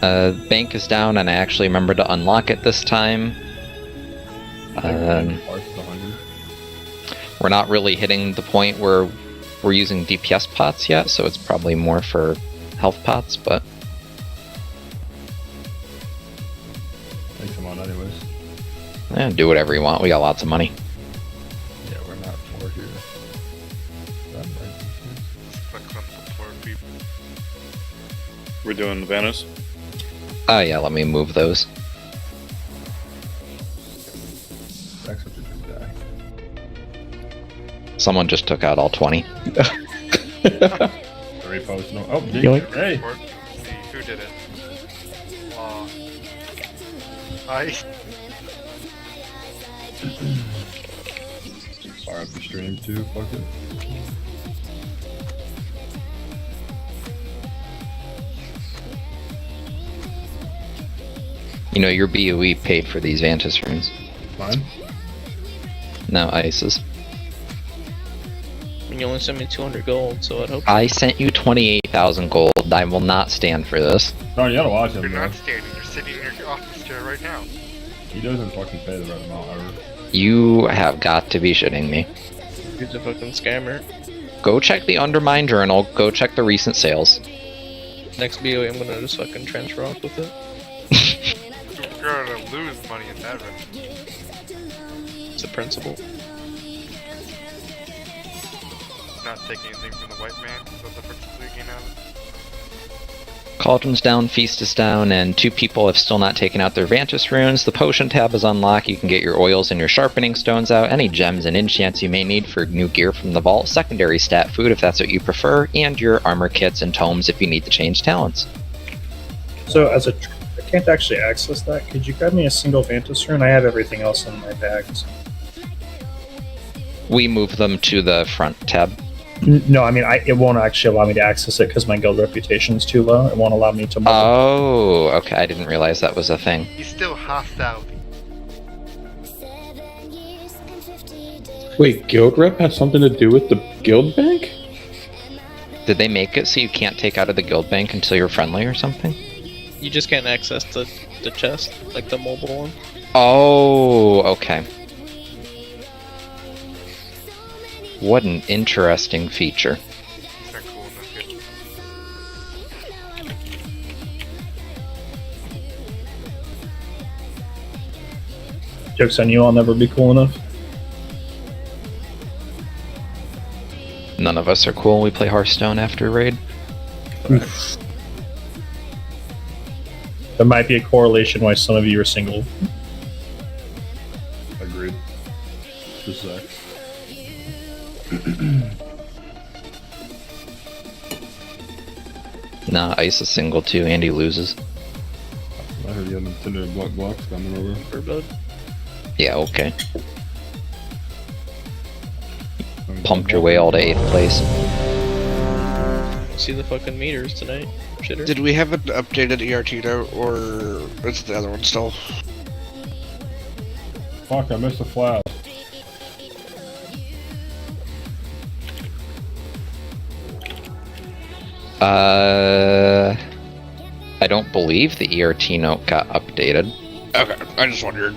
Bank is down, and I actually remembered to unlock it this time. We're not really hitting the point where we're using DPS pots yet, so it's probably more for health pots, but... Take them on anyways. do whatever you want, we got lots of money. Yeah, we're not poor here. We're doing the banners. Oh yeah, let me move those. That's such a good guy. Someone just took out all 20. Repost, no. Oh, hey! Who did it? I... Fire up the stream too, fuck it. You know, your BOE paid for these Vantis runes. Mine? No, Ice's. You only sent me 200 gold, so I'd hope. I sent you 28,000 gold. I will not stand for this. No, you gotta watch him, You're bro. not standing, you're sitting in your office chair right now. He doesn't fucking pay the right amount ever. You have got to be shitting me. He's a fucking scammer. Go check the Undermine journal, go check the recent sales. Next BOE, I'm gonna just fucking transfer off with it. You're gonna lose money in that run. It's a principle. Not taking anything from the white man, so the principle you gain out of it. Cauldron's down, Feast is down, and 2 people have still not taken out their Vantis runes. The Potion tab is unlocked. You can get your oils and your sharpening stones out, any gems and enchants you may need for new gear from the vault, secondary stat food if that's what you prefer, and your armor kits and tomes if you need to change talents. So I can't actually access that. Could you grab me a single Vantis rune? I have everything else in my bags. We move them to the front tab. No, I mean, it won't actually allow me to access it because my guild reputation is too low. It won't allow me to... Oh, okay. I didn't realize that was a thing. He's still hostile. Wait, guild rep has something to do with the guild bank? Did they make it so you can't take out of the guild bank until you're friendly or something? You just can't access the chest, like the mobile one. Oh, okay. What an interesting feature. It's not cool enough yet. Joke's on you, I'll never be cool enough. None of us are cool. We play Hearthstone after raid. There might be a correlation why some of you are single. Agreed. Just a sec. Nah, Ice is single too, and he loses. I heard you had the Tinder blocks coming over. For blood. Yeah, okay. Pumped your way all to 8th place. See the fucking meters tonight. Shitter. Did we have an updated ERT now, or is the other one still? Fuck, I missed a flash. I don't believe the ERT note got updated. Okay, I just wondered.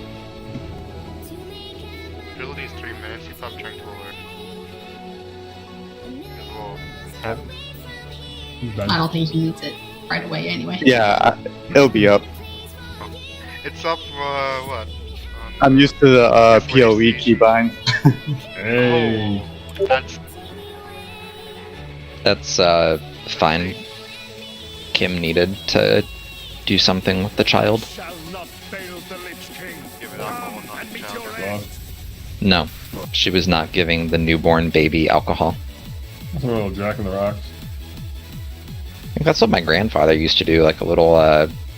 Ability's 3 minutes, he stopped trying to alert. I don't think he needs it right away anyway. Yeah, it'll be up. It's up, what? I'm used to the PoE PoE keybind. Hey. Oh, That's fine. Kim needed to do something with the child. give it alcohol, not the child. Well, No, she was not giving the newborn baby alcohol. that's a little Jack in the Rocks. I think that's what my grandfather used to do, like a little,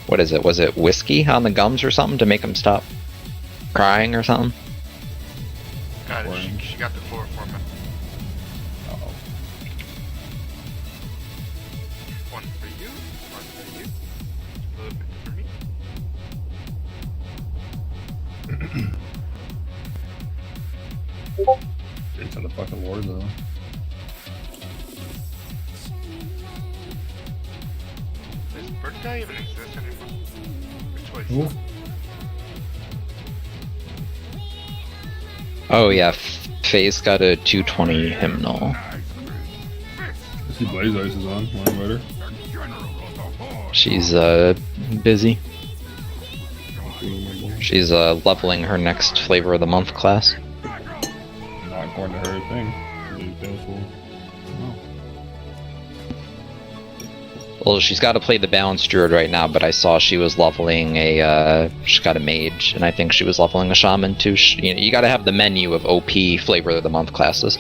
what is it? Was it whiskey on the gums or something to make him stop crying or something? Got it, she got the chloroform. Uh-oh. One for you, one for you, a little bit for me. It's in the fucking war zone. His birthday? that even exist anymore? Which way is Oh yeah, Faye's got a 220 hymnal. I see Blaze Ice is on. One better. She's busy. She's leveling her next flavor of the month class. Not going to her thing. She's doubtful. Well, she's got to play the balanced druid right now, but I saw she was leveling she's got a mage, and I think she was leveling a shaman too. You got to have the menu of OP flavor of the month classes.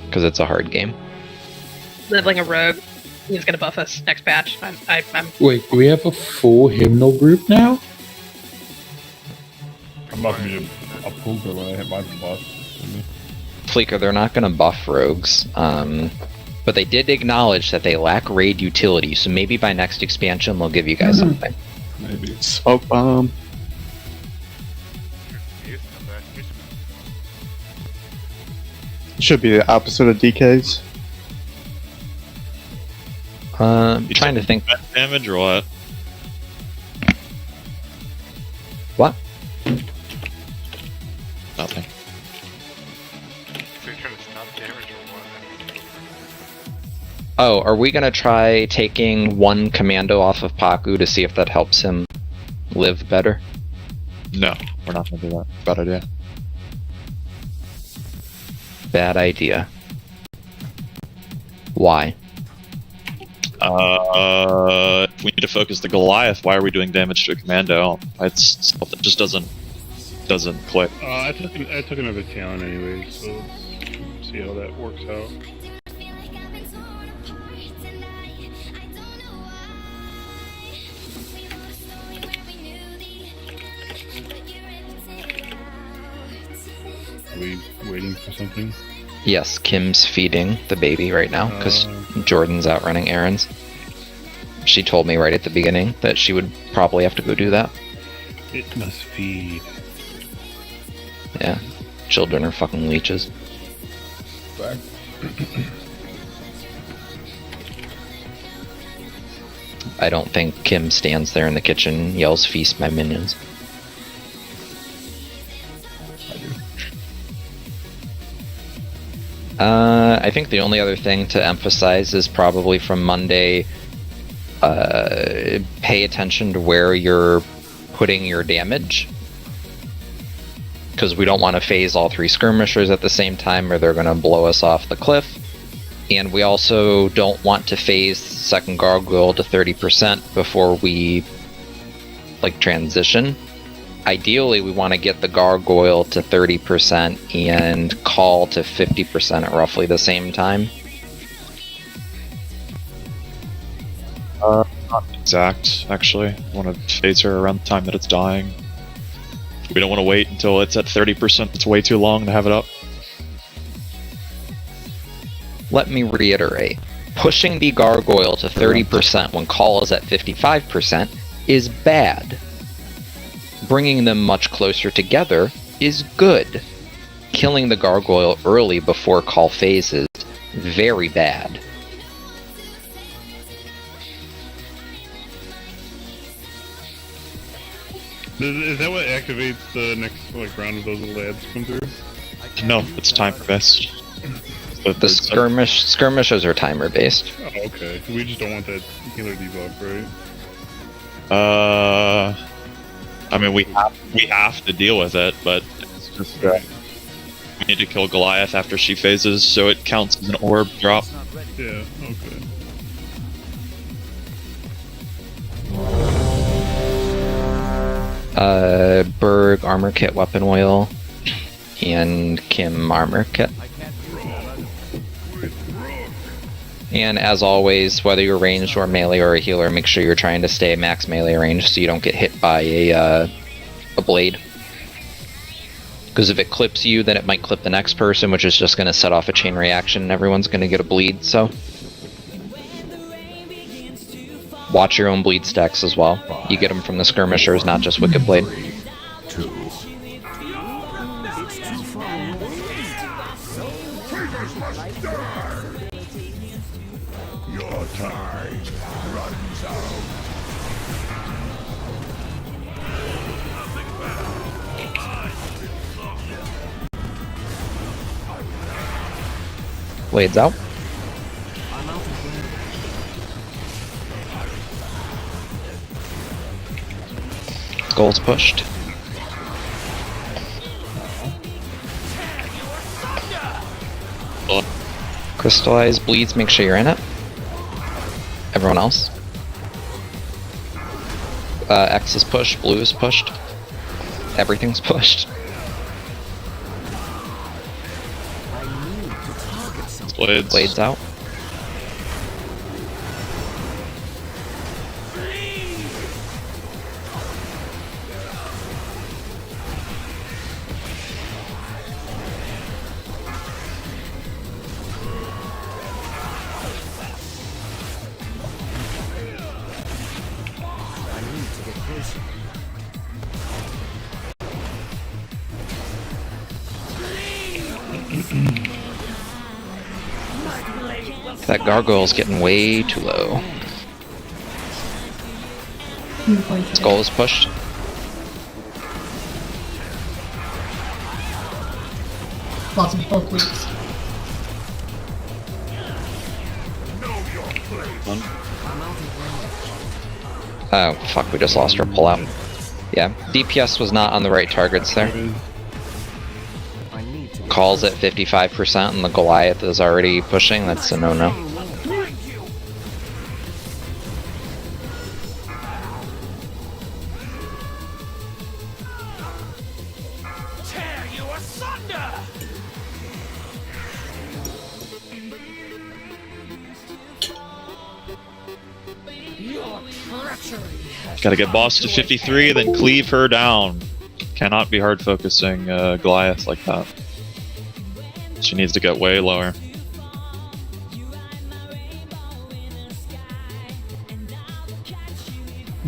Because it's a hard game. Leveling a rogue. He's gonna buff us next patch. I'm Wait, do we have a full hymnal group now? I'm about to be a pooper when I hit my boss. Fleeker, they're not going to buff rogues, but they did acknowledge that they lack raid utility, so maybe by next expansion they'll give you guys something. Maybe. Smoke bomb. Should be the opposite of DKs. I'm trying to think. Damage or what? What? Nothing. So you're trying to stop damage or what? Oh, are we gonna try taking one commando off of Paku to see if that helps him live better? No, we're not gonna do that. Bad idea. Bad idea. Why? We need to focus the Goliath. Why are we doing damage to a commando? It's stuff that just doesn't click. I took another talent anyway, so let's see how that works out. Are we waiting for something? Yes, Kim's feeding the baby right now because Jordan's out running errands. She told me right at the beginning that she would probably have to go do that. It must feed. Yeah, children are fucking leeches. Back. I don't think Kim stands there in the kitchen, yells, "Feast my minions." I think the only other thing to emphasize is probably from Monday, pay attention to where you're putting your damage. Because we don't want to phase all three skirmishers at the same time or they're going to blow us off the cliff. And we also don't want to phase second gargoyle to 30% before we transition. Ideally, we want to get the gargoyle to 30% and call to 50% at roughly the same time. Not exact, actually. I want to phase her around the time that it's dying. We don't want to wait until it's at 30%. It's way too long to have it up. Let me reiterate. Pushing the gargoyle to 30% when call is at 55% is bad. Bringing them much closer together is good. Killing the gargoyle early before call phases, very bad. Is that what activates the next round of those little ads come through? No, it's timer based. The skirmishes are timer based. Oh, okay. So we just don't want that healer debuff, right? I mean, we have to deal with it, but it's just we need to kill Goliath after she phases, so it counts as an orb drop. Yeah. Okay. Berg armor kit, weapon oil, and Kim armor kit. And as always, whether you're ranged or melee or a healer, make sure you're trying to stay max melee range so you don't get hit by a blade. Because if it clips you, then it might clip the next person, which is just going to set off a chain reaction and everyone's going to get a bleed, so. Watch your own bleed stacks as well. You get them from the skirmishers, not just Wicked Blade. Your time Blades out. Skull's pushed. Crystallize, bleeds, make sure you're in it. Everyone else. X is pushed, blue is pushed. Everything's pushed. Blades out. That gargoyle's getting way too low. Skull is pushed. Lots of both weeks. Oh, fuck, we just lost our pullout. Yeah, DPS was not on the right targets there. Calls at 55% and the Goliath is already pushing, that's a no-no. Gotta get boss to 53, then cleave her down. Cannot be hard focusing Goliath like that. She needs to get way lower.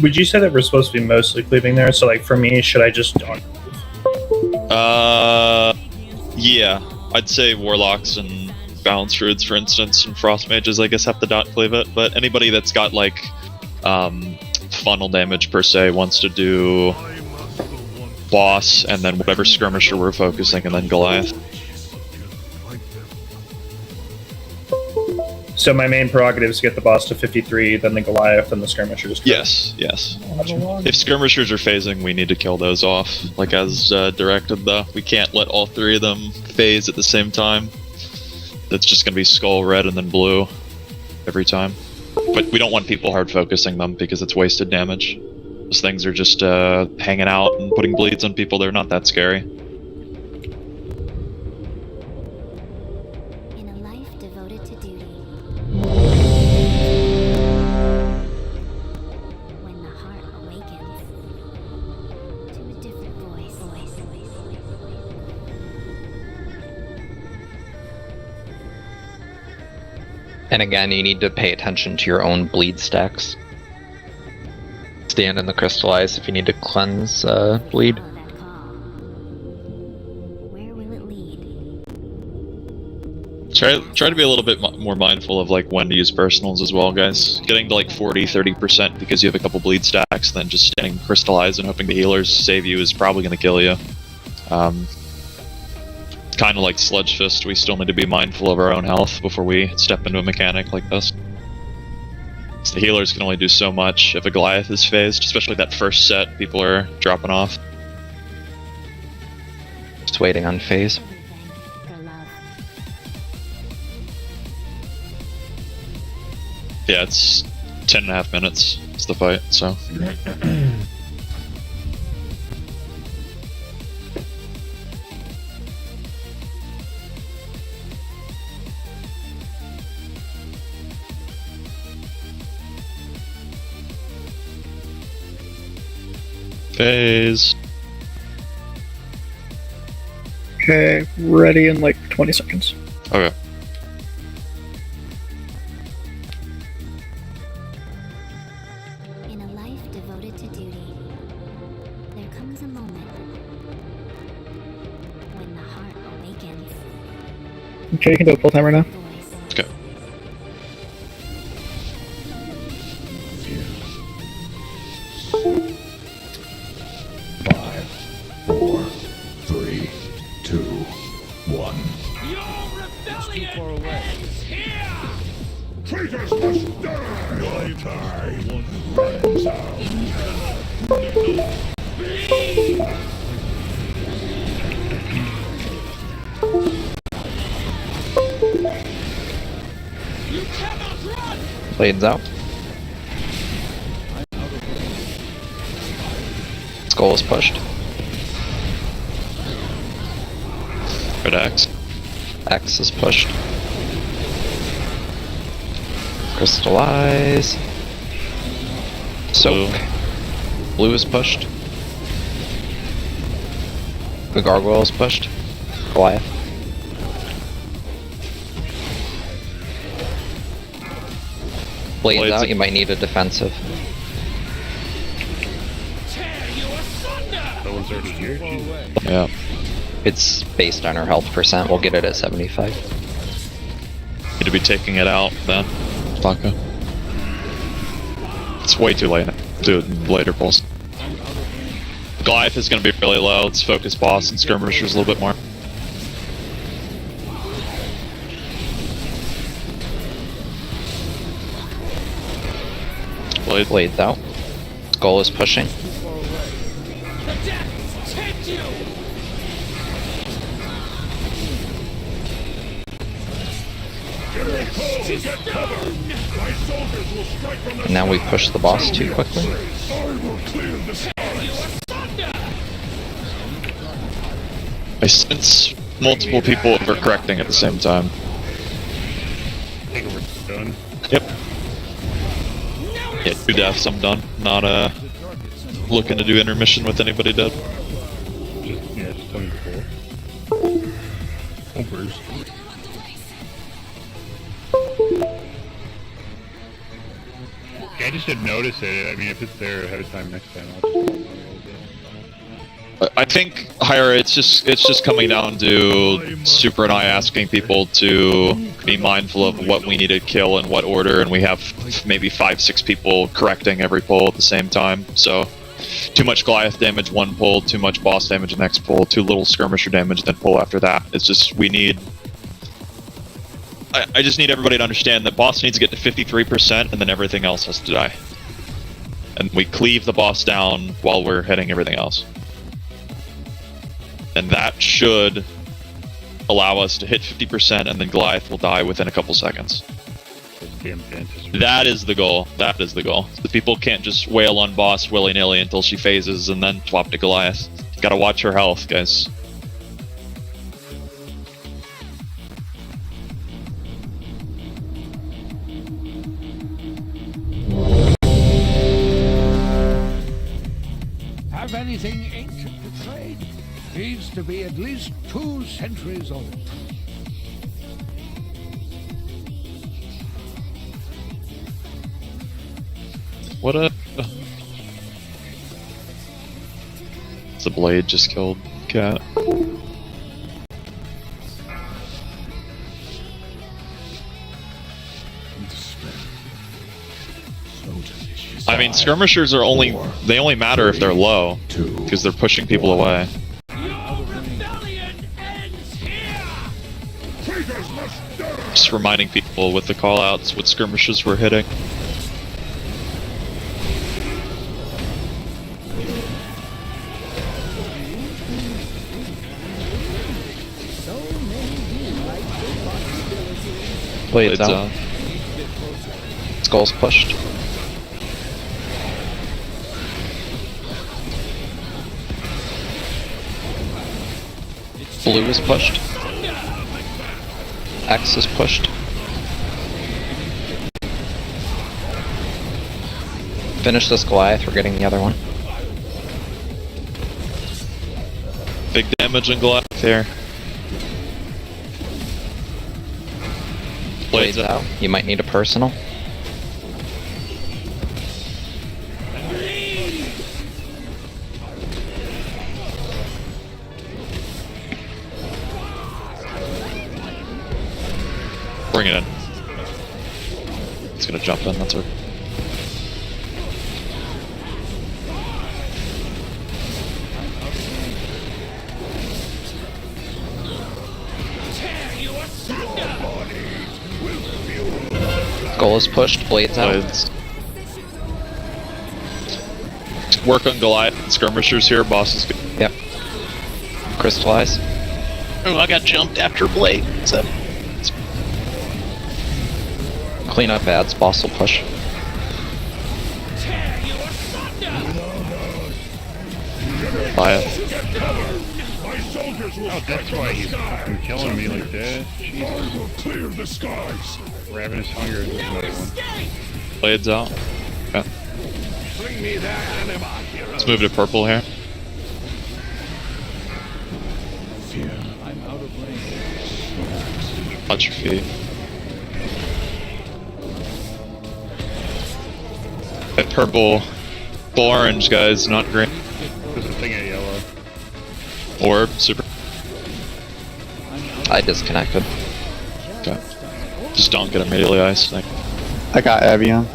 Would you say that we're supposed to be mostly cleaving there? So, like, for me, should I just don't? Yeah. I'd say Warlocks and Balance Druids, for instance, and Frost Mages, I guess, have to dot cleave it. But anybody that's got, like, funnel damage, per se, wants to do boss, and then whatever skirmisher we're focusing, and then Goliath. So my main prerogative is to get the boss to 53, then the Goliath, and the skirmishers. Yes, yes. If skirmishers are phasing, we need to kill those off, like as directed, though. We can't let all three of them phase at the same time. That's just going to be skull, red, and then blue every time. But we don't want people hard focusing them because it's wasted damage. Those things are just hanging out and putting bleeds on people. They're not that scary. And again, you need to pay attention to your own bleed stacks. Stand in the crystallize if you need to cleanse bleed. Try to be a little bit more mindful of like when to use personals as well, guys. Getting to like 40-30% because you have a couple bleed stacks, then just standing crystallize and hoping the healers save you is probably going to kill you. Kind of like Sledge Fist, we still need to be mindful of our own health before we step into a mechanic like this. So the healers can only do so much if a Goliath is phased, especially that first set, people are dropping off. Just waiting on phase. Yeah, it's 10.5 minutes, it's the fight, so. Phase. Okay, ready in like 20 seconds. Okay. In a life devoted to duty, there comes a moment when the heart awakens. Okay, you can do a pull timer now. Okay. Five, 4, 3, 2, 1. It's too far away. Blades out. Skull is pushed. Red X. X is pushed. Crystallize. Soak. Blue is pushed. The gargoyle is pushed. Goliath. Blades out, you might need a defensive. That one's already here. Jesus. Yeah. It's based on her health percent. We'll get it at 75. Need to be taking it out then. Blanca. It's way too late. Do it in later pulls. Goliath is going to be really low. Let's focus boss and skirmishers a little bit more. Blades out. Skull is pushing. Now we push the boss too quickly. I sense multiple people overcorrecting at the same time. I think we're done. Yep. Yeah, 2 deaths, I'm done. Not looking to do intermission with anybody dead. Just tell me before. Oh, Bruce. Yeah, I just didn't notice it. I mean, if it's there ahead of time next time, I'll just... I think higher. It's just coming down to Super and I asking people to be mindful of what we need to kill in what order, and we have maybe 5-6 people correcting every pull at the same time. So, too much Goliath damage one pull, too much boss damage next pull, too little skirmisher damage then pull after that. It's just we need. I just need everybody to understand that boss needs to get to 53%, and then everything else has to die. And we cleave the boss down while we're hitting everything else. And that should allow us to hit 50%, and then Goliath will die within a couple seconds. That is the goal. That is the goal. The people can't just wail on boss willy-nilly until she phases and then swap to Goliath. Gotta watch her health, guys. Have anything ancient to trade? Needs to be at least 2 centuries old. What a... The blade just killed Cat. I mean, skirmishers are they only matter if they're low, because they're pushing people away. Just reminding people with the callouts what skirmishes we're hitting. Blades out. Skull's pushed. Blue is pushed. X is pushed. Finish this Goliath, we're getting the other one. Big damage on Goliath here. Blades out. You might need a personal. Bring it in. It's gonna jump in, that's it. Skull is pushed, blades out. Blades. Work on Goliath. Skirmishers here. Boss is good. Yep. Crystallize. Oh, I got jumped after blade. So Clean up ads, boss will push. Goliath. Oh, that's why he's fucking killing me like that. Jesus. Clear the skies. Ravenous Hunger is another one. Blades out. Okay. Bring me that anima hero. Let's move to purple here. Fear, I'm out of range. Watch your feet. That purple, full orange, guys, not green. There's a thing at yellow. Orb, super. I disconnected. Okay. Just don't get immediately iced. I got Avion.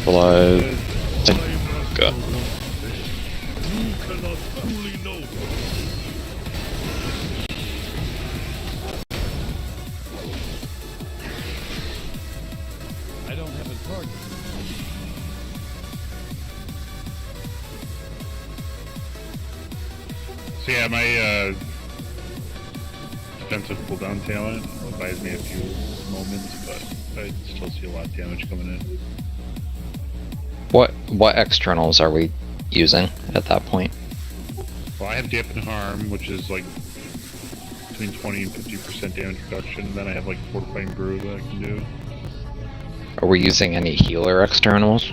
Alive. Go. You cannot truly know. I don't have a target. So yeah, my defensive cooldown talent buys me a few moments, but I still see a lot of damage coming in. What externals are we using at that point? Well, I have Dampen Harm, which is like between 20 and 50% damage reduction. Then I have like Fortifying Brew that I can do. Are we using any healer externals?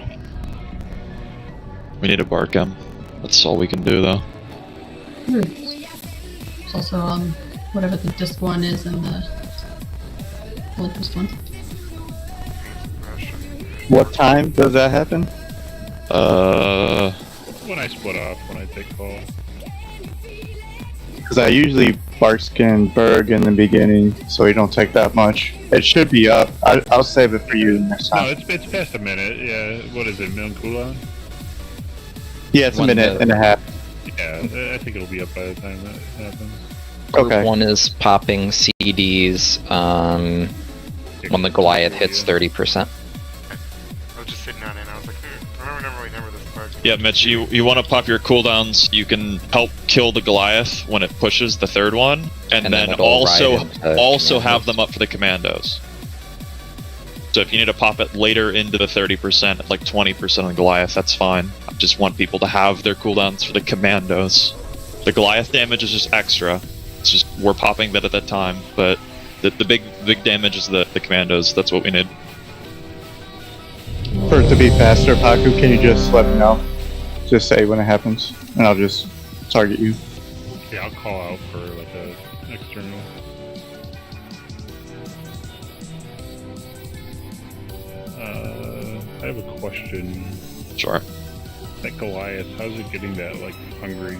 We need a bark him. That's all we can do, though. It's also whatever the disc one is and the Olympus one. What time does that happen? When I split off, when I take call. Because I usually bark skin Berg in the beginning, so you don't take that much. It should be up. I'll save it for you next No, time. it's past a minute. Yeah, what is it, minute cooldown? Yeah, it's a minute and a half. Yeah, I think it'll be up by the time that happens. Group Okay. 1 is popping CDs when the Goliath hits 30%. I was just sitting on it and I was like, I never remember this part. Yeah, Mitch, you want to pop your cooldowns. You can help kill the Goliath when it pushes the third one, and then it'll also ride into have commandos. them up for the commandos. So if you need to pop it later into the 30%, at like 20% on Goliath, that's fine. I just want people to have their cooldowns for the commandos. The Goliath damage is just extra. It's just we're popping that at that time, but the big damage is the commandos. That's what we need. For it to be faster, Paku, can you just let me know? Just say when it happens, and I'll just target you. Yeah, I'll call out for like a external. I have a question. Sure. That Goliath, how's it getting that like hungry?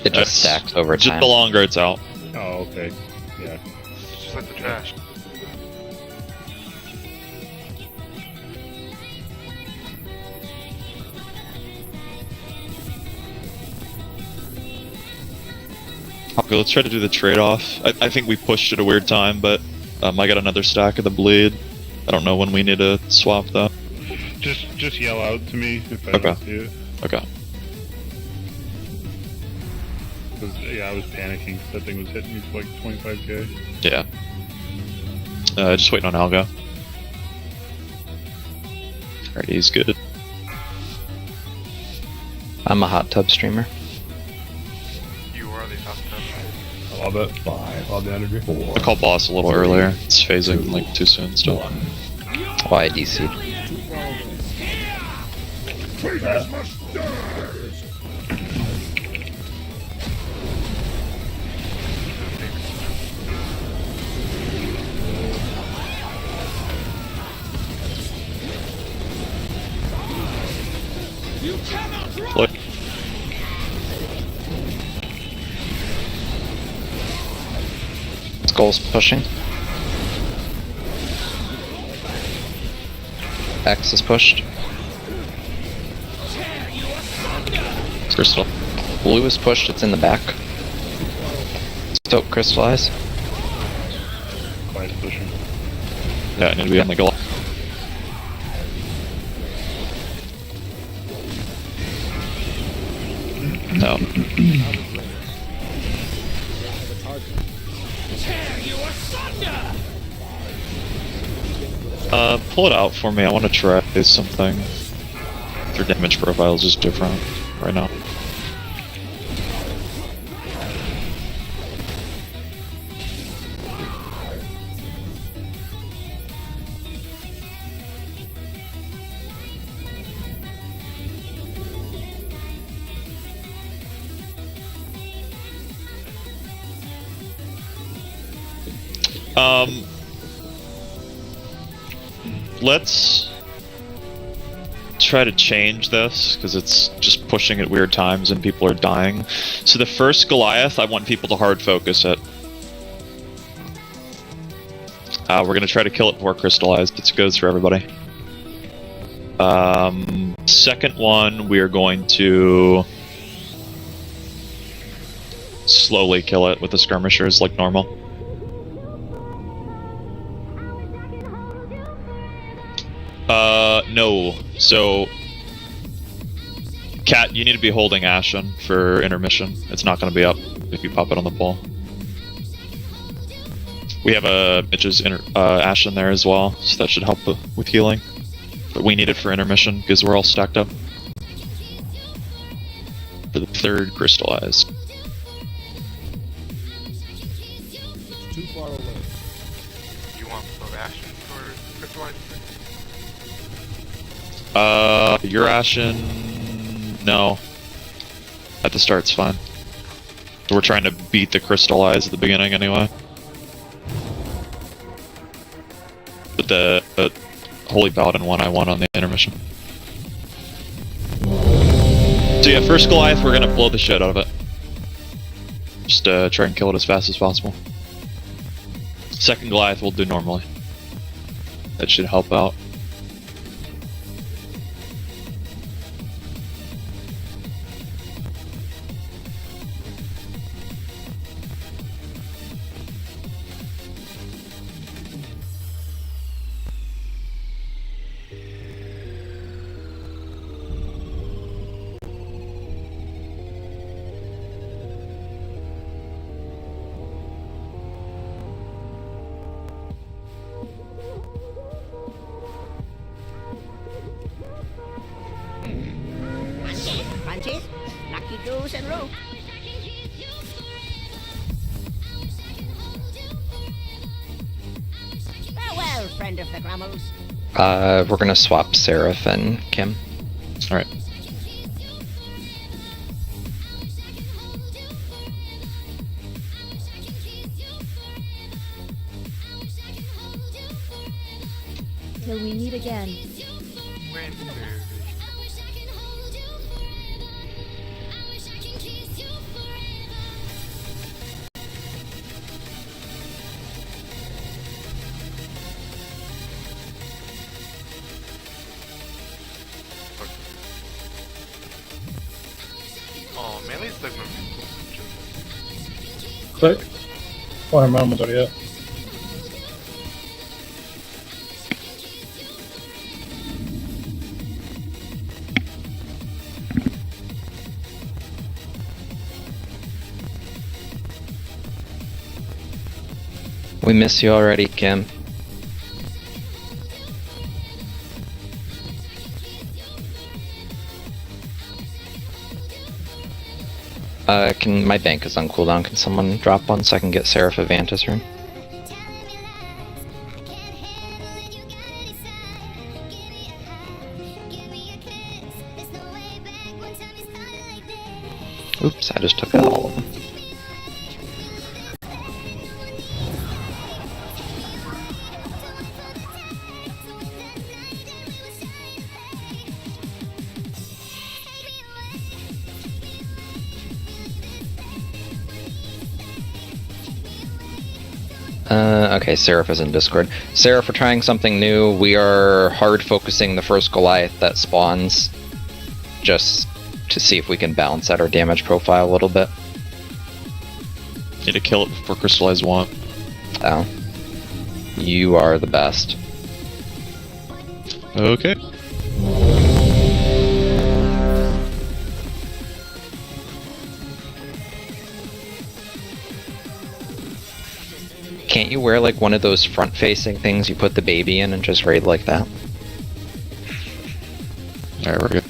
It just stacks over Just time. the longer it's out. Oh, okay. Yeah. It's just like the trash. Okay, let's try to do the trade-off. I think we pushed at a weird time, but I got another stack of the bleed. I don't know when we need to swap that. Just yell out to me if I Okay. don't see it. Okay. 'Cause, yeah, I was panicking 'cause that thing was hitting me for like 25k. Yeah. Just waiting on Algo. Alright, he's good. I'm a hot tub streamer. You are the top ten. I love it. 5. Love the energy. 4. I called boss a little earlier. It's phasing like too soon still. Why DC'd? Traitors must die. Look. Skull's pushing. X is pushed. Crystal. Blue is pushed, it's in the back. Stoke crystallize. Quiet pushing. Yeah, I need to be on the Goliath. No. Pull it out for me. I want to try something. Their damage profile is just different right now. Let's try to change this, because it's just pushing at weird times and people are dying. So the first Goliath, I want people to hard focus it. We're going to try to kill it before crystallized. It goes for everybody. Second one, we are going to slowly kill it with the skirmishers like normal. No. So, Cat, you need to be holding Ashen for intermission. It's not going to be up if you pop it on the pole. We have a Mitch's Ashen there as well, so that should help with healing. But we need it for intermission because we're all stacked up. For the third crystallized. It's too far away. You want Blood Ashen for crystallized? Your Ashen... No. At the start's fine. We're trying to beat the crystallize at the beginning anyway. But the Holy Paladin one I won on the intermission. So yeah, first Goliath, we're gonna blow the shit out of it. Just try and kill it as fast as possible. Second Goliath we'll do normally. That should help out. Lucky goose and rope. Farewell, friend of the Grummels. We're gonna swap Seraph and Kim. Alright. Till we meet again. Oh, melee's like Click. One moment ya. We miss you already, Kim. My bank is on cooldown. Can someone drop one so I can get Seraph a Vantis rune? Oops, I just took out all of them. Okay, Seraph is in Discord. Seraph, we're trying something new. We are hard focusing the first Goliath that spawns. Just to see if we can balance out our damage profile a little bit. Need to kill it before Crystallize 1. Oh. You are the best. Okay. Can't you wear like one of those front-facing things you put the baby in and just raid like that? Alright, we're good.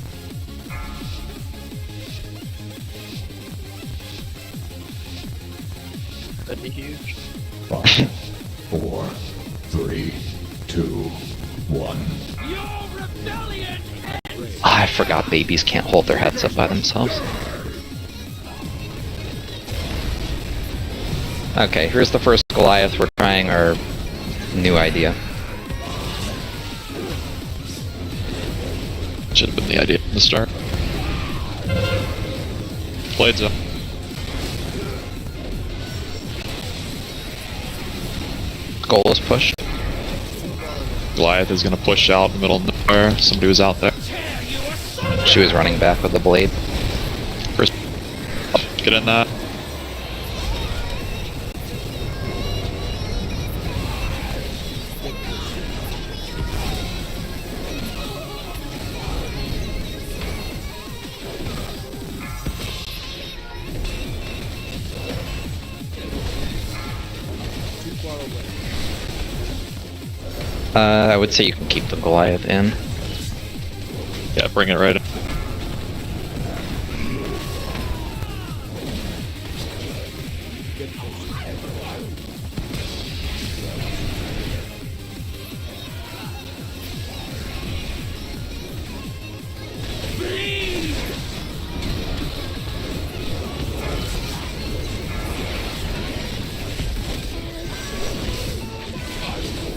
That'd be huge. 5, 4, 3, 2, 1. I forgot babies can't hold their heads up by themselves. Okay, here's the first Goliath. We're trying our new idea. Should have been the idea from the start. Blades up. Goal is pushed. Goliath is gonna push out in the middle of nowhere. Somebody was out there. She was running back with the blade. First, get in that. I would say you can keep the Goliath in. Yeah, bring it right in.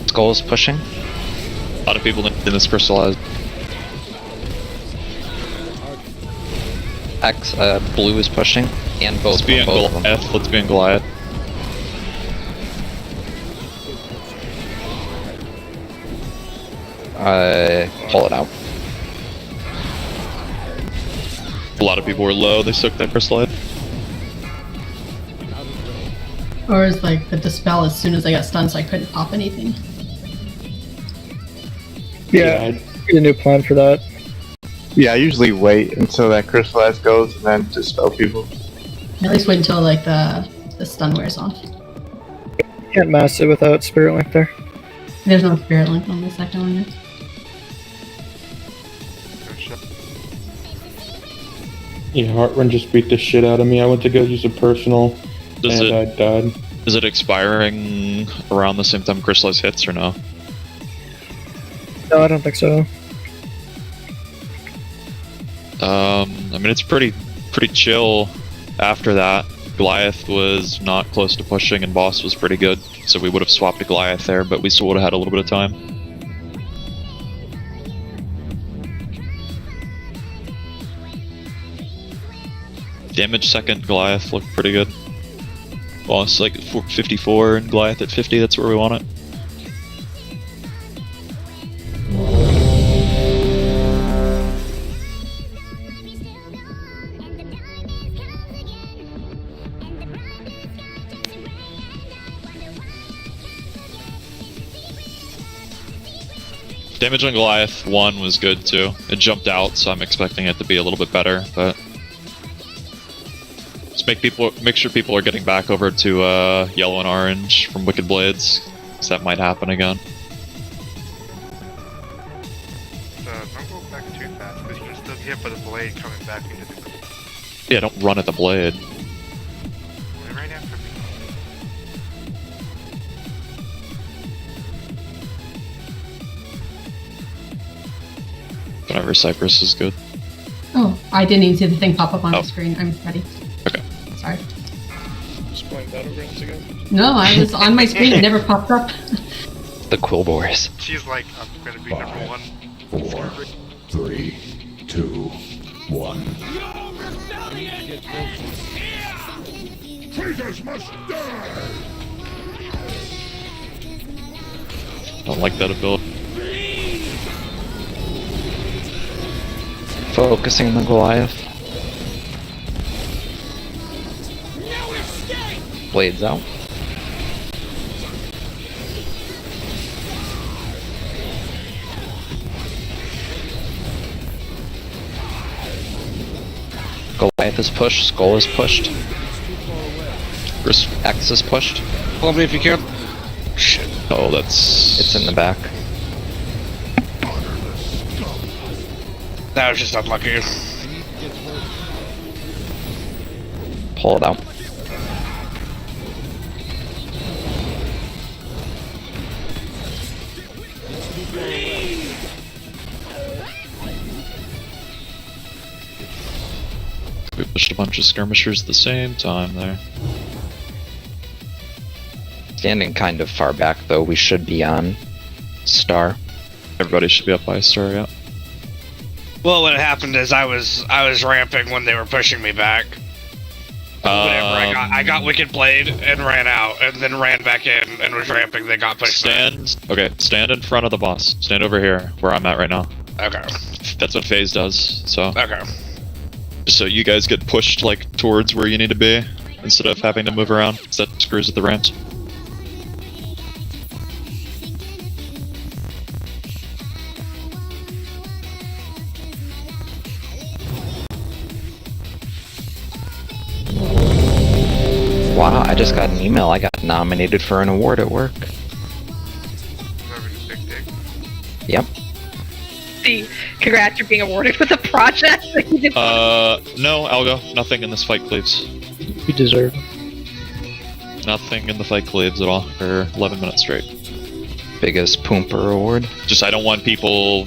Skull is pushing. A lot of people in this Crystallized. Blue is pushing, and both. Let's be in both of them. Goliath. Let's be in Goliath. Pull it out. A lot of people were low. They took that Crystallized. Or is like the dispel as soon as I got stunned so I couldn't pop anything? Yeah, I need a new plan for that. Yeah, I usually wait until that Crystallize goes and then dispel people. At least wait until like the stun wears off. Can't mass it without Spirit Link there. There's no Spirit Link on the second one yet. Yeah, Heartrun just beat the shit out of me. I went to go use a personal, and I died. Is it expiring around the same time Crystallize hits or no? No, I don't think so. I mean, it's pretty chill after that. Goliath was not close to pushing and boss was pretty good, so we would have swapped to Goliath there, but we still would have had a little bit of time. Damage second, Goliath looked pretty good. Boss like 54 and Goliath at 50, that's where we want it. Damage on Goliath 1 was good too. It jumped out, so I'm expecting it to be a little bit better, but just make sure people are getting back over to yellow and orange from Wicked Blades, because that might happen again. Don't go back too fast, because you can still get hit by the blade coming back into the... Yeah, don't run at the blade. Right after me. Whenever Cypress is good. Oh, I didn't even see the thing pop up on the screen. I'm ready. Okay. Sorry. Just playing Battlegrounds again. No, I was on my screen. It never popped up. The Quillbores. She's like, I'm gonna be number 1. 4, 3, 2, 1. Traitors must die! Don't like that ability. Focusing on the Goliath. Blades out. Goliath is pushed, Skull is pushed. X is pushed. Pull me if you can. Shit. Oh, that's... It's in the back. That was just unlucky. Pull it out. We pushed a bunch of skirmishers at the same time there. Standing kind of far back though, we should be on star. Everybody should be up by star, yeah. Well, what happened is I was ramping when they were pushing me back. Whatever, I got Wicked Blade and ran out, and then ran back in and was ramping. They got pushed back. Okay, stand in front of the boss. Stand over here, where I'm at right now. Okay. That's what phase does. So. Okay. So you guys get pushed like towards where you need to be instead of having to move around. 'Cause that screws with the ramps. Wow, I just got an email. I got nominated for an award at work. Yep. See, congrats, you're being awarded with a project that you did. No, Algo. Nothing in this fight cleaves. You deserve. Nothing in the fight cleaves at all for 11 minutes straight. Biggest Poomper award. Just, I don't want people...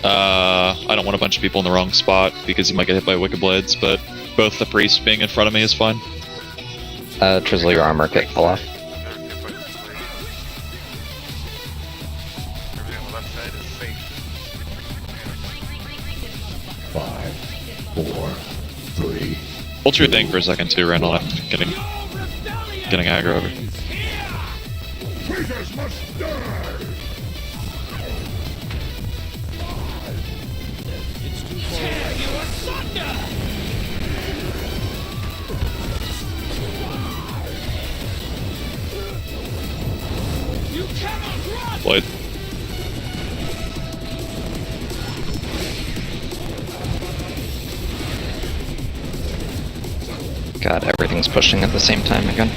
I don't want a bunch of people in the wrong spot because you might get hit by Wicked Blades, but both the priest being in front of me is fine. Trizzle, your armor kit fell off. Everything on the left side is safe. 5, 4, 3. Hold your thing for a second too, Randall. I'm getting aggro over. Traitors must die! Tear you asunder! You cannot run! Blade. God, everything's pushing at the same time again.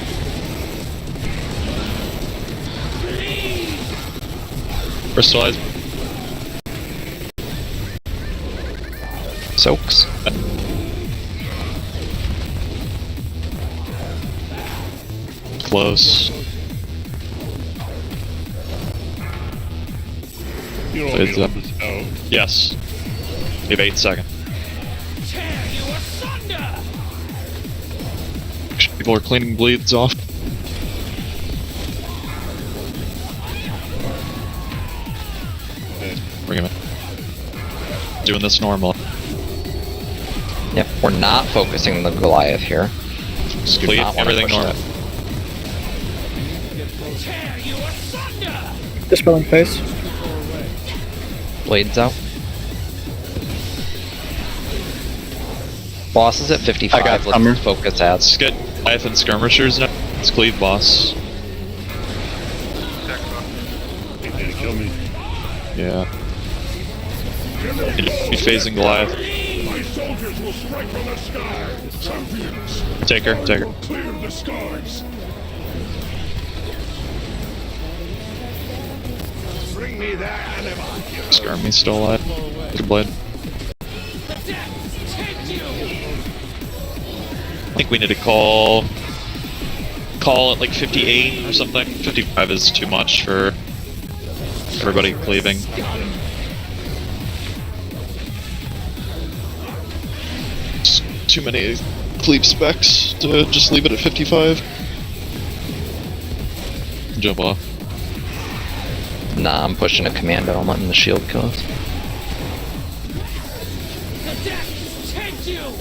Crystallize. Soaks. Close. You don't Blades want up. me to let this out. Yes. You have 8 seconds. Tear you asunder! People are cleaning bleeds off. Bring him in. Doing this normal. Yep, we're not focusing the Goliath here. Just Do clean not wanna everything push normal. that. Tear you asunder! Dispelling face. Blades out. Boss is at 55. I got Let's Summer. focus ads. Let's get Goliath and skirmishers now. Let's cleave boss. He's gonna kill me. Yeah. Be phasing Goliath. My soldiers will strike from the sky! Champions! Take her, take her. Clear the skies! Bring me their animal! Skirmy's still alive. Good blade. I think we need to call it like 58 or something. 55 is too much for everybody cleaving. Just too many cleave specs to just leave it at 55. Jump off. Nah, I'm pushing a commando. I'm letting the shield kill us. The death take you!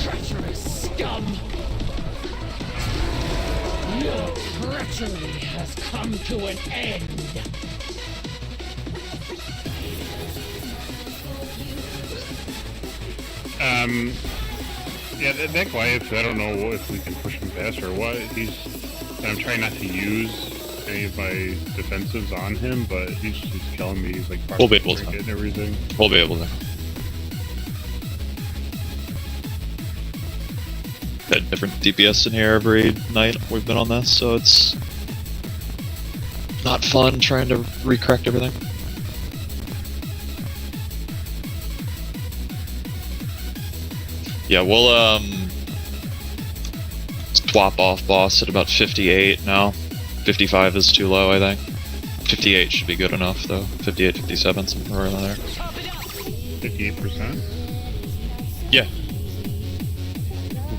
Treacherous scum! Your treachery has come to an end! Yeah, that Goliath, I don't know if we can push him faster or what. I'm trying not to use any of my defensives on him, but he's killing me. He's like, we'll be able to. Getting everything. We'll be able to. Had different DPS in here every night we've been on this, so it's not fun trying to recorrect everything. Yeah, we'll swap off boss at about 58 now. 55 is too low, I think. 58 should be good enough though. 58, 57, somewhere around there. 58%? Yeah.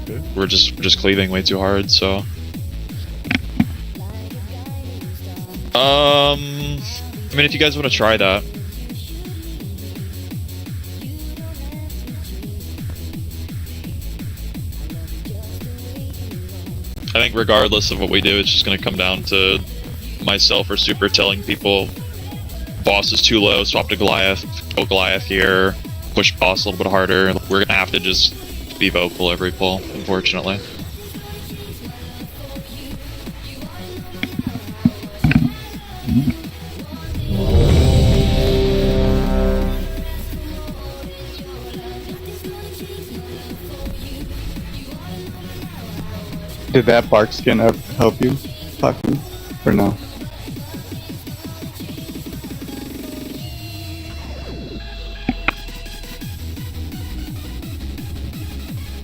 Okay. We're just cleaving way too hard, so. I mean, if you guys want to try that. I think regardless of what we do, it's just going to come down to myself or Super telling people boss is too low, swap to Goliath, go Goliath here, push boss a little bit harder. We're going to have to just be vocal every pull, unfortunately. Did that bark skin help you, Paku? Or no?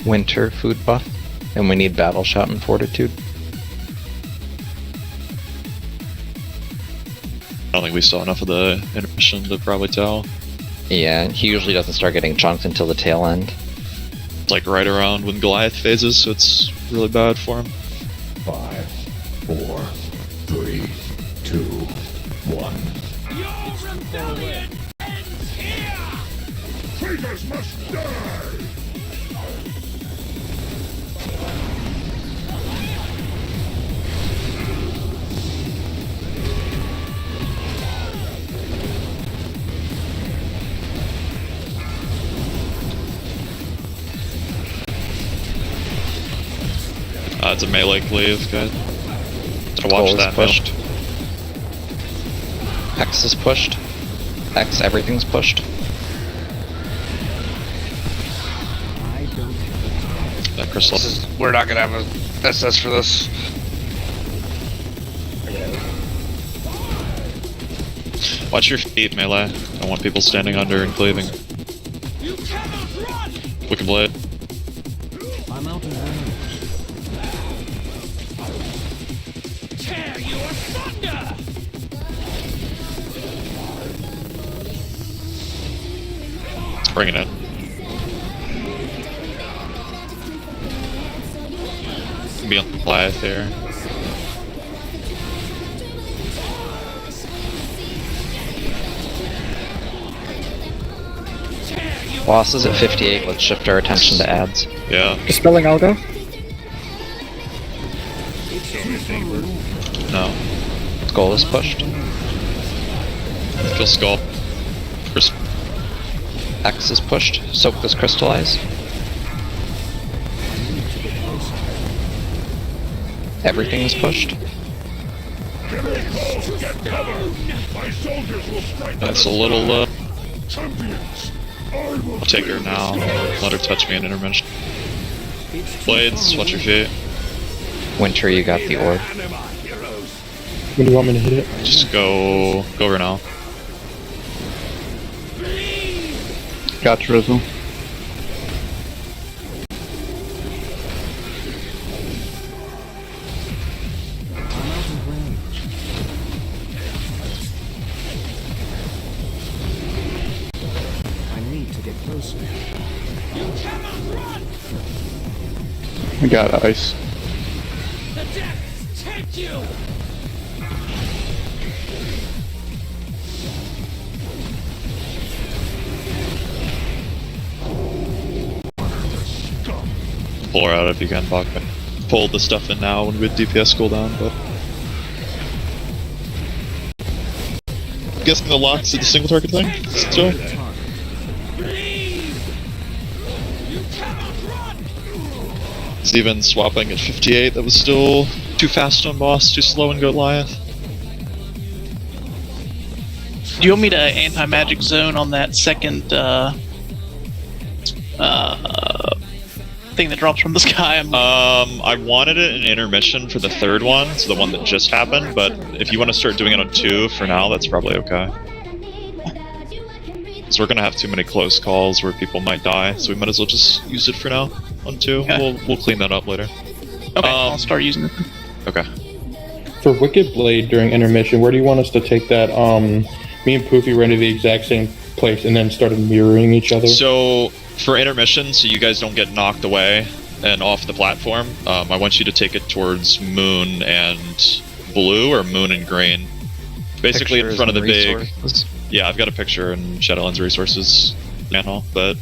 Winter food buff, and we need battle shot and fortitude. I don't think we saw enough of the intermission to probably tell. Yeah, he usually doesn't start getting chunked until the tail end. It's like right around when Goliath phases, so it's really bad for him. 5, 4, 3, 2, 1. Your rebellion ends here! Traitors must die! It's a melee cleave, good. To watch that pushed. X is pushed. X, everything's pushed. That crystal. We're not gonna have a SS for this. Watch your feet, melee. I don't want people standing under and cleaving. Wicked Blade. I'm out of range. Tear you asunder! Let's bring it in. Be on Goliath here. Boss is at 58, let's shift our attention to ads. Yeah. Dispelling algo? No. Skull is pushed. Kill Skull. X is pushed. Soak this crystallize. Everything is pushed. That's a little, I'll take her now. Let her touch me in intermission. Blades, watch your feet. Winter, you got the orb. When do you want me to hit it? Just go over now. Got Drizzle. I got ice. The depths take you! Pull her out if you can, Bach. Pull the stuff in now when we DPS cooldown, but... I'm guessing the lock's at the single target thing? Still? You He's even swapping at 58. That was still too fast on boss, too slow on Goliath. Do you want me to anti-magic zone on that second thing that drops from the sky? I wanted it in intermission for the third one, so the one that just happened, but if you want to start doing it on 2 for now, that's probably okay. So we're gonna have too many close calls where people might die, so we might as well just use it for now on 2. Okay. We'll clean that up later. Okay, I'll start using it. Okay. For Wicked Blade during intermission, where do you want us to take that? Me and Poofy ran to the exact same place and then started mirroring each other. So for intermission, so you guys don't get knocked away and off the platform, I want you to take it towards Moon and Blue, or Moon and Green. Basically in front of the big... Yeah, I've got a picture in Shadowlands Resources panel, but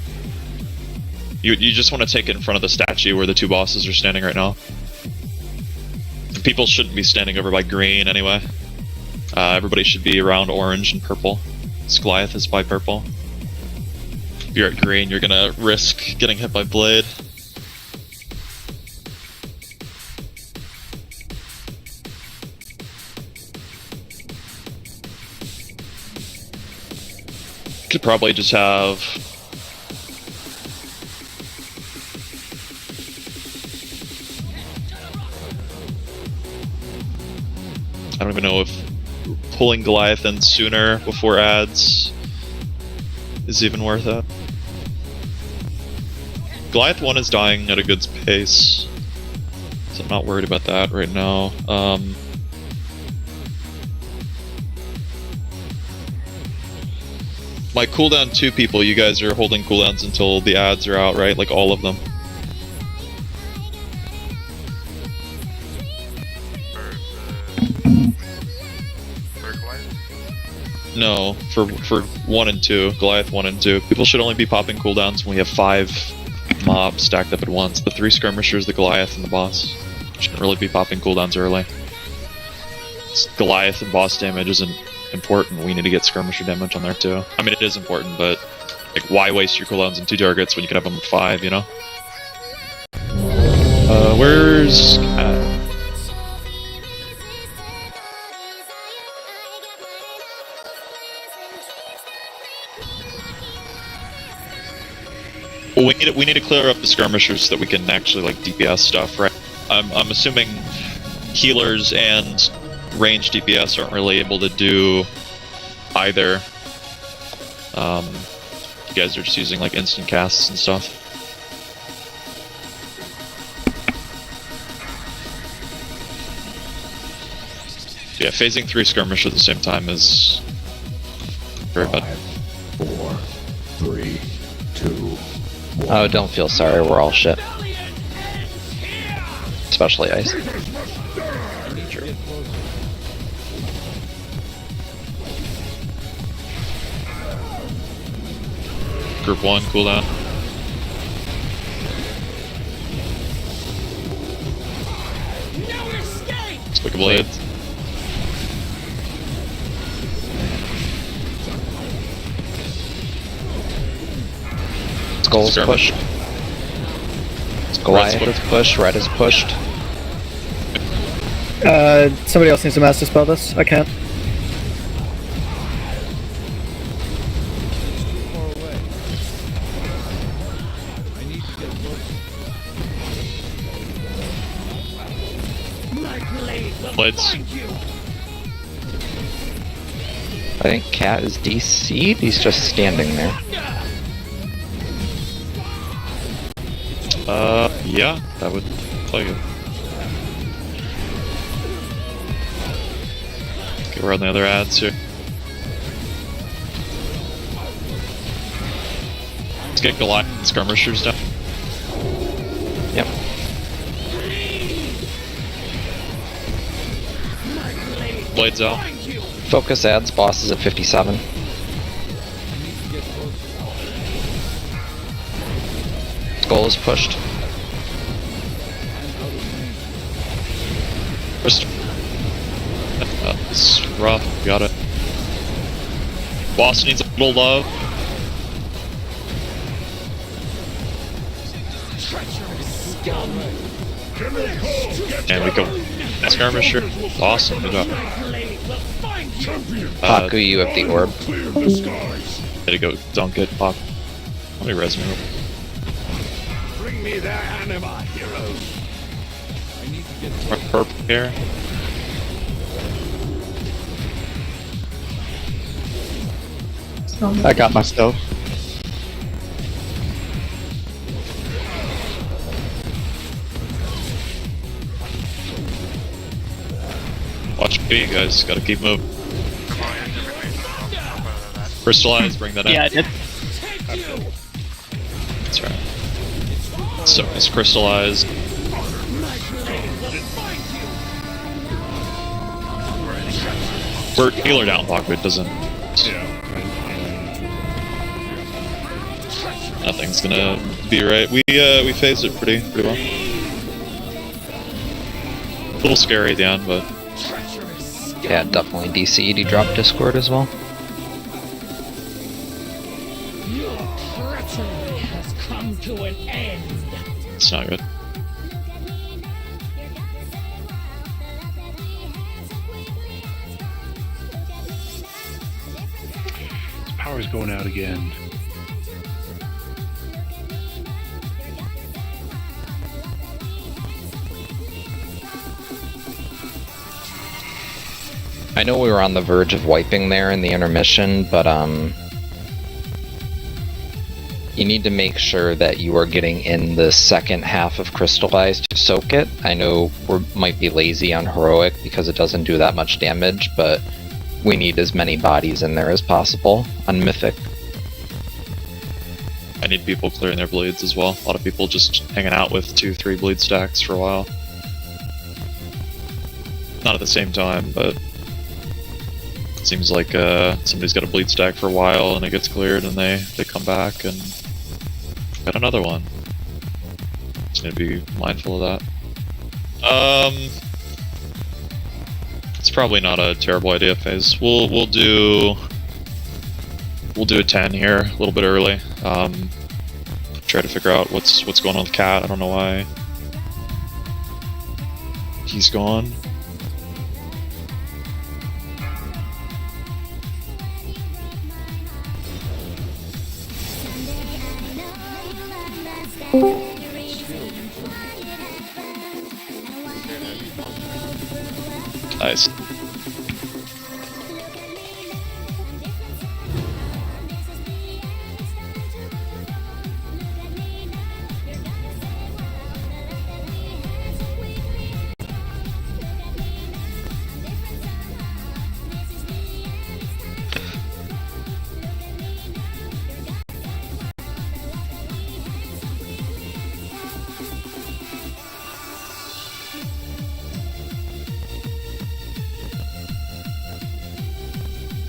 you just want to take it in front of the statue where the 2 bosses are standing right now. The people shouldn't be standing over by green anyway. Everybody should be around orange and purple. Goliath is by purple. If you're at green, you're gonna risk getting hit by Blade. Could probably just have... I don't even know if pulling Goliath in sooner before ads is even worth it. Goliath 1 is dying at a good pace, so I'm not worried about that right now. My cooldown 2 people, you guys are holding cooldowns until the ads are out, right? Like all of them. No, for 1 and 2, Goliath 1 and 2. People should only be popping cooldowns when we have 5 mobs stacked up at once. The 3 skirmishers, the Goliath, and the boss. Shouldn't really be popping cooldowns early. Goliath and boss damage isn't important. We need to get skirmisher damage on there too. I mean, it is important, but like, why waste your cooldowns on 2 targets when you can have them with 5, you know? Where's Well, we need to clear up the skirmishers so that we can actually like DPS stuff, right? I'm assuming healers and range DPS aren't really able to do either. You guys are just using like instant casts and stuff. Yeah, phasing 3 skirmish at the same time is very bad. 4, 3, 2. Oh, don't feel sorry, we're all shit. Especially Ice. Group 1, cooldown. Stick a blade. Skull's pushed. Goliath is pushed, Red is pushed. Somebody else needs to master spell this. I can't. Blades. I think Cat is DC'd, he's just standing there. Yeah, that would play good. Okay, we're on the other ads here. Let's get Goliath and skirmishers down. Yep. Blades out. Focus ads, boss is at 57. Skull is pushed. It's rough, got it. Boss needs a little love. And we go. Skirmisher. Awesome. Good job. Paku, you have the orb. There you go. Don't get Paku. Let me res me. Bring me their anima, heroes. I need to get Purple here. I got my stuff. Watch me, guys. Gotta keep moving. Crystallize, bring that in. Yeah, I did. That's right. So it's crystallized. We're healer down, Paku. It doesn't. Nothing's gonna be right. We phased it pretty well. A little scary at the end, but Yeah, definitely DC'd. He dropped Discord as well. Your treachery has come to an end. it's not good. His power's going out again. I know we were on the verge of wiping there in the intermission, but you need to make sure that you are getting in the second half of Crystallized to soak it. I know we might be lazy on Heroic because it doesn't do that much damage, but we need as many bodies in there as possible on Mythic. I need people clearing their bleeds as well. A lot of people just hanging out with 2-3 bleed stacks for a while. Not at the same time, but it seems like somebody's got a bleed stack for a while and it gets cleared and they come back and got another one. Just need to be mindful of that. It's probably not a terrible idea, FaZe. We'll do a 10 here, a little bit early. Try to figure out what's going on with Cat. I don't know why he's gone. Nice.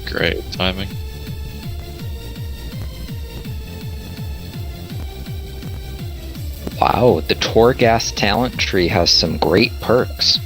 Great timing. Wow, the Torghast talent tree has some great perks.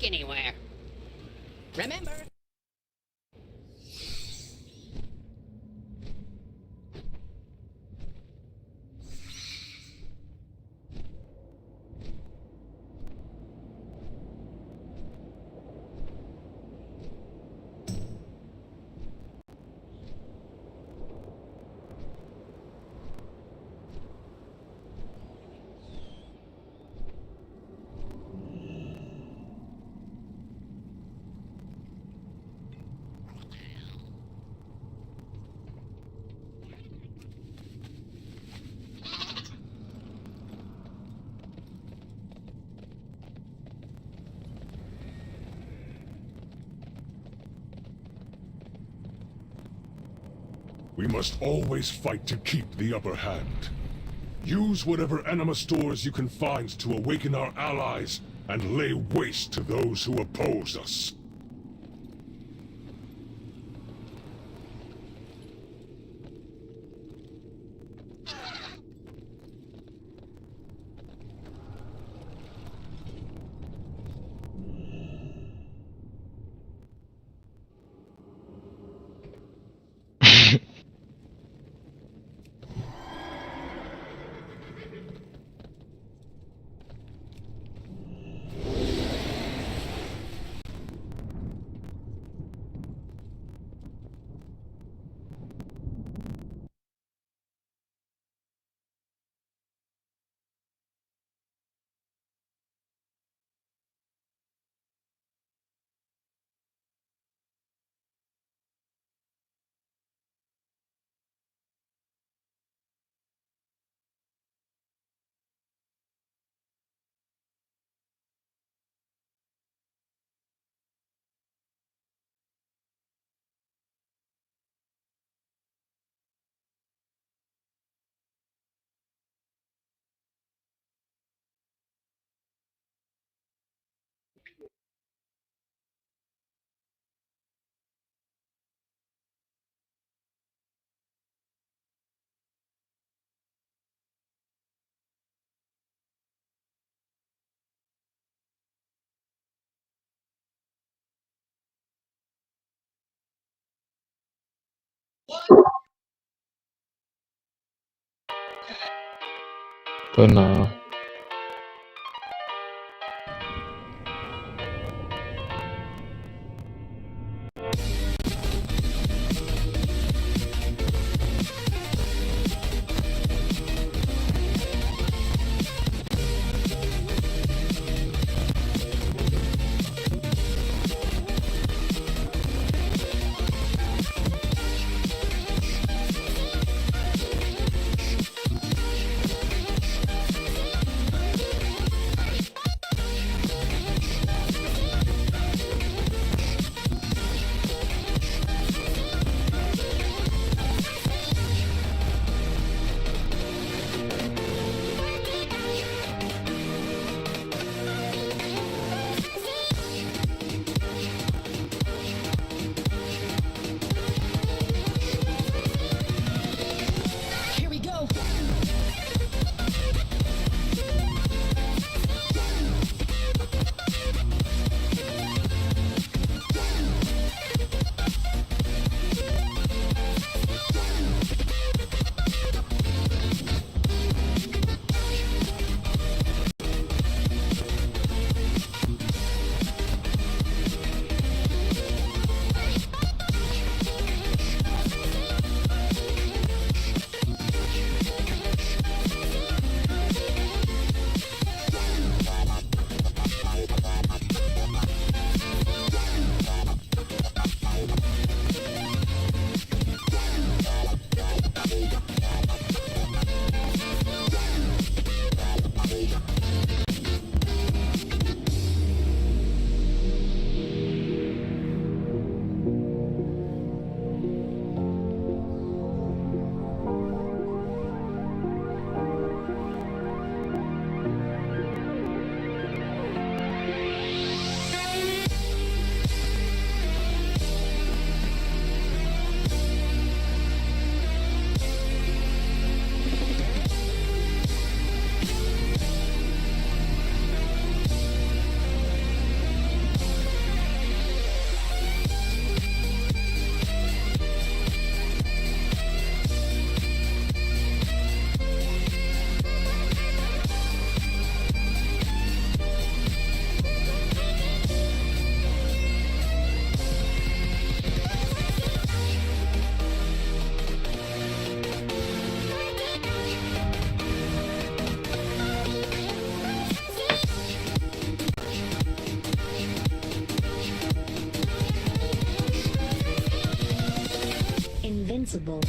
walk anywhere. Remember. We must always fight to keep the upper hand. Use whatever anima stores you can find to awaken our allies and lay waste to those who oppose us. But no. invincible.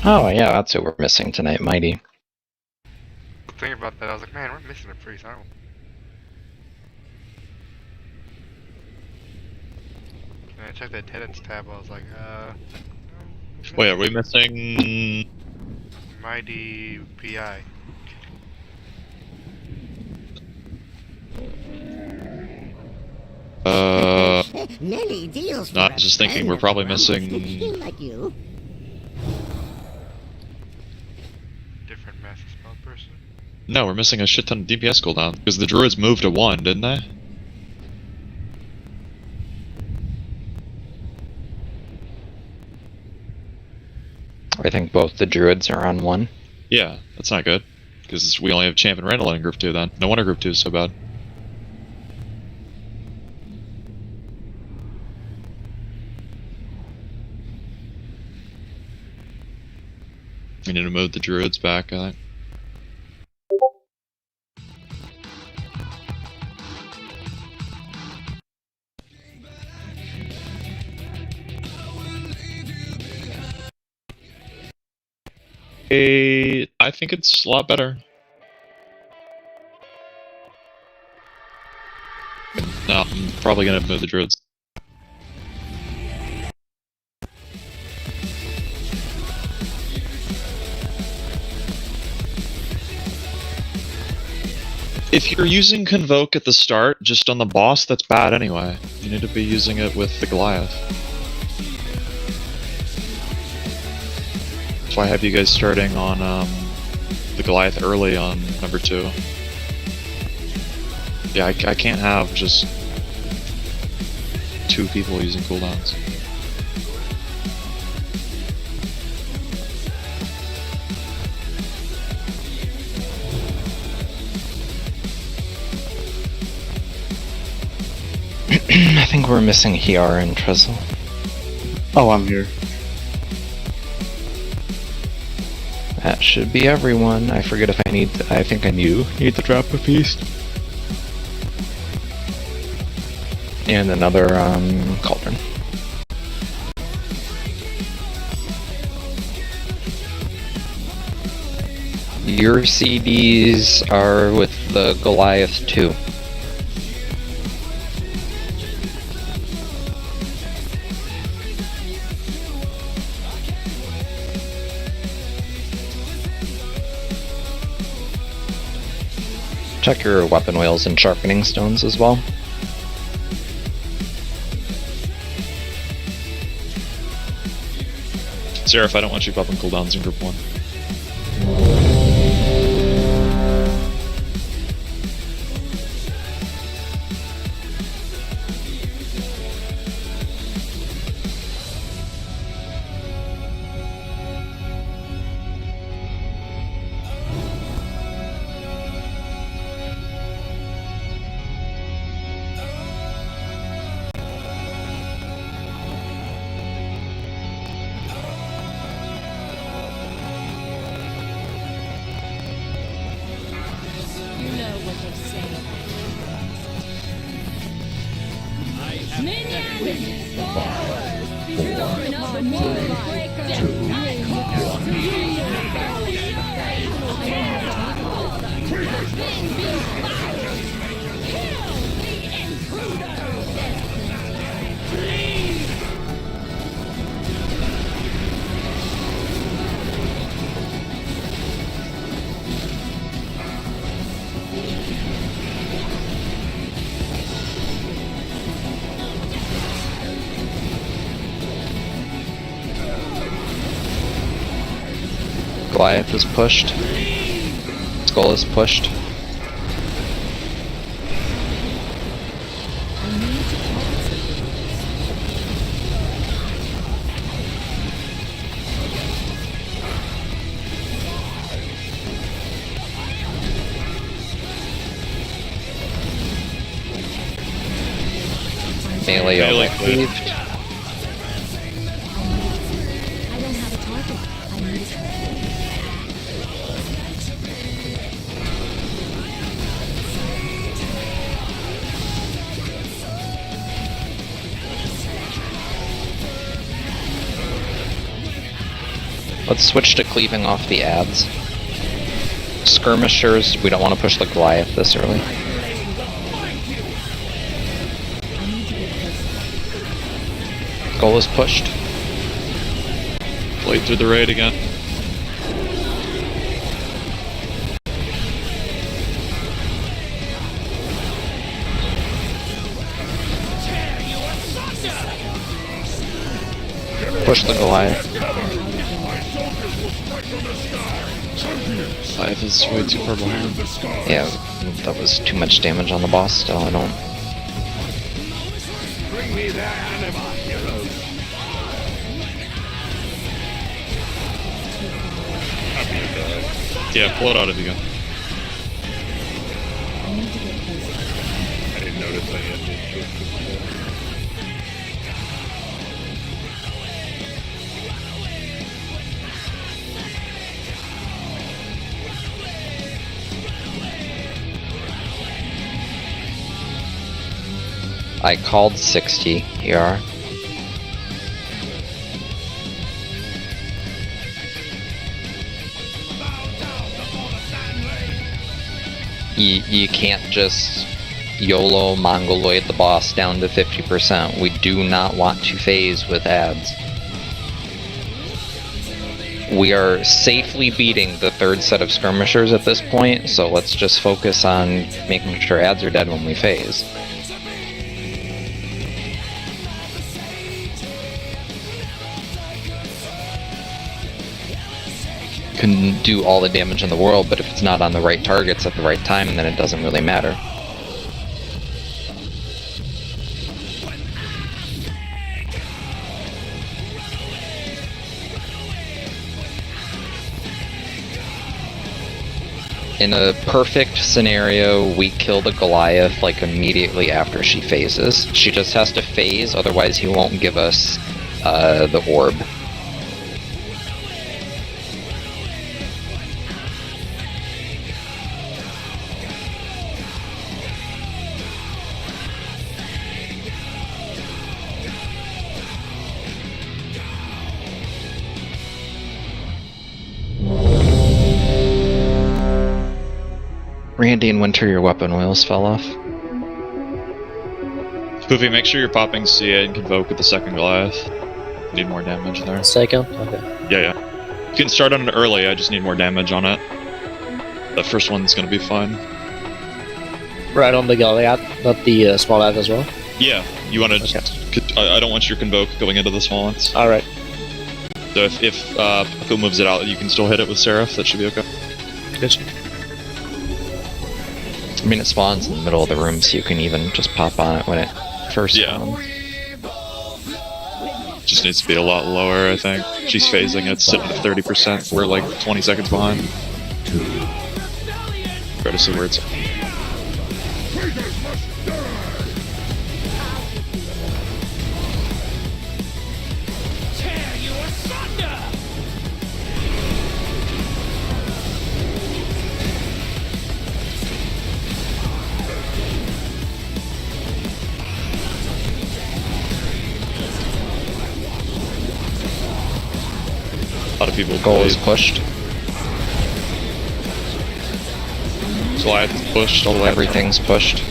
Oh yeah, that's what we're missing tonight, Mighty. Thinking about that, I was like, man, we're missing a priest. I don't. Can I check the attendance tab? I was like, Wait, are we missing? Mighty PI. Nelly deals Not just thinking we're probably missing. like you. Different master spell person. No, we're missing a shit ton of DPS cooldown because the druids moved to 1, didn't they? I think both the druids are on 1. Yeah, that's not good because we only have Champ and Randall in Group 2 then. No wonder Group 2 is so bad. We need to move the druids back, I think. I think it's a lot better. No, I'm probably gonna move the druids. If you're using Convoke at the start, just on the boss, that's bad anyway. You need to be using it with the Goliath. That's why I have you guys starting on the Goliath early on number 2. Yeah, I can't have just 2 people using cooldowns. I think we're missing Hiara and Trestle. Oh, I'm here. That should be everyone. I forget if I need. I think I need to drop a feast. And another cauldron. Your CDs are with the Goliath too. Check your weapon wheels and sharpening stones as well. Seraph, I don't want you popping cooldowns in group 1. Goliath is pushed. Skull is pushed. Melee cleaved. Let's switch to cleaving off the ads. Skirmishers, we don't want to push the Goliath this early. Goal is pushed. Blade through the raid again. Push the Goliath. Goliath is way too far behind. Yeah, that was too much damage on the boss still, I don't... Bring me their anima, heroes. Yeah, pull it out if you can. I didn't notice I had this. I called 60 here. You can't just YOLO Mongoloid the boss down to 50%. We do not want to phase with ads. We are safely beating the third set of skirmishers at this point, so let's just focus on making sure ads are dead when we phase. Can do all the damage in the world, but if it's not on the right targets at the right time, then it doesn't really matter. In a perfect scenario, we kill the Goliath like immediately after she phases. She just has to phase, otherwise he won't give us the orb. Randy and Winter, your weapon wheels fell off. Poofy, make sure you're popping CA and Convoke with the second Goliath. Need more damage there. Second? Okay. Yeah. You can start on it early, I just need more damage on it. The first one's gonna be fine. Right on the Goliath, not the small F as well? Yeah, you want to... I don't want your Convoke going into the small ones. Alright. So if Papu moves it out, you can still hit it with Seraph, that should be okay. Good. I mean, it spawns in the middle of the room, so you can even just pop on it when it first spawns. Just needs to be a lot lower, I think. She's phasing, it's sitting at 30%, we're like 20 seconds behind. Try to see where it's at. A lot of people. Goal is pushed. Goliath is pushed all the way. Everything's pushed.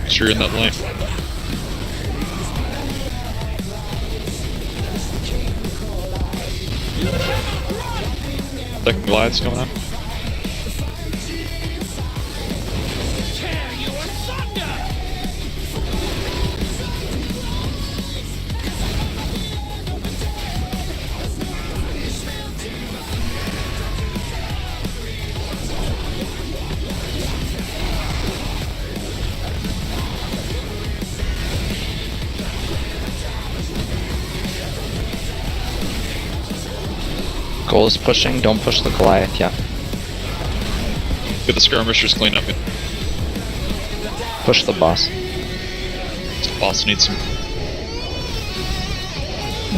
Make sure you're in that lane. Second Goliath's coming up. Goal is pushing, don't push the Goliath yet. Get the skirmishers cleaned up. Push the boss. Boss needs some.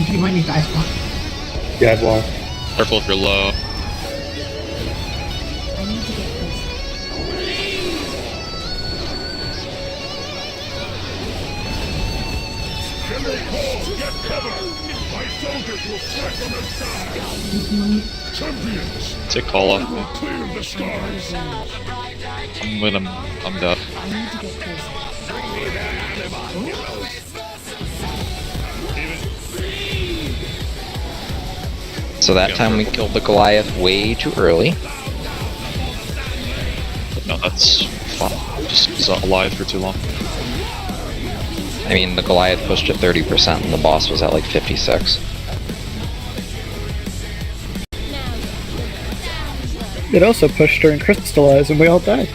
Do you want you guys block? Yeah, I block. Careful if you're low. Get cover! My soldiers will strike from the sky! Champions! Take call off. Clear the skies! I'm dead. So that time we killed the Goliath way too early. No, that's fine. Just was alive for too long. I mean, the Goliath pushed at 30% and the boss was at like 56. It also pushed during Crystallize and we all died.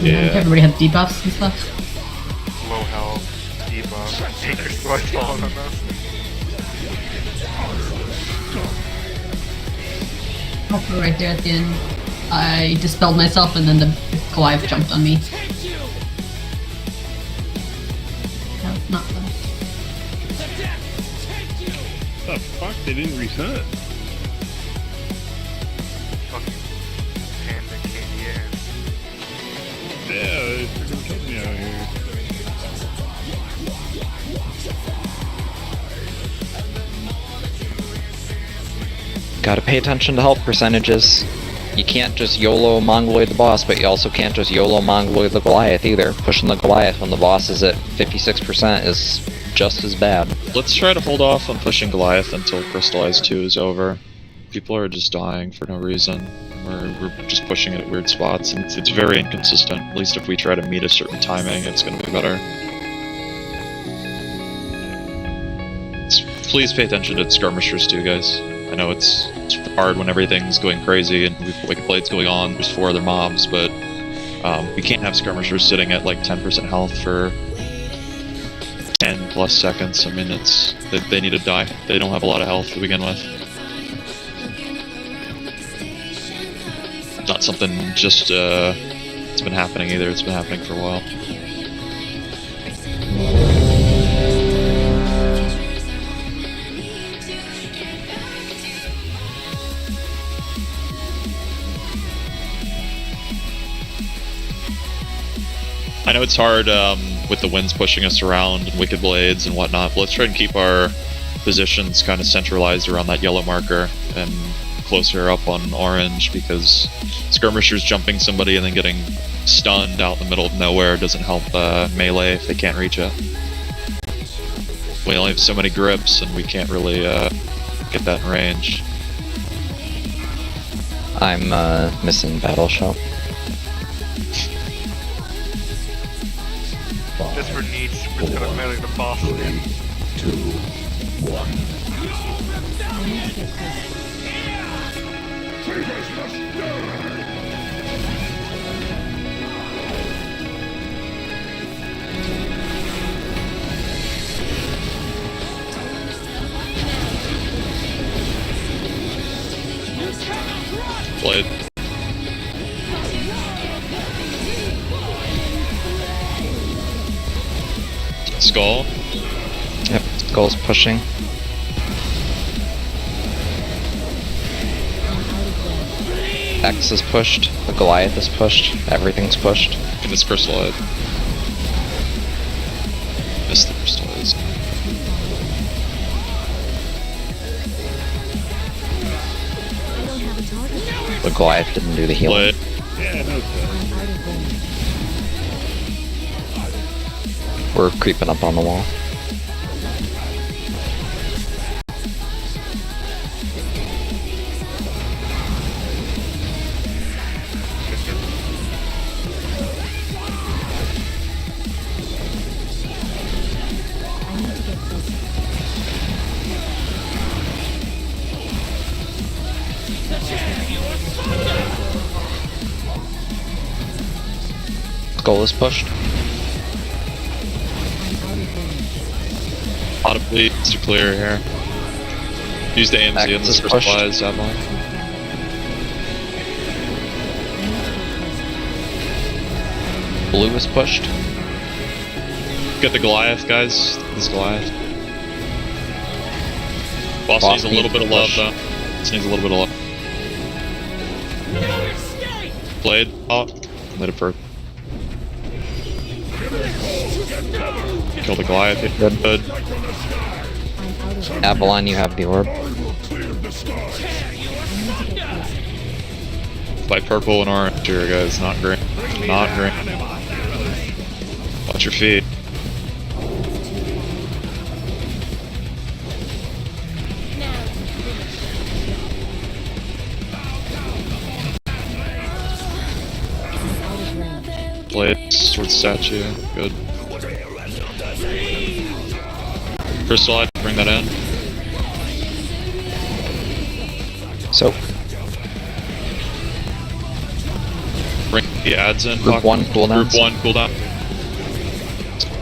Yeah. Everybody had debuffs and stuff. Low health, debuff, Taker Slice falling on us. Hopefully right there at the end, I dispelled myself and then the Goliath jumped on me. That was not fun. The fuck? They didn't reset? Fucking panda KDS. Yeah, they freaking killed me out here. Gotta pay attention to health percentages. You can't just YOLO Mongoloid the boss, but you also can't just YOLO Mongoloid the Goliath either. Pushing the Goliath when the boss is at 56% is just as bad. Let's try to hold off on pushing Goliath until Crystallize 2 is over. People are just dying for no reason. We're just pushing it at weird spots, and it's very inconsistent. At least if we try to meet a certain timing, it's going to be better. Please pay attention to skirmishers too, guys. I know it's hard when everything's going crazy and we've Wicked Blades going on, there's 4 other mobs, but we can't have skirmishers sitting at like 10% health for 10 plus seconds. I mean, they need to die. They don't have a lot of health to begin with. Not something just it's been happening either, it's been happening for a while. I know it's hard with the winds pushing us around and Wicked Blades and whatnot, but let's try and keep our positions kind of centralized around that yellow marker and closer up on orange, because skirmishers jumping somebody and then getting stunned out in the middle of nowhere doesn't help melee if they can't reach it. We only have so many grips and we can't really get that in range. I'm missing Battle Show. Just for needs, we're just gonna melee the boss. 3, 2, 1. Blade. Skull. Yep, Skull's pushing. X is pushed, the Goliath is pushed, everything's pushed. And it's crystallized. Missed the crystallized. The Goliath didn't do the healing. Blade. Yeah, no, We're creeping up on the wall. Skull is pushed. A lot of bleeds to clear here. Use the AMZ on this crystallized Avalon. Blue is pushed. Get the Goliath, guys. This Goliath. Boss needs a little bit of love, though. This needs a little bit of love. Blade. Oh, let it perk. Kill the Goliath. Good. Avalon, you have the orb. By purple and orange here, guys. Not green. Not green. Watch your feet. Blade towards statue. Good. Crystal, I'd bring that in. So, bring the ads in. Group 1 cooldown. Group 1 cooldown.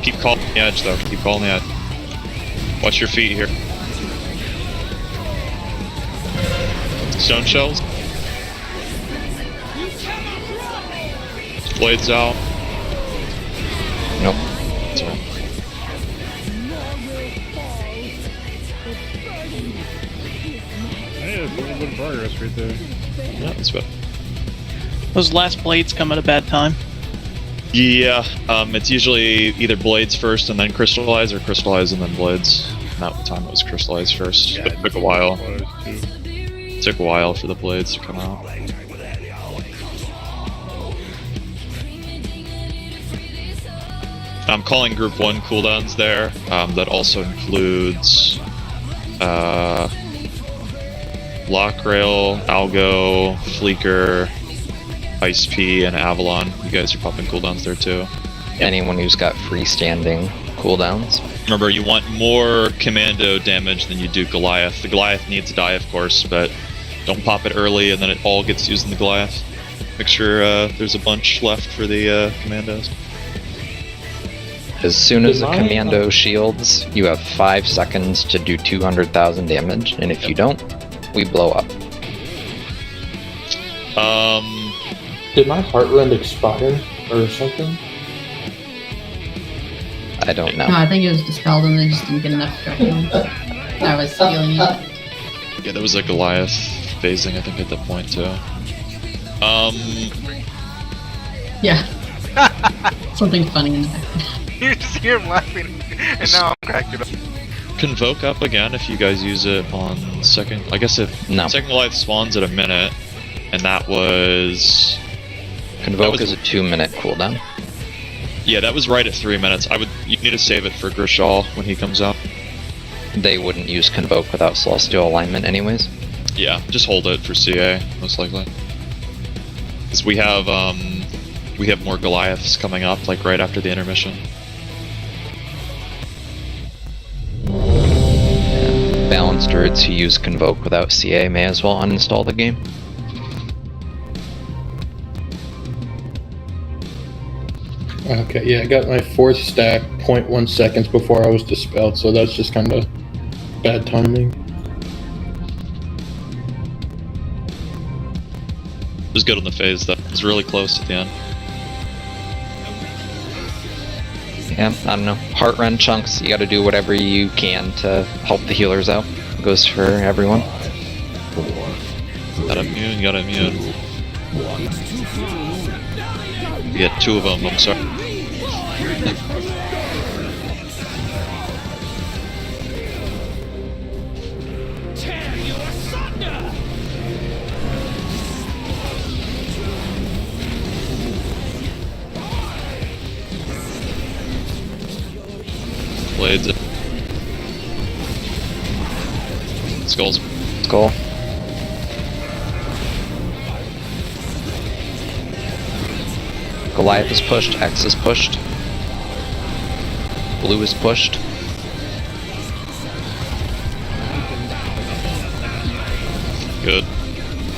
Keep calling the edge, though. Keep calling the edge. Watch your feet here. Stone shells. Blades out. Nope. Sorry. Hey, there's a little bit of progress right there. Yeah, that's good. Those last blades come at a bad time. Yeah, it's usually either blades first and then crystallize, or crystallize and then blades. That time it was crystallized first, Yeah, but it took a while. Too. It took a while for the blades to come out. I'm calling group 1 cooldowns there. That also includes Lockrail, Algo, Fleeker, Ice P, and Avalon. You guys are popping cooldowns there too. Anyone who's got freestanding cooldowns. Remember, you want more commando damage than you do Goliath. The Goliath needs to die, of course, but don't pop it early and then it all gets used in the Goliath. Make sure there's a bunch left for the commandos. As soon as the commando shields, you have 5 seconds to do 200,000 damage, and if you don't, we blow up. Did my heart rend expire or something? I don't know. No, I think it was dispelled and they just didn't get enough healing. I was healing it. Yeah, there was a Goliath phasing, I think, at that point too. Yeah. Something funny in the background. You just hear him laughing, and now I'm cracking up. Convoke up again if you guys use it on second. I guess if second Goliath spawns at a minute, and that was Convoke is a 2-minute cooldown. Yeah, that was right at 3 minutes. You need to save it for Grishal when he comes out. They wouldn't use Convoke without Celestial alignment anyways. Yeah, just hold it for CA, most likely. Because we have more Goliaths coming up, like right after the intermission. Balanced druids who use Convoke without CA may as well uninstall the game. Okay, yeah, I got my 4th stack 0.1 seconds before I was dispelled, so that's just kind of bad timing. It was good on the phase, though. It was really close at the end. Yeah, I don't know. Heart run chunks, you gotta do whatever you can to help the healers out. It goes for everyone. Got immune, got immune. You get 2 of them, I'm sorry. Blades. Skulls. Skull. Goliath is pushed, X is pushed. Blue is pushed. Good.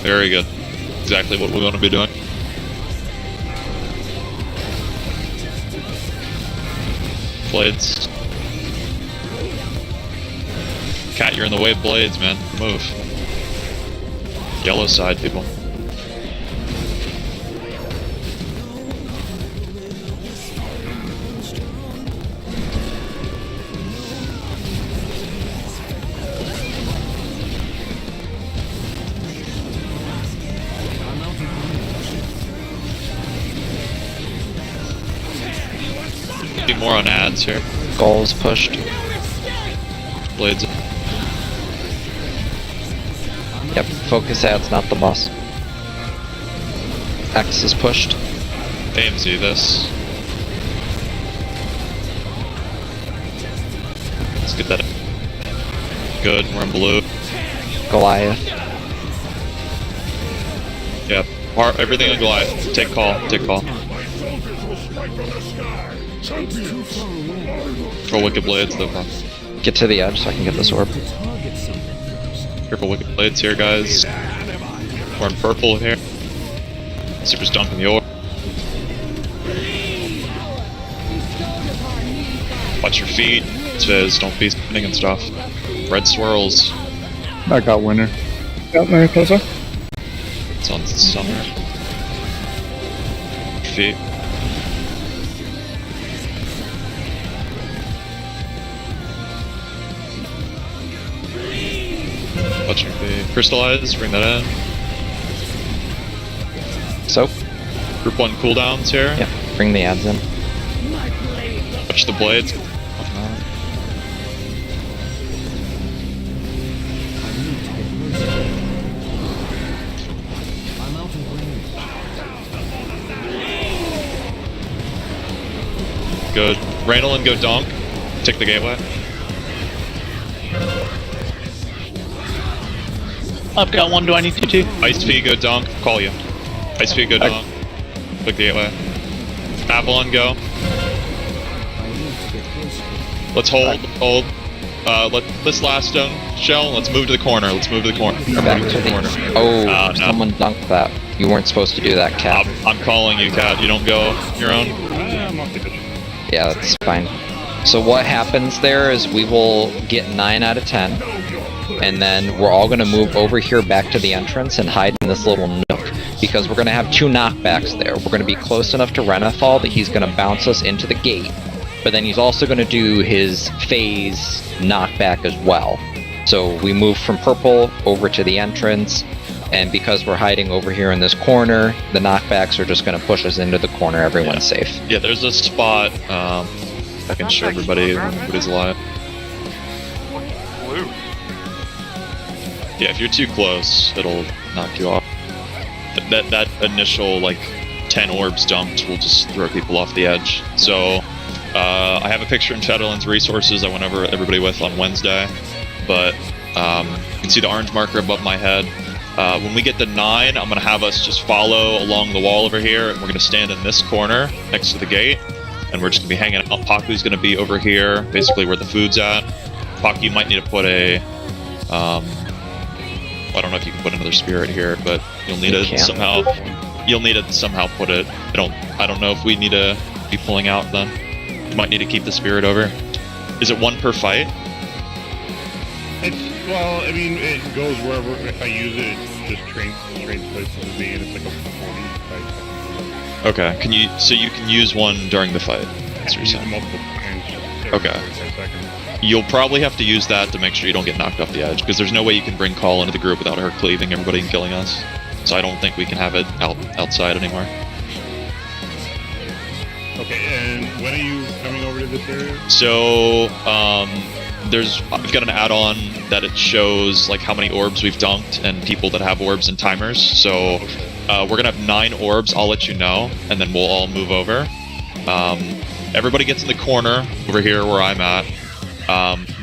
Very good. Exactly what we want to be doing. Blades. Cat, you're in the way of blades, man. Move. Yellow side, people. Be more on ads here. Skull's pushed. Blades. Yep, focus ads, not the boss. X is pushed. AMZ this. Let's get that. Good, we're in blue. Goliath. Yep. Everything in Goliath. Take call. Take call. Throw Wicked Blades, though. Get to the edge so I can get this orb. Careful Wicked Blades here, guys. We're in purple here. Super's dumping the orb. Watch your feet. Says don't be spinning and stuff. Red swirls. I got winner. Got Mariposa. It's on summer. Feet. Watch your feet. Crystallize, bring that in. So? Group 1 cooldowns here. Yeah, bring the ads in. Watch the blades. Good. Randall and go donk. Take the gateway. I've got one, do I need to too? Ice Fee, go donk. Call you. Ice Fee, go donk. Click the gateway. Avalon, go. Let's hold. Let this last stone shell. Let's move to the corner. Let's move to the corner. Back to the corner. Oh, no. Someone dunked that. You weren't supposed to do that, Cat. I'm calling you, Cat. You don't go your own. Yeah, that's fine. So what happens there is we will get 9 out of 10, and then we're all going to move over here back to the entrance and hide in this little nook, because we're going to have 2 knockbacks there. We're going to be close enough to Renethal that he's going to bounce us into the gate, but then he's also going to do his phase knockback as well. So we move from purple over to the entrance, and because we're hiding over here in this corner, the knockbacks are just going to push us into the corner. Everyone's safe. Yeah, there's a spot. I can show everybody when everybody's alive. Blue. Yeah, if you're too close, it'll knock you off. That initial, like, 10 orbs dumped will just throw people off the edge. So, I have a picture in Shadowlands Resources I went over everybody with on Wednesday, but you can see the orange marker above my head. When we get to 9, I'm gonna have us just follow along the wall over here, and we're gonna stand in this corner next to the gate, and we're just gonna be hanging out. Paku's gonna be over here, basically where the food's at. Paku, you might need to put a, I don't know if you can put another spirit here, but you'll need to somehow. You'll need to somehow put it. I don't know if we need to be pulling out then. You might need to keep the spirit over. Is it 1 per fight? Well, I mean, it goes wherever. If I use it, it just translates to me, and it's like a 40 fight. Okay. So you can use 1 during the fight? That's what you're saying. Multiple times. Okay. You'll probably have to use that to make sure you don't get knocked off the edge, because there's no way you can bring Call into the group without her cleaving everybody and killing us. So I don't think we can have it outside anymore. Okay, and when are you coming over to this area? So, I've got an add-on that it shows like how many orbs we've dunked and people that have orbs and timers. So we're gonna have 9 orbs. I'll let you know, and then we'll all move over. Everybody gets in the corner over here where I'm at.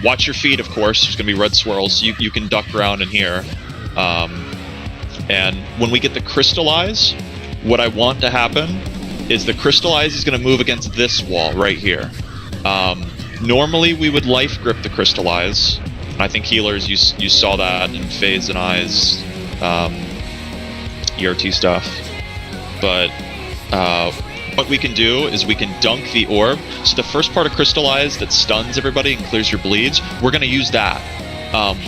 Watch your feet, of course. There's gonna be red swirls, so you can duck around in here. And when we get the crystallize, what I want to happen is the crystallize is going to move against this wall right here. Normally we would life grip the crystallize, and I think healers, you saw that in FaZe and I's ERT stuff. But what we can do is we can dunk the orb. So the first part of crystallize that stuns everybody and clears your bleeds, we're going to use that.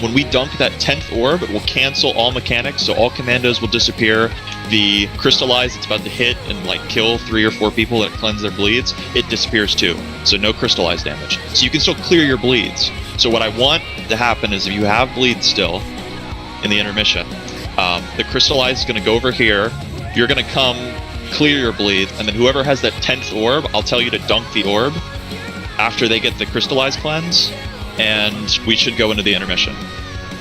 When we dunk that 10th orb, it will cancel all mechanics, so all commandos will disappear. The crystallize that's about to hit and like kill 3 or 4 people that cleanse their bleeds, it disappears too. So no crystallize damage. So you can still clear your bleeds. So what I want to happen is if you have bleeds still in the intermission, the crystallize is going to go over here. You're going to come clear your bleed, and then whoever has that 10th orb, I'll tell you to dunk the orb after they get the crystallize cleanse. And we should go into the intermission,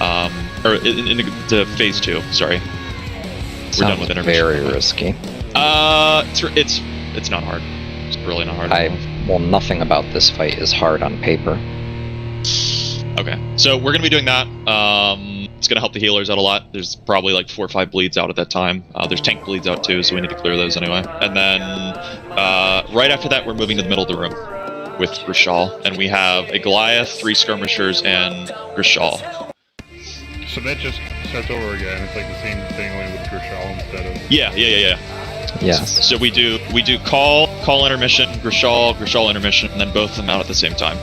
or into phase 2. Sorry, we're done with intermission. Very risky. It's not hard. It's really not hard. Well, nothing about this fight is hard on paper. Okay, so we're gonna be doing that. It's gonna help the healers out a lot. There's probably like 4 or 5 bleeds out at that time. There's tank bleeds out too, so we need to clear those anyway. And then right after that, we're moving to the middle of the room with Grishal, and we have a Goliath, 3 skirmishers, and Grishal. So that just starts over again. It's like the same thing, only with Grishal instead of. Yeah. Yes. So we do call intermission, Grishal intermission, and then both of them out at the same time.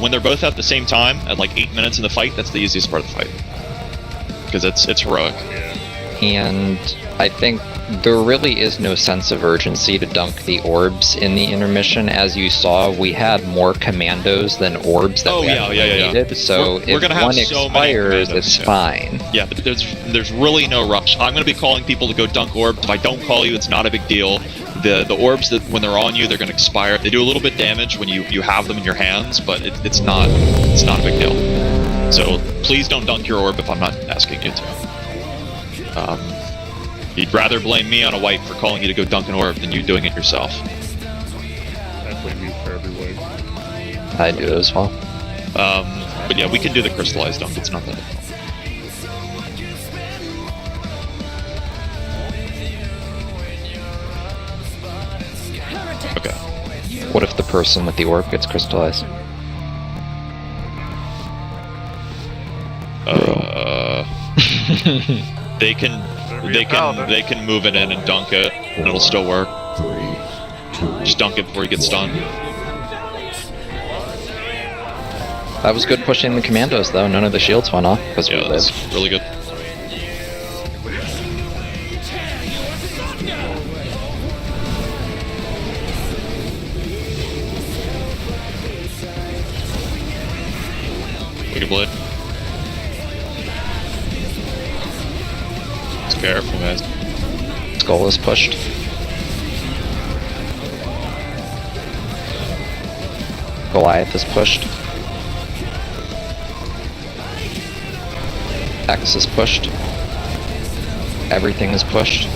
When they're both out at the same time, at like 8 minutes in the fight, that's the easiest part of the fight, because it's heroic. And I think there really is no sense of urgency to dunk the orbs in the intermission. As you saw, we had more commandos than orbs that we needed. So we're if gonna have one so expires, it's fine. Yeah, but there's really no rush. I'm gonna be calling people to go dunk orbs. If I don't call you, it's not a big deal. The orbs, that when they're on you, they're gonna expire. They do a little bit damage when you have them in your hands, but it's not a big deal. So please don't dunk your orb if I'm not asking you to. You'd rather blame me on a wipe for calling you to go dunk an orb than you doing it yourself. I blame you for every way. I do as well. But yeah, we can do the crystallized dunk. It's not that difficult. Okay. What if the person with the orb gets crystallized? They can move it in and dunk it, and it'll still work. Just dunk it before he gets stunned. That was good pushing the commandos, though. None of the shields went off because we lived. That's really good. Wicked Blade. Careful, guys. Skull is pushed. Goliath is pushed. X is pushed. Everything is pushed.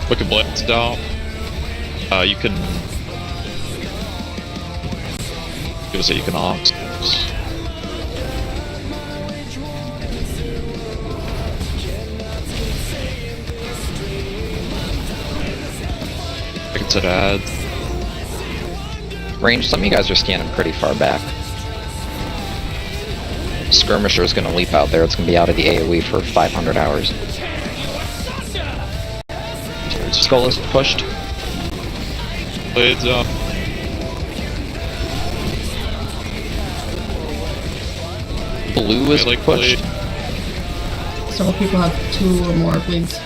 Wicked Blade's down. You can gonna say economics. I can set ads. Range, some of you guys are scanning pretty far back. Skirmisher is going to leap out there. It's going to be out of the AoE for 500 hours. Skull is pushed. Blades up. Blue is pushed. Several people have 2 or more bleeds.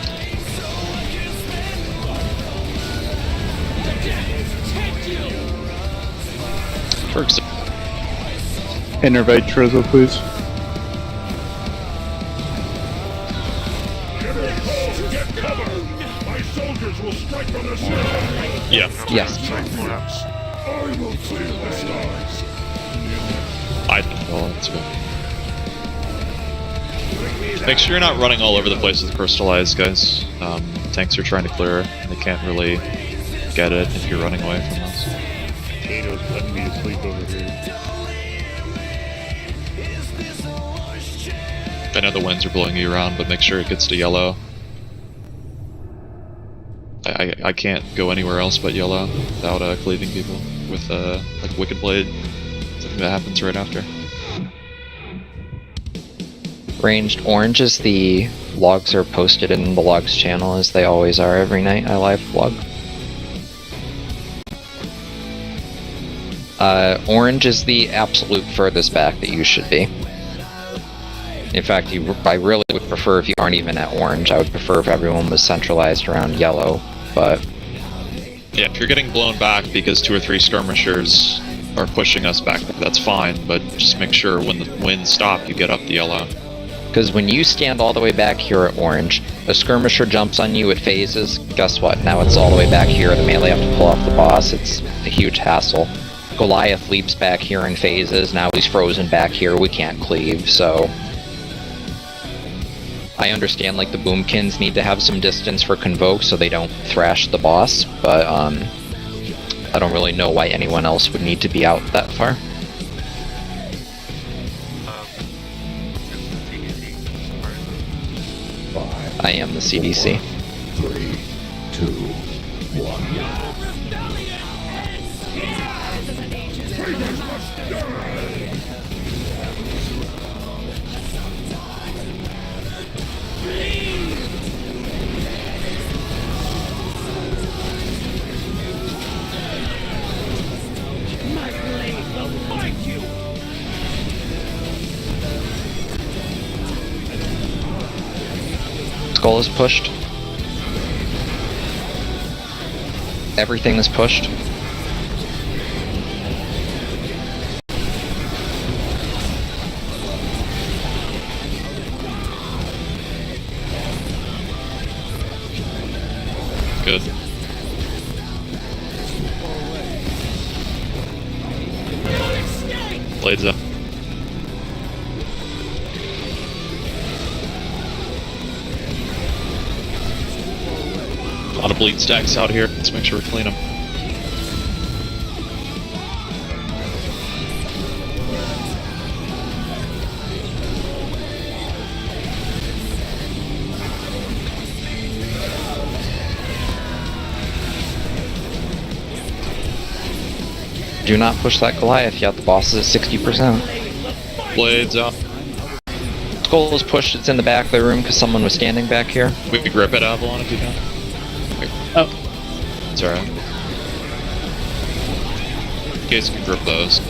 Innervate Trizzle, please. Get cover! My soldiers will strike from the sky! Yeah. Yes. I will clear the skies! That's good. Make sure you're not running all over the place with crystallized, guys. Tanks are trying to clear, and they can't really get it if you're running away from us. Potato's letting me sleep over here. I know the winds are blowing you around, but make sure it gets to yellow. I can't go anywhere else but yellow without cleaving people with like Wicked Blade. Something that happens right after. Ranged orange is the logs are posted in the logs channel as they always are every night I live vlog. Orange is the absolute furthest back that you should be. In fact, I really would prefer if you aren't even at orange. I would prefer if everyone was centralized around yellow, but... Yeah, if you're getting blown back because 2 or 3 skirmishers are pushing us back, that's fine, but just make sure when the winds stop, you get up the yellow. Because when you stand all the way back here at orange, a skirmisher jumps on you, it phases, guess what? Now it's all the way back here, the melee have to pull off the boss, it's a huge hassle. Goliath leaps back here and phases, now he's frozen back here, we can't cleave, so... I understand like the boomkins need to have some distance for convoke so they don't thrash the boss, but I don't really know why anyone else would need to be out that far. I am the CDC. 3, 2, 1. Skull is pushed. Everything is pushed. Good. Blades up. A lot of bleed stacks out here. Let's make sure we clean them. Do not push that Goliath yet, the boss is at 60%. Blades up. Skull is pushed, it's in the back of the room because someone was standing back here. We can grip it, Avalon, if you can. Oh. It's alright. You guys can grip those.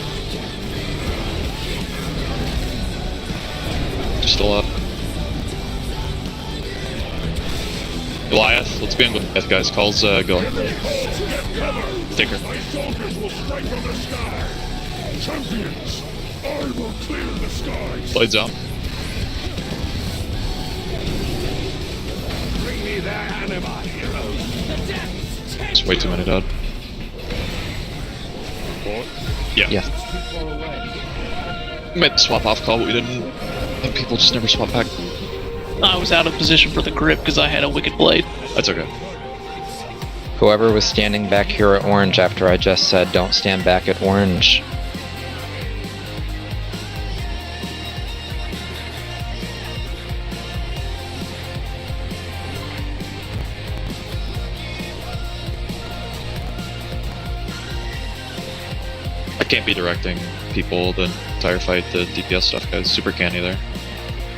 Still up. Goliath, let's be in with Goliath, guys. Calls, go. Take her. My soldiers will strike from the sky! Champions, I will clear the skies! Blades out. Bring me their anima, heroes! There's way too many dead. Yeah. Yes. We made the swap off call, but we didn't. And people just never swap back. I was out of position for the grip because I had a Wicked Blade. That's okay. Whoever was standing back here at orange after I just said don't stand back at orange. I can't be directing people the entire fight, the DPS stuff, guys. Super can't either.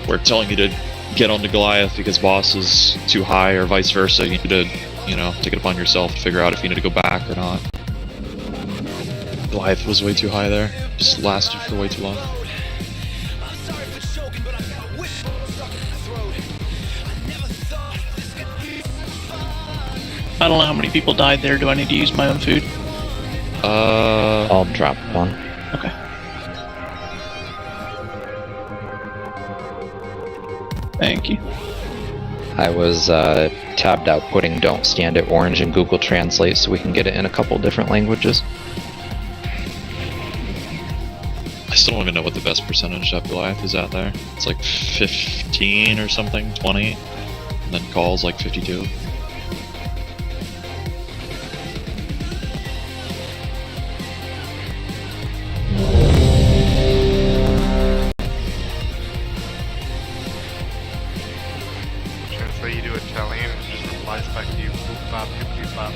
We're telling you to get onto Goliath because boss is too high, or vice versa. You need to, you know, take it upon yourself to figure out if you need to go back or not. Goliath was way too high there. Just lasted for way too long. I don't know how many people died there. Do I need to use my own food? I'll drop one. Okay. Thank you. I was tabbed out putting "Don't Stand at Orange" in Google Translate so we can get it in a couple different languages. I still don't even know what the best percentage of Goliath is out there. It's like 15 or something, 20, and then calls like 52. Translate you to Italian and it just replies back to you. Boop bop, boop boop bop.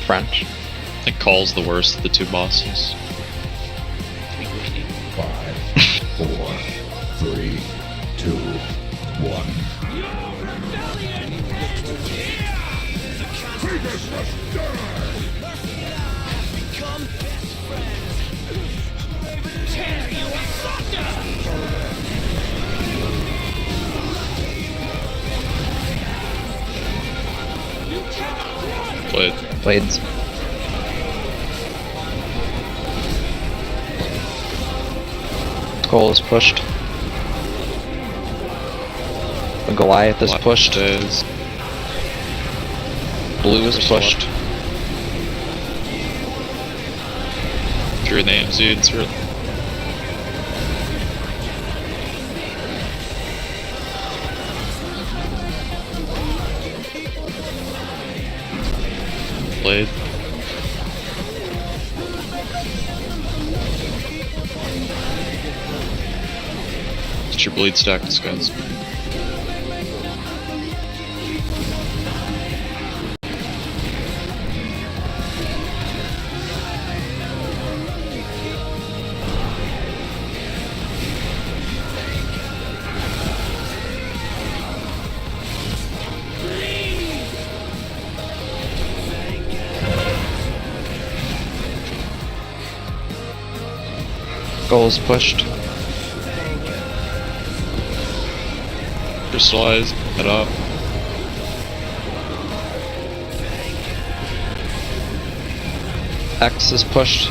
French. I think call's the worst of the two bosses. 5, 4, 3, 2, 1. Blades. Goal is pushed. The Goliath is pushed. Blue is pushed. If your name's dudes, really. Blade. Get your blade stacks, guys. Goal is pushed. Crystallize, head up. X is pushed.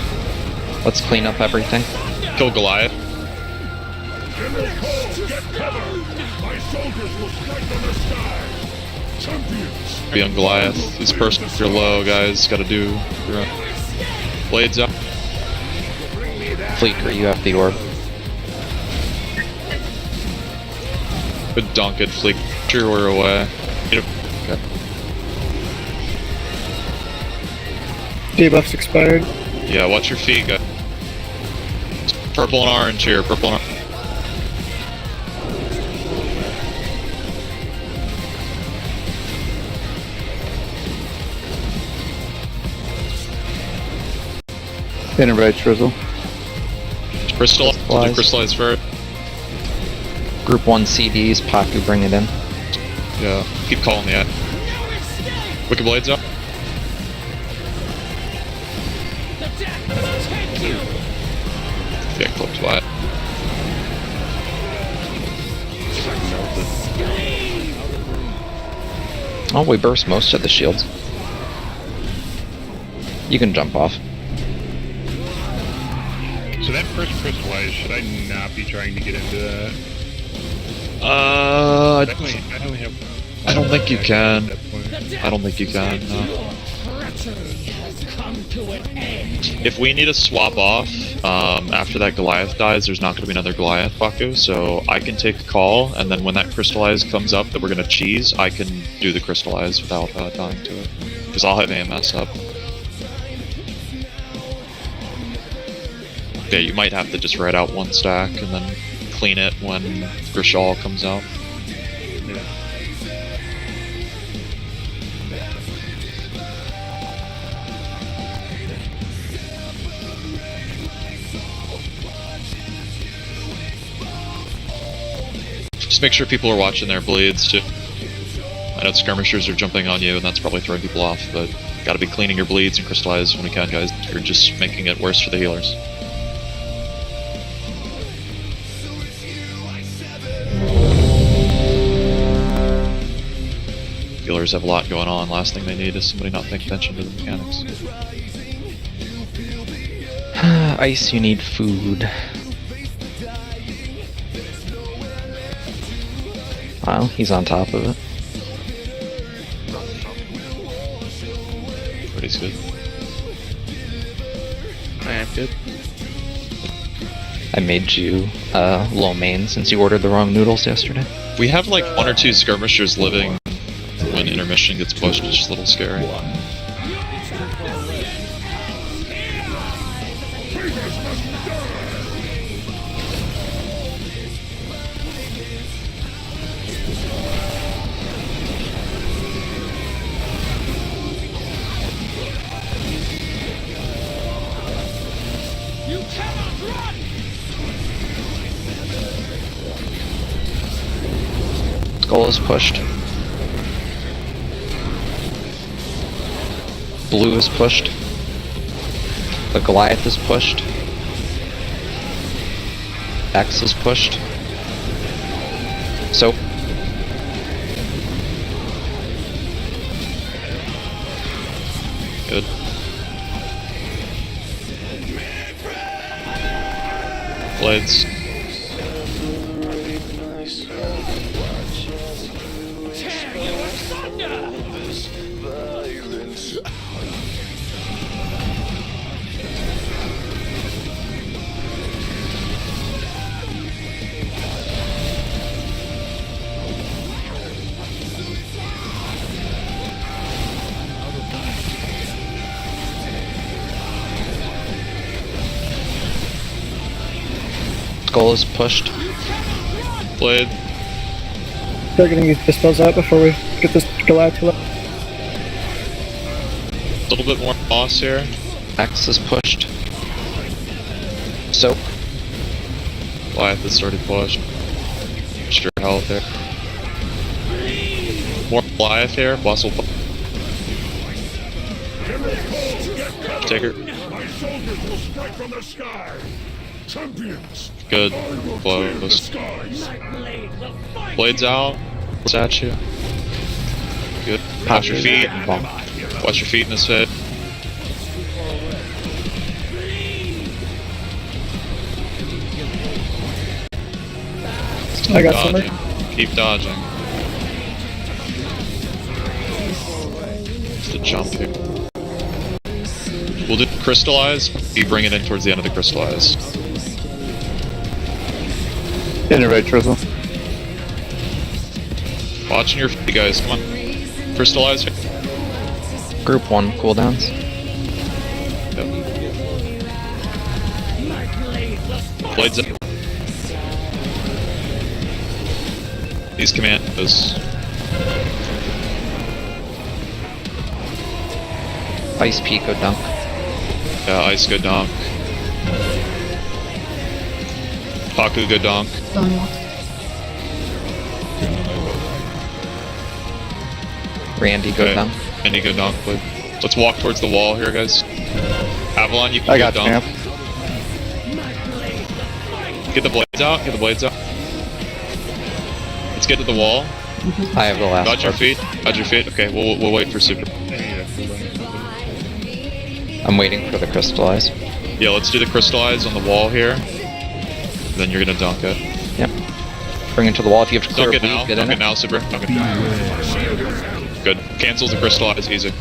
Let's clean up everything. Kill Goliath. General Cole, get cover! My soldiers will strike from the sky! Champions! Be on Goliath. This person, if you're low, guys, gotta do your own. Blades up. Fleeker, you have the orb. Good dunk it, Fleek. Sure, we're away. Okay. Debuff's expired. Yeah, watch your feet, guys. Purple and orange here, purple and orange. Innervate Trizzle. Crystallize first. Group 1 CDs, Paku, bring it in. Yeah, keep calling the eye. Wicked Blades up. Yeah, clipped by it. Oh, we burst most of the shields. You can jump off. So that first crystallize, should I not be trying to get into that? I I don't think you can. I don't think you can, no. If we need to swap off, after that Goliath dies, there's not going to be another Goliath Baku, so I can take a call, and then when that Crystallize comes up that we're going to cheese, I can do the Crystallize without dying to it. Because I'll have AMS up. Yeah, you might have to just write out one stack, and then clean it when Grishal comes out. Just make sure people are watching their bleeds too. I know skirmishers are jumping on you and that's probably throwing people off, but gotta be cleaning your bleeds and crystallize when we can, guys. You're just making it worse for the healers. Healers have a lot going on. Last thing they need is somebody not paying attention to the mechanics. Ice, you need food. Wow, he's on top of it. Pretty good. I am good. I made you low main since you ordered the wrong noodles yesterday. We have like 1 or 2 skirmishers living when intermission gets pushed. It's just a little scary. Skull is pushed. Blue is pushed. The Goliath is pushed. X is pushed. Soap. Good. Blades. Skull is pushed. Blade. They're gonna get the spells out before we get this Goliath to A little bit more boss here. X is pushed. Soap. Goliath is already pushed. Extra health there. More Goliath here. Boss will take her. My soldiers will strike from the sky. Champions. Good. Close. Blades out. What's at you? Good. Watch your feet. Watch your feet in his head. I got dodging. something. Keep dodging. Just a jump here. We'll do crystallize. You bring it in towards the end of the crystallize. Innervate Trizzle. Watching your feet, guys. Come on. Crystallize. Group 1 cooldowns. Yep. Blades up. These commandos. Ice Pico dunk. Yeah, Ice good donk. Haku good donk. Stonewall. Randy go dunk. Randy good donk, please. Let's walk towards the wall here, guys. Avalon, you can I got go donk. champ. Get the blades out. Get the blades out. Let's get to the wall. I have the last Dodge your part. feet. Dodge your feet. Okay, we'll wait for super. I'm waiting for the crystallize. Yeah, let's do the crystallize on the wall here. Then you're gonna dunk it. Yep. Bring it to the wall. If you have to clear Dunk it a now. bleed, get Dunk in it now, super. Dunk it. Good. Cancels the crystallize. Easy.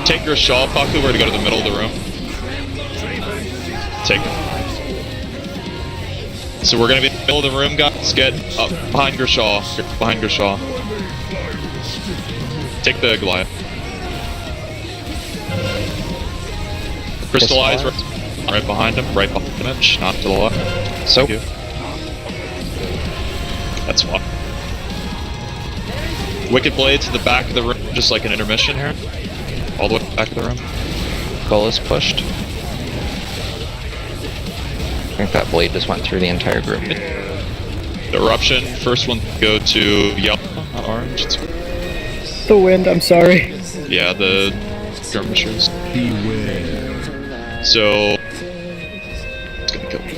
Take your shawl, Paku. We're gonna go to the middle of the room. Take it. So we're gonna be in the middle of the room, guys. Get up behind Gershaw. Behind Gershaw. Take the Goliath. Crystallize right behind him. Right behind him. Not to the left. So. That's why. Wicked Blade to the back of the room, just like an intermission here. All the way to the back of the room. Goal is pushed. I think that blade just went through the entire group. The eruption, first one go to yellow, not orange. The wind, I'm sorry. Yeah, the skirmishers. So it's gonna kill me.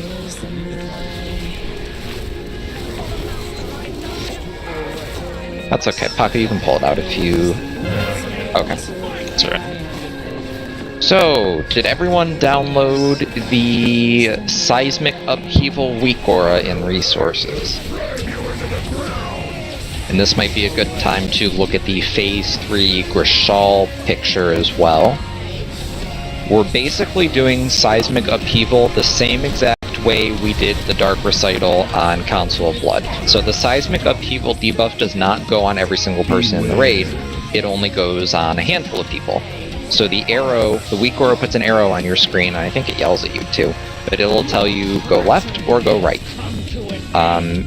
That's okay, Paco, you can pull it out if you... Okay. That's alright. So, did everyone download the Seismic Upheaval Weak Aura in Resources? And this might be a good time to look at the Phase 3 Grishal picture as well. We're basically doing Seismic Upheaval the same exact way we did the Dark Recital on Council of Blood. So the Seismic Upheaval debuff does not go on every single person in the raid, it only goes on a handful of people. So the arrow, the Weak Aura puts an arrow on your screen, and I think it yells at you too, but it'll tell you go left or go right.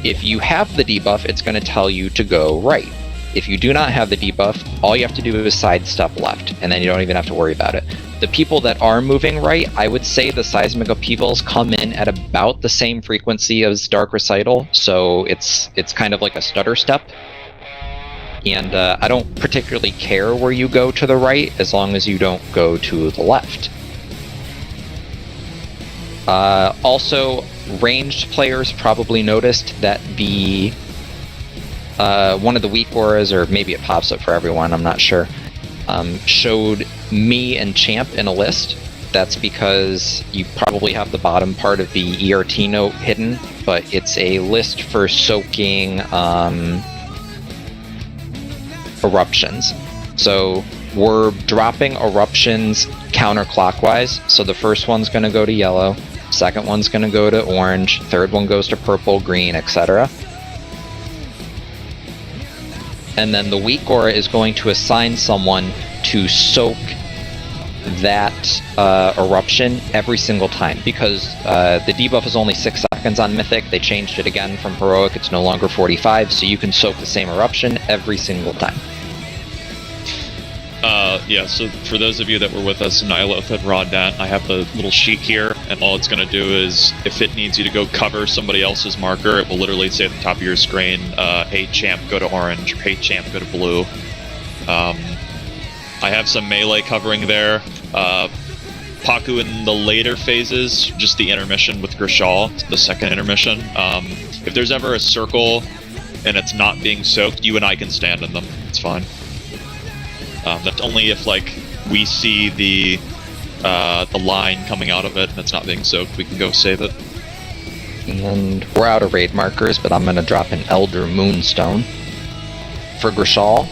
If you have the debuff, it's going to tell you to go right. If you do not have the debuff, all you have to do is sidestep left, and then you don't even have to worry about it. The people that are moving right, I would say the Seismic Upheavals come in at about the same frequency as Dark Recital, so it's kind of like a stutter step. And I don't particularly care where you go to the right, as long as you don't go to the left. Also, ranged players probably noticed that the one of the weak auras, or maybe it pops up for everyone, I'm not sure, showed me and Champ in a list. That's because you probably have the bottom part of the ERT note hidden, but it's a list for soaking eruptions. So we're dropping eruptions counterclockwise. So the first one's going to go to yellow, second one's going to go to orange, third one goes to purple, green, etc. And then the weak aura is going to assign someone to soak that eruption every single time, because the debuff is only 6 seconds on Mythic. They changed it again from Heroic, it's no longer 45, so you can soak the same eruption every single time. Yeah, so for those of you that were with us in Nyloth and Roddan, I have the little sheet here, and all it's going to do is, if it needs you to go cover somebody else's marker, it will literally say at the top of your screen, hey champ, go to orange, or hey champ, go to blue. I have some melee covering there. Paku in the later phases, just the intermission with Grishal, the second intermission. If there's ever a circle and it's not being soaked, you and I can stand in them. It's fine. That's only if, like, we see the line coming out of it and it's not being soaked, we can go save it. And we're out of raid markers, but I'm going to drop an Elder Moonstone for Grishal.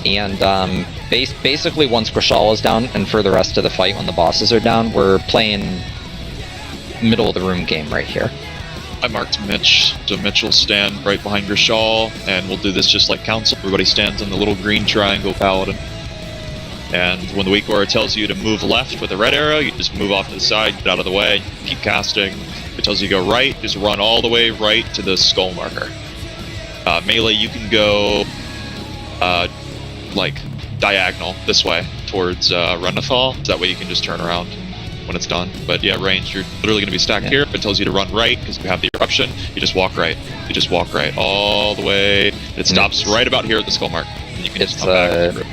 And basically once Grishal is down, and for the rest of the fight when the bosses are down, we're playing middle of the room game right here. I marked Mitch, so Mitch will stand right behind Grishal, and we'll do this just like Council. Everybody stands in the little green triangle paladin. And when the weak aura tells you to move left with a red arrow, you just move off to the side, get out of the way, keep casting. If it tells you to go right, just run all the way right to the skull marker. Melee, you can go like diagonal this way towards Renethal, so that way you can just turn around when it's done. But yeah, range, you're literally going to be stacked here. If it tells you to run right because you have the eruption, you just walk right. You just walk right all the way. It stops right about here at the skull mark. And you can just come back to the group.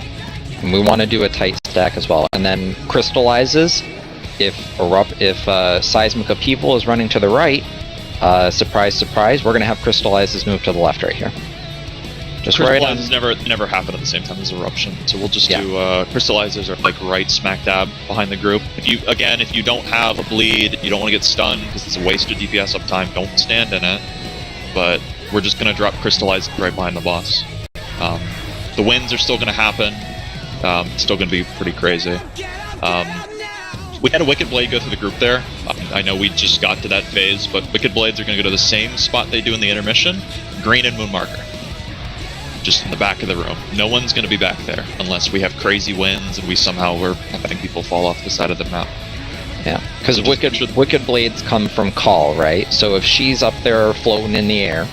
We want to do a tight stack as well. And then crystallizes, if Seismic Upheaval is running to the right, surprise, surprise, we're going to have crystallizes move to the left right here. Just right on. Crystallizes never happen at the same time as eruption, so we'll just do crystallizers are like right smack dab behind the group. If you don't have a bleed, you don't want to get stunned because it's a waste of DPS uptime, don't stand in it. But we're just gonna drop crystallizers right behind the boss. The wins are still gonna happen. It's still gonna be pretty crazy. We had a Wicked Blade go through the group there. I know we just got to that phase, but Wicked Blades are gonna go to the same spot they do in the intermission, green and moon marker. Just in the back of the room. No one's going to be back there unless we have crazy winds and we somehow were having people fall off the side of the map. Yeah, because Wicked Blades come from Call, right? So if she's up there floating in the air,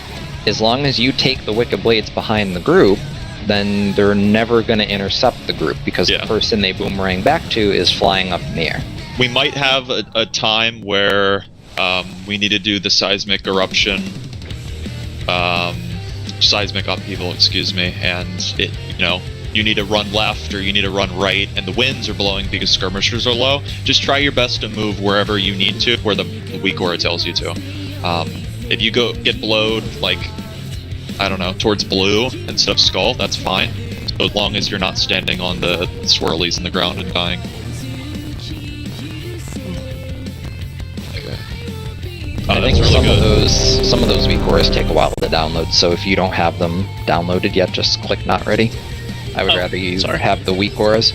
as long as you take the Wicked Blades behind the group, then they're never going to intercept the group because the person they boomerang back to is flying up in the air. We might have a time where we need to do the seismic eruption seismic upheaval, excuse me, and it, you need to run left or you need to run right, and the winds are blowing because skirmishers are low. Just try your best to move wherever you need to, where the weak aura tells you to. If you get blowed, like, I don't know, towards blue instead of skull, that's fine. So as long as you're not standing on the swirlies in the ground and dying. I think some of those weak auras take a while to download, so if you don't have them downloaded yet, just click not ready. I would rather you have the weak auras.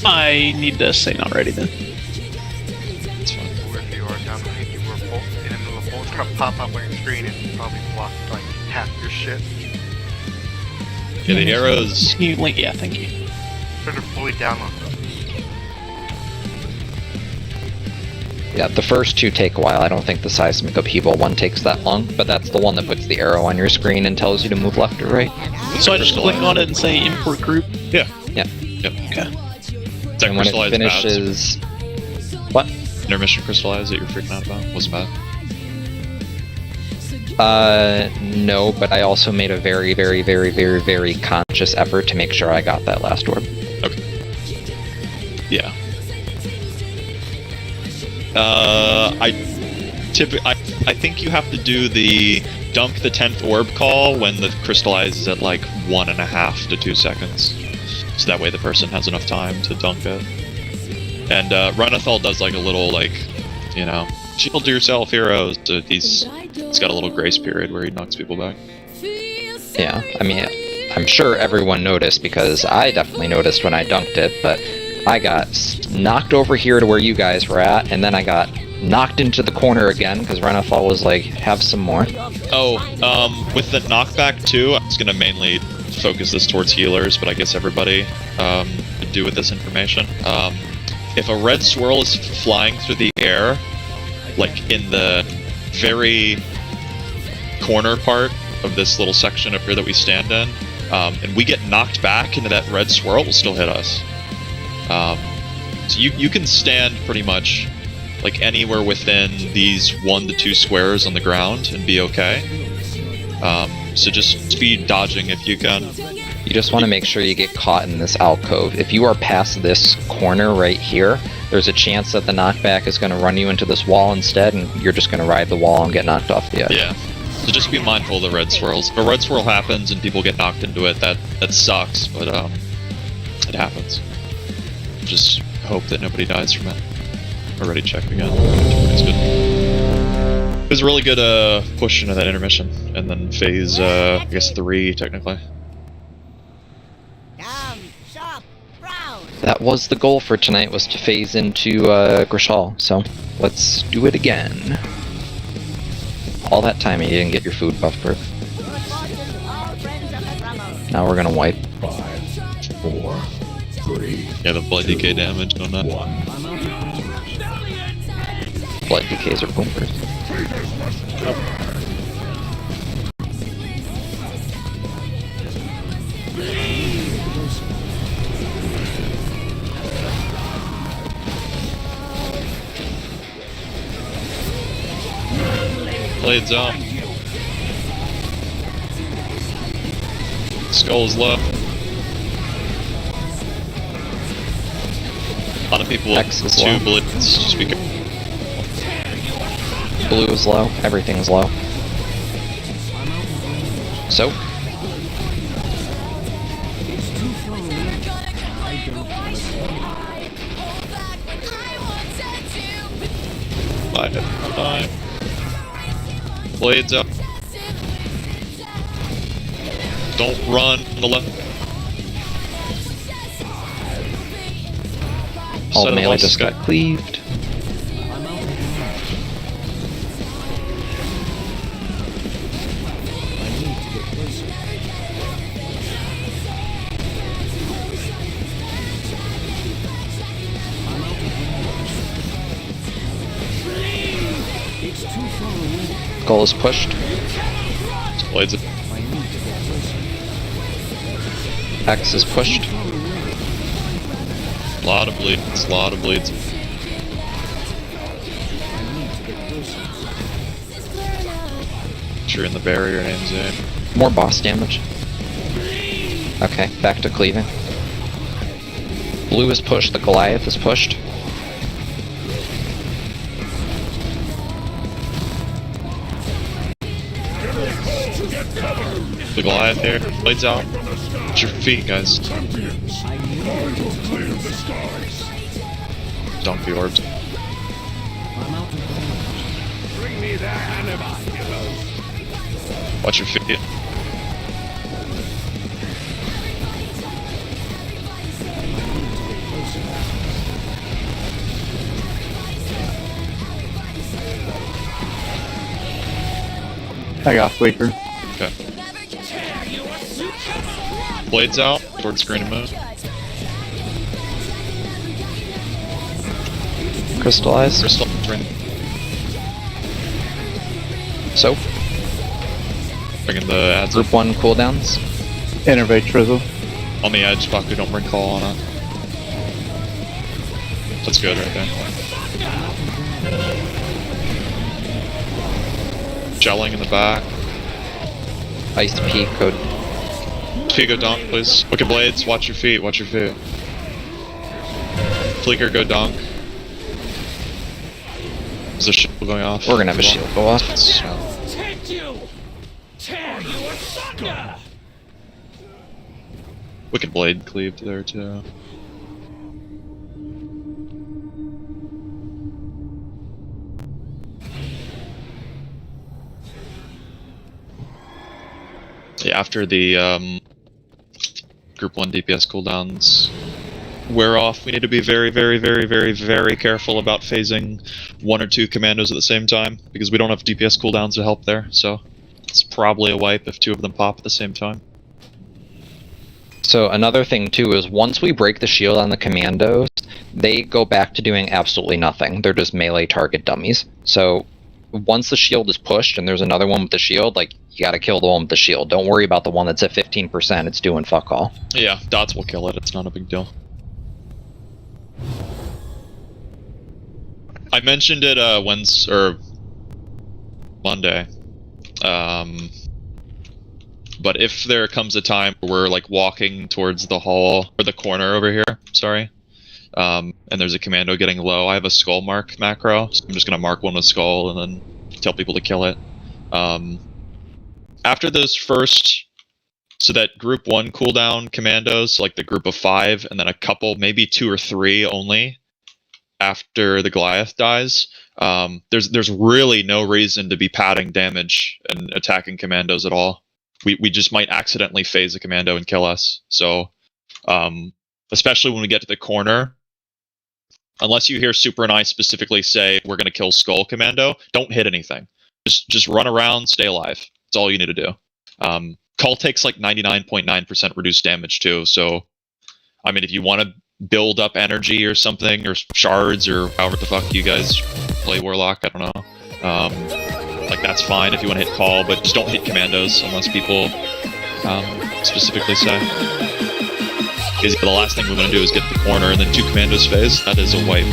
I need to say not ready then. If you are downloading, you were both in the middle of both. It's gonna pop up on your screen and probably block like half your shit. Yeah, the arrows. Can you link? Yeah, thank you. Try to fully download them. Yeah, the first two take a while. I don't think the seismic upheaval one takes that long, but that's the one that puts the arrow on your screen and tells you to move left or right. So I just click on it and say import group? Yeah. Yeah. Yep. Okay. And when it finishes... What? Intermission crystallize that you're freaking out about? Wasn't bad? No, but I also made a very, very, very, very, very conscious effort to make sure I got that last orb. Okay. Yeah. I think you have to do the dunk the 10th orb call when the crystallize is at like 1.5 to 2 seconds. So that way the person has enough time to dunk it. And Renathal does like a little shield to yourself, heroes. He's got a little grace period where he knocks people back. Yeah, I mean, I'm sure everyone noticed because I definitely noticed when I dunked it, but I got knocked over here to where you guys were at, and then I got knocked into the corner again because Renathal was like, have some more. Oh, with the knockback too, I was going to mainly focus this towards healers, but I guess everybody could do with this information. If a red swirl is flying through the air, like in the very corner part of this little section up here that we stand in, and we get knocked back into that red swirl, it will still hit us. So you can stand pretty much like anywhere within these 1 to 2 squares on the ground and be okay. So just speed dodging if you can. You just want to make sure you get caught in this alcove. If you are past this corner right here, there's a chance that the knockback is going to run you into this wall instead, and you're just going to ride the wall and get knocked off the edge. Yeah. So just be mindful of the red swirls. If a red swirl happens and people get knocked into it, that sucks, but it happens. Just hope that nobody dies from it. Already checked again. It's good. It was a really good push into that intermission, and then phase I guess 3 technically. That was the goal for tonight, was to phase into Grishal, so let's do it again. All that time and you didn't get your food buff perk. Now we're gonna wipe. 5, 4, 3. Yeah, the blood decay damage on that. Blood decays are boomers. Blades off. Skull's low. A lot of people with X is 2 low. blades. Just be careful. Blue is low. Everything's low. So. Bye. Blades up. Don't run on the left. All melee just got cleaved. Goal is pushed. Blades up. X is pushed. A lot of bleeds. A lot of bleeds. sure you're in the barrier and aim zone. More boss damage. Okay, back to cleaving. Blue is pushed, the Goliath is pushed. The Goliath here. Blades out. Watch your feet, guys. Dunk the orbs. Watch your feet. I got Fleeker. Okay. Blades out towards screen and move. Crystallize. Crystal. So. Bringing the ads. Group 1 cooldowns. Innervate Trizzle. On the edge, fuck, we don't bring call on it. That's good right there. Gelling in the back. Ice Peak, code. Peak, go donk, please. Wicked Blades, watch your feet, watch your feet. Fleeker, go donk. Is there shield going off? We're gonna have a shield go off. Take you! Tear you asunder! Wicked Blade cleaved there too. Yeah, after the Group 1 DPS cooldowns wear off, we need to be very, very, very, very, very careful about phasing 1 or 2 commandos at the same time, because we don't have DPS cooldowns to help there, so it's probably a wipe if 2 of them pop at the same time. So another thing too is once we break the shield on the commandos, they go back to doing absolutely nothing. They're just melee target dummies. So once the shield is pushed and there's another one with the shield, like, you gotta kill the one with the shield. Don't worry about the one that's at 15%, it's doing fuck all. Yeah, dots will kill it, it's not a big deal. I mentioned it Monday. But if there comes a time where we're like walking towards the hall, or the corner over here, sorry, and there's a commando getting low, I have a skull mark macro, so I'm just gonna mark one with skull and then tell people to kill it. After those first, so that group 1 cooldown commandos, like the group of 5, and then a couple, maybe 2 or 3 only, after the Goliath dies, there's really no reason to be padding damage and attacking commandos at all. We just might accidentally phase a commando and kill us. So, especially when we get to the corner, unless you hear Super and I specifically say we're going to kill Skull Commando, don't hit anything. Just run around, stay alive. That's all you need to do. Cull takes like 99.9% reduced damage too. So, I mean, if you want to build up energy or something, or shards, or however the fuck you guys play Warlock, I don't know. Like, that's fine if you want to hit Call, but just don't hit commandos unless people specifically say. Because the last thing we want to do is get to the corner and then 2 commandos phase. That is a wipe.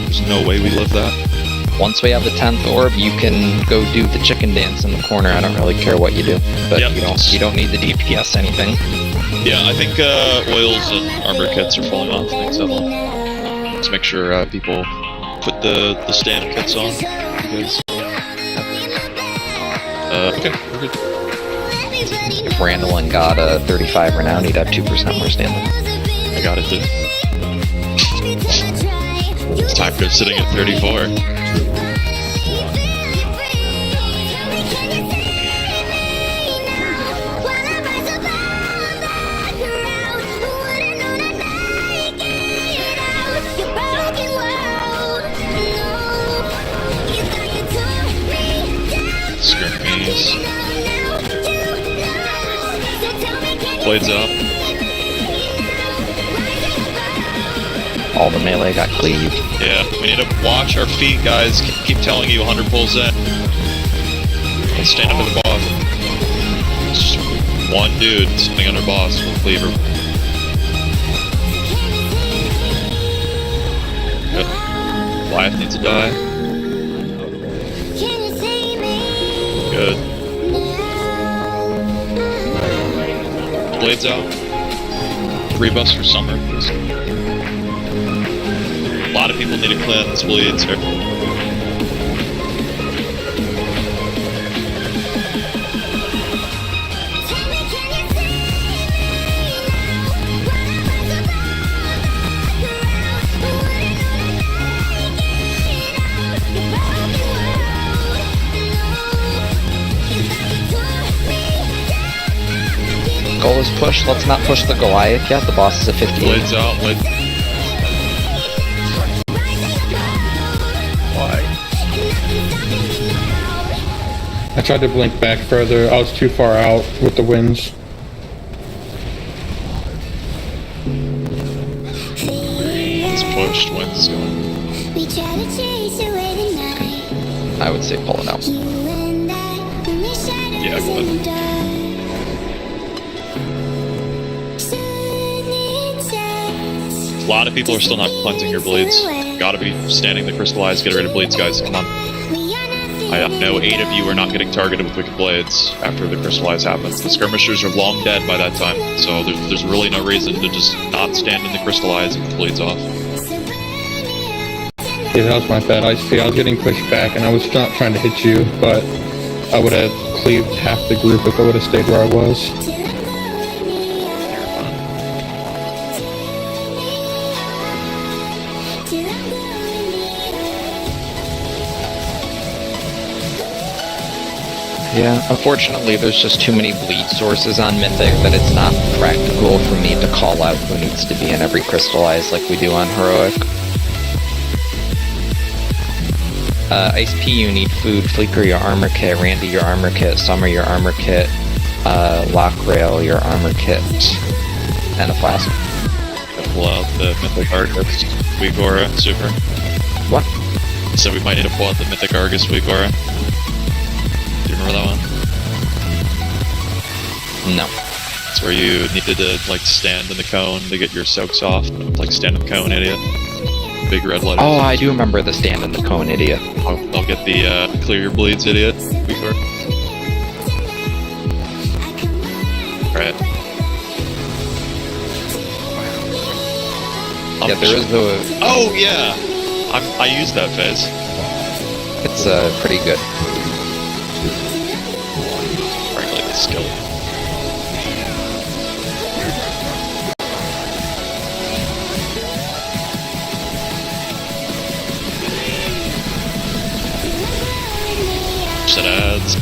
There's no way we live that. Once we have the 10th orb, you can go do the chicken dance in the corner. I don't really care what you do, but yep. you don't need the DPS anything. Yeah, I think oils and armor kits are falling off. Thanks, Evelyn. Let's make sure people put the stand kits on. Because, okay, we're good. If Randallin got a 35 renown, he'd have 2% more stamina. I got it, dude. It's time for sitting at 34. Skirmies. Blades up. All the melee got cleaved. Yeah, we need to watch our feet, guys. Keep telling you 100 pulls in. And stand under the boss. It's just one dude sitting under boss with cleaver. Good. Goliath needs to die. Good. Blades out. 3 buffs for Summer, please. A lot of people need to cleanse bleeds here. Goal is push. Let's not push the Goliath yet. The boss is a 58. Blades out. I tried to blink back further. I was too far out with the winds. It's pushed. Wind's going. I would say pull it out. Yeah, go ahead. A lot of people are still not cleansing your bleeds. Gotta be standing the crystallized, get rid of bleeds, guys. Come on. I know 8 of you are not getting targeted with Wicked Blades after the crystallized happens. The skirmishers are long dead by that time, so there's really no reason to just not stand in the crystallized with the bleeds off. Yeah, that was my bad. I see. I was getting pushed back, and I was not trying to hit you, but I would have cleaved half the group if I would have stayed where I was. Yeah, unfortunately there's just too many bleed sources on Mythic that it's not practical for me to call out who needs to be in every crystallized like we do on Heroic. Ice P, you need food. Fleeker, your armor kit. Randy, your armor kit. Summer, your armor kit. Lockrail, your armor kit. And a flask. Pull out the Mythic Argus Weegora Super. What? So we might need to pull out the Mythic Argus Weegora. Do you remember that one? No. It's where you needed to like stand in the cone to get your soaks off. Like stand in the cone, idiot. Big red letters. Oh, I do remember the stand in the cone, idiot. I'll get the clear your bleeds, idiot. Before. Right. Yeah, there is the... Oh, yeah! I used that phase. It's pretty good. Frankly, the skill. Set ads.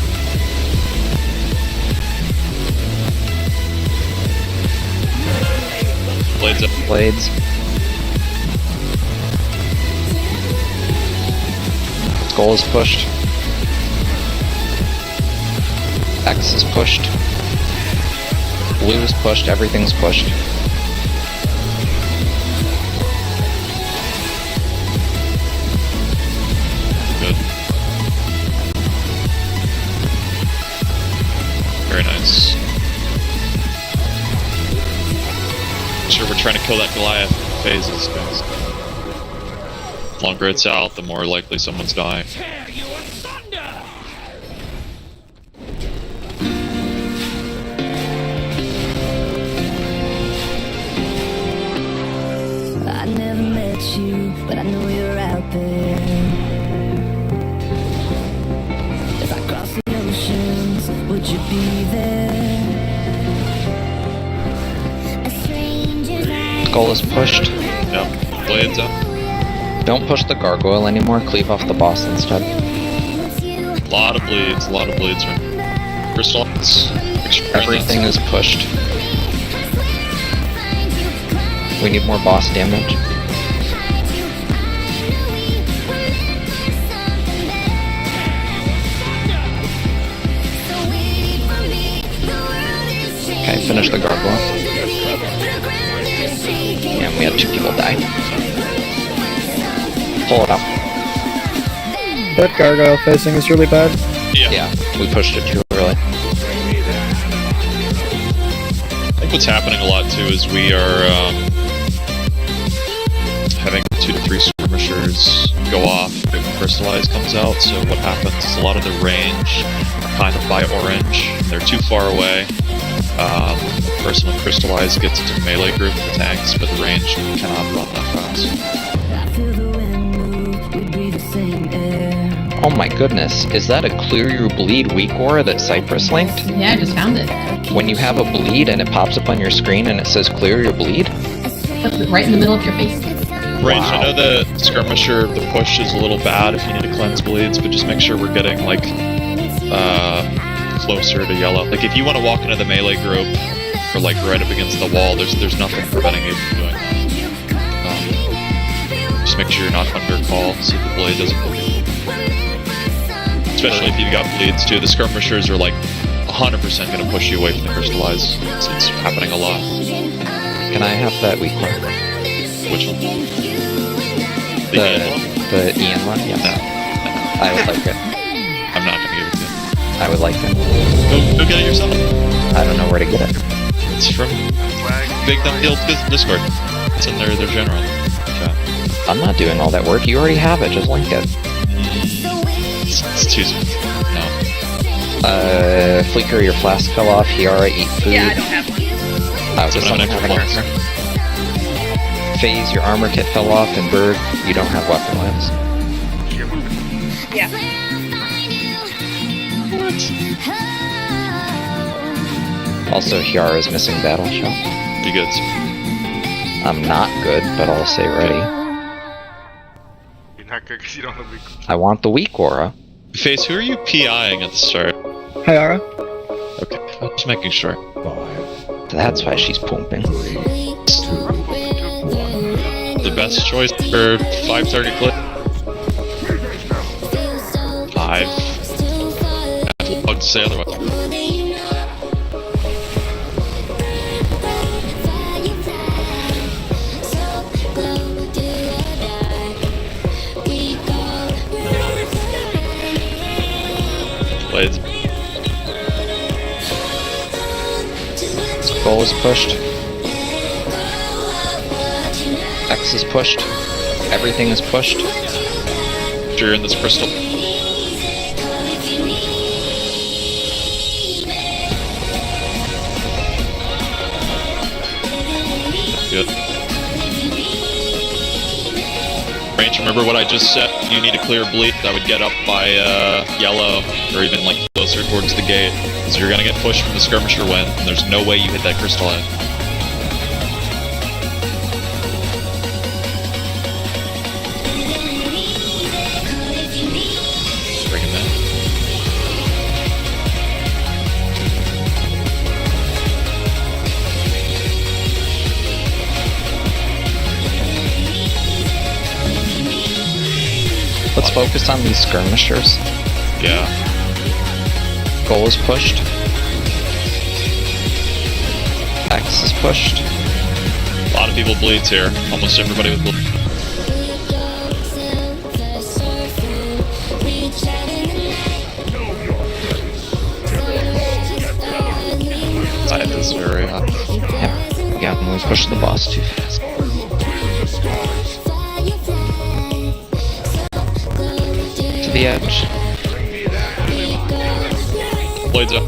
Blades up. Blades. Skull is pushed. X is pushed. Blue is pushed. Everything's pushed. Good. Very nice. Sure, we're trying to kill that Goliath in phases, guys. The longer it's out, the more likely someone's dying. I never met you, but I know you're out there. If I cross the oceans, would you be there? Skull is pushed. Yep. Blades up. Don't push the gargoyle anymore. Cleave off the boss instead. A lot of bleeds. Right? Crystals. Everything is pushed. We need more boss damage. Okay, finish the gargoyle. And we had 2 people die. Pull it up. That gargoyle phasing is really bad. Yeah, we pushed it too early. I think what's happening a lot too is we are having 2 to 3 skirmishers go off when Crystallize comes out, so what happens is a lot of the range are kind of by orange. They're too far away. person with Crystallize gets into the melee group with tanks, but the range cannot run that fast. I feel the wind move, we breathe the same air. Oh my goodness, is that a Clear Your Bleed weak aura that Cypress linked? Yeah, I just found it. When you have a bleed and it pops up on your screen and it says Clear Your Bleed? Puts it right in the middle of your face. Range, I know the skirmisher, the push is a little bad if you need to cleanse bleeds, but just make sure we're getting, like, closer to yellow. Like, if you want to walk into the melee group, or, like, right up against the wall, there's nothing preventing you from doing that. Just make sure you're not under call, so the blade doesn't pull you. Especially if you've got bleeds, too. The skirmishers are, like, 100% going to push you away from the crystallize. It's happening a lot. Can I have that weak one? Which one? The Ian one? Yeah. No. I would like it. I'm not gonna give it to you. I would like it. Go get it yourself. I don't know where to get it. It's from Big Dumb Deal Discord. It's in their general chat. I'm not doing all that work. You already have it. Just link it. It's too no. Fleeker, your flask fell off. Hiara, eat food. Yeah, I don't have one. Does someone have an answer? Phase, your armor kit fell off, and Bird, you don't have weapon lens. Yeah. Also, Hiara is missing battle shot. Be good. I'm not good, but I'll say ready. You're not good because you don't have weak. I want the weak aura. Face, who are you PIing at the start? Hiara. Okay, I'm just making sure. That's why she's pumping. The best choice for 530 clip. 5. I have to say otherwise. Blades. Goal is pushed. X is pushed. Everything is pushed. You're in this crystal. Good. Range, remember what I just said? If you need to clear bleed, I would get up by yellow, or even like closer towards the gate. Because you're gonna get pushed from the skirmisher wind, and there's no way you hit that crystalline. Bring him in. Let's focus on these skirmishers. Yeah. Goal is pushed. X is pushed. A lot of people bleeds here. Almost everybody with bleed. Scythe is very hot. Yeah, and we pushed the boss too fast. To the edge. Blades up.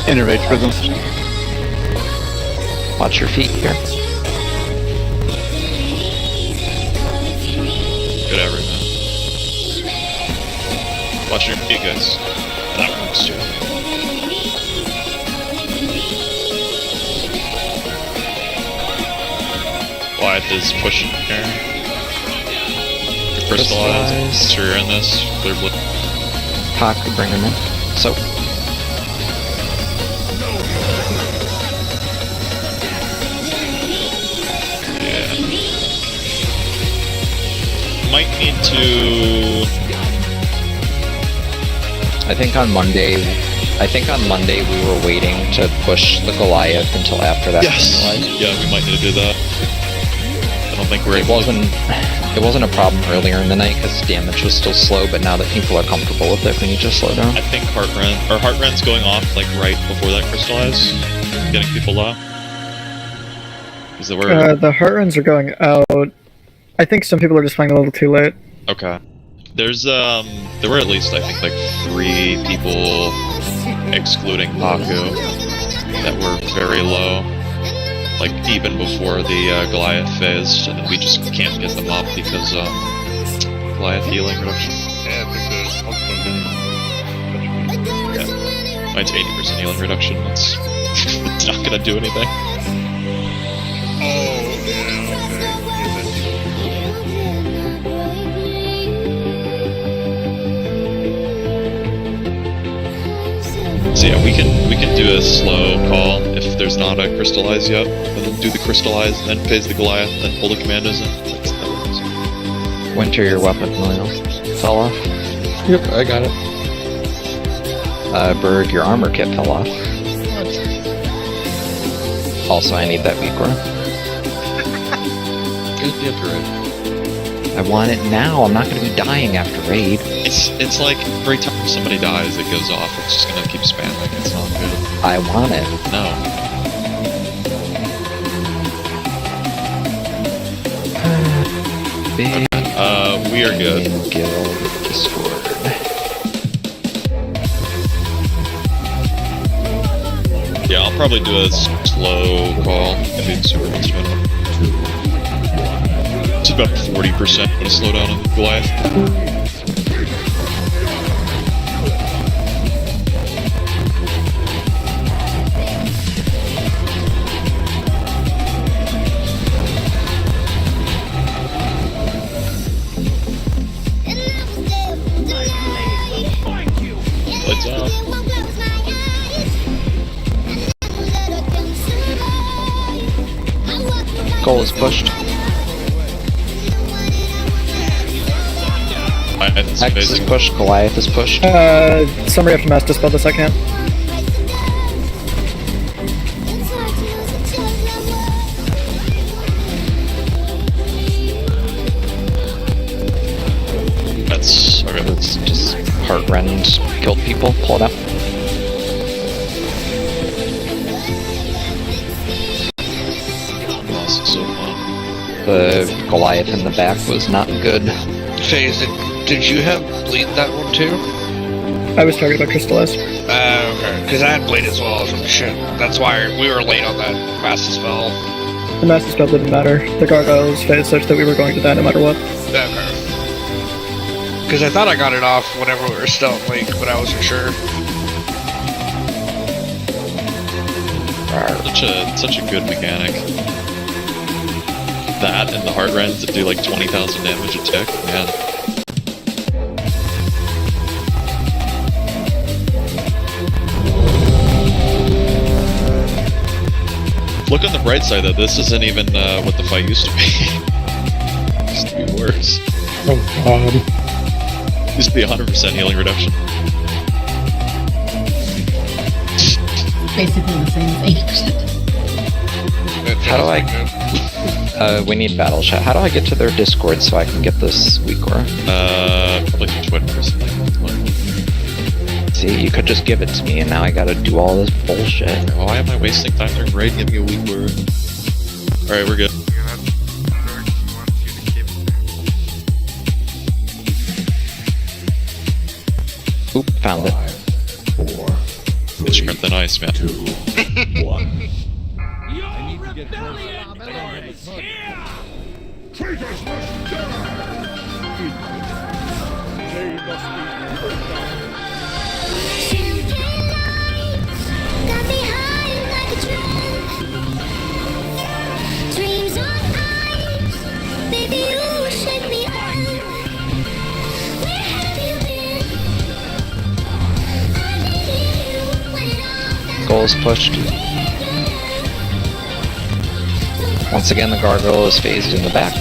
Innervate prism. Watch your feet here. Good every man. Watch your feet, guys. That works too. Wyatt is pushing here. Crystallize. Sure you're in this. Clear blue. Pac, bring him in. So. Yeah. Might need to. I think on Monday we were waiting to push the Goliath until after that. Yes. Yeah, we might need to do that. I don't think we're. It wasn't a problem earlier in the night because damage was still slow, but now that people are comfortable with it, we need to slow down. I think heart ren's going off like right before that crystallize, getting people low. Is that where? The heart runs are going out. I think some people are just playing a little too late. Okay. There's there were at least I think like 3 people, excluding Paku, that were very low. Like even before the Goliath phase, and we just can't get them up because Goliath healing reduction. Yeah, I think there's also Yeah. Mine's 80% healing reduction. That's it's not gonna do anything. Oh, yeah, So yeah, we can do a slow call if there's not a crystallize yet, and then do the crystallize, and then phase the Goliath, then pull the commandos in. That works. Winter, your weapon will fell off. Yep, I got it. Berg, your armor kit fell off. Also, I need that weak room. Good deal, right? I want it now. I'm not going to be dying after raid. It's like every time somebody dies, it goes off. It's just gonna keep spamming. It's not good. I want it. No. Big we are good. Guild Discord. Yeah, I'll probably do a slow call. Maybe it's super instrumental. It's about 40% when I slow down on Goliath. Lights off. Goal is pushed. X is pushed, Goliath is pushed. Summary of mass dispel this I can. That's okay. It's just heart-rend, killed people, pull it up. Lost so far. The Goliath in the back was not good. Phase, did you have bleed that one too? I was targeted by Crystallize. Okay. Because I had bleed as well. So shit. That's why we were late on that mass spell. The mass dispel didn't matter. The gargoyles phased such that we were going to die no matter what. Okay. Because I thought I got it off whenever we were still in Link, but I wasn't sure. Such a good mechanic. That and the heart rends that do like 20,000 damage a tick, man. Look on the bright side though, this isn't even what the fight used to be. It used to be worse. Oh god. Used to be 100% healing reduction. Basically the same as 80%. How do I... we need battle chat. How do I get to their Discord so I can get this weak aura? Probably through Twitter or something. See, you could just give it to me and now I gotta do all this bullshit. Why am I wasting time during raid giving you a weak aura? Alright, we're good. Oop, found it. 4, 3, It's script than ice, man. 2, 1. Your rebellion is here! Traitors must die! They must be put down. Goal is pushed. Once again, the gargoyle is phased in the back.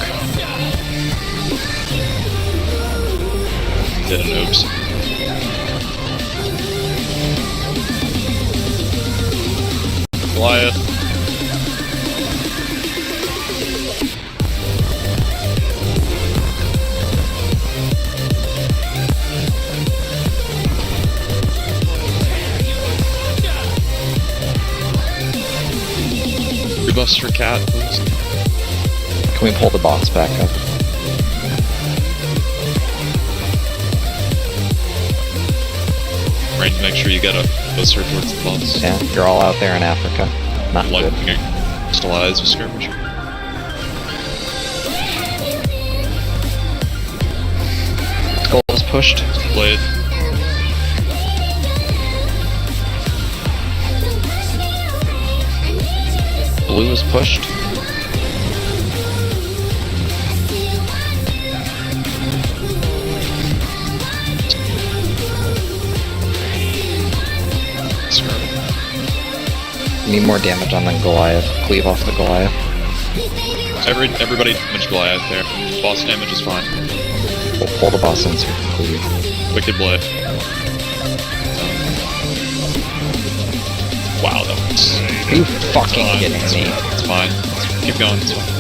Did an oops. Goliath. Rebuffs for cat, please. Can we pull the boss back up? Rain, make sure you get up closer towards the boss. Yeah, you're all out there in Africa. Not Like, good. crystallize with skirmish. Goal is pushed. Blade. Blue is pushed. Need more damage on the Goliath. Cleave off the Goliath. Everybody damage Goliath there. Boss damage is fine. We'll pull the boss in so we can cleave. Wicked Blade. Wow, that was... Are you fucking kidding me? It's fine. Keep going. It's fine.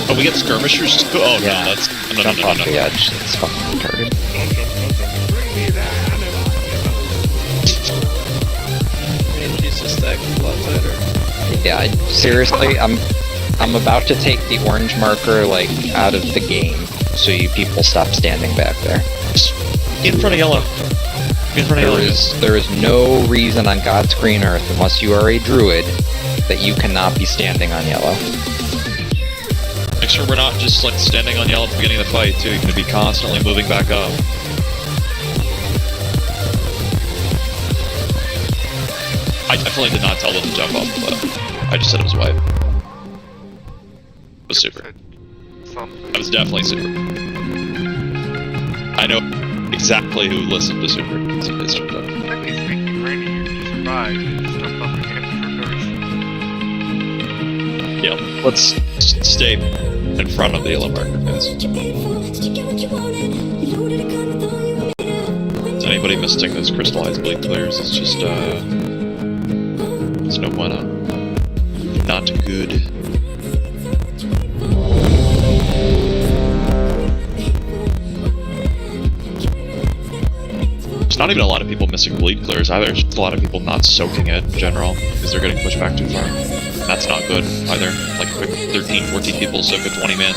Oh, we get skirmishers too? Oh, Yeah. no, that's... No, Jump no, off no, the no. edge. It's fucking retarded. She's just stacking a lot tighter. Yeah, seriously, I'm about to take the orange marker, like, out of the game, so you people stop standing back there. In front of yellow. In front of yellow. There is no reason on God's green earth, unless you are a druid, that you cannot be standing on yellow. Make sure we're not just, like, standing on yellow at the beginning of the fight, too. You're gonna be constantly moving back up. I definitely did not tell them to jump up, but I just said it was white. It was super. That was definitely super. I know exactly who listened to super. It's jumped up. He's making Randy to survive and stuff up again for Yeah, let's stay in front of the yellow marker, guys. Is anybody missing those crystallized blade clears? It's just, it's no bueno. Not good. There's not even a lot of people missing bleed clears either. There's just a lot of people not soaking it in general because they're getting pushed back too far. That's not good either. Like, quick 13, 14 people soak a 20 man.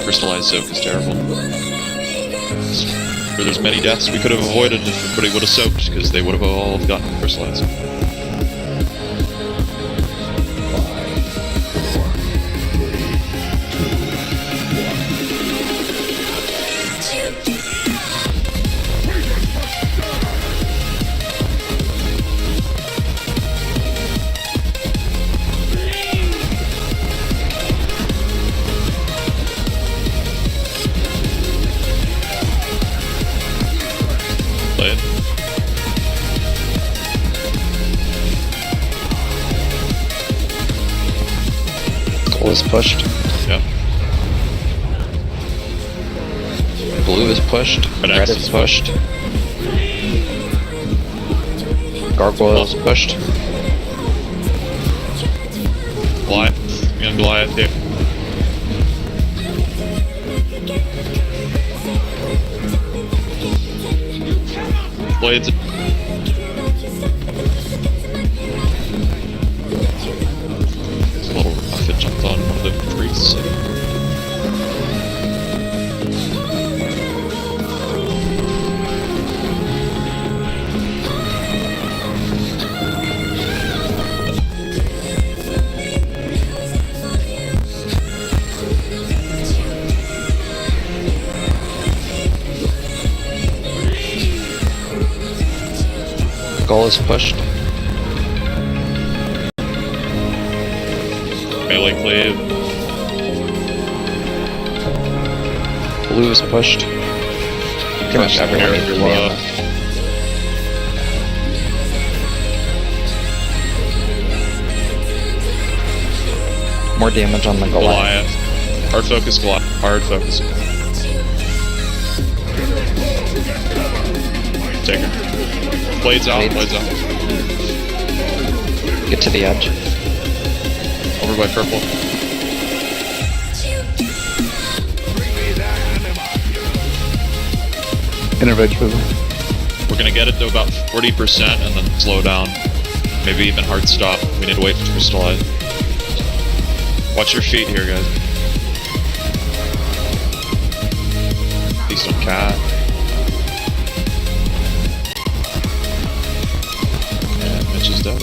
Crystallized soak is terrible. Where there's many deaths we could have avoided if everybody would have soaked because they would have all gotten crystallized. Play it. Goal is pushed. Yeah. Blue is pushed. Red is pushed. Gargoyle is pushed. Goliath. And Goliath here. Blades. It's a little rough. It jumped on one of the priests. Goal is pushed. Melee cleave. Blue is pushed. Pretty much everyone needs to be on this. More damage on the Goliath. Goliath. Hard focus, Goliath. Hard focus. Take her. Blades out, blades out. Get to the edge. Over by purple. Intervention. We're gonna get it to about 40% and then slow down. Maybe even hard stop. We need to wait for it to crystallize. Watch your feet here, guys. Beast on cat. Which is dead.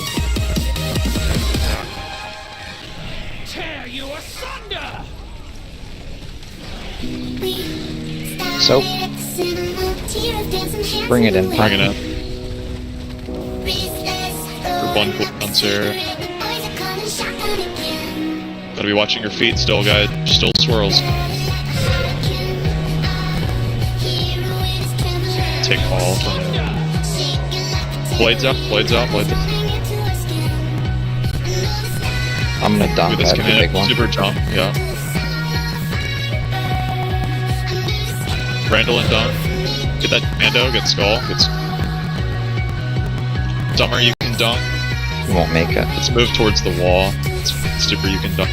Tear you asunder! So, bring it in, Bring it in. For one cooldown here. Gotta be watching your feet still, guys. Still swirls. Take fall. Blades up, blades up, blades up. I'm gonna dunk This that the big one. super jump, yeah. Randall and dunk. Get that commando, get skull, get Dumber, you can dunk. You won't make it. Let's move towards the wall. Super, you can dunk.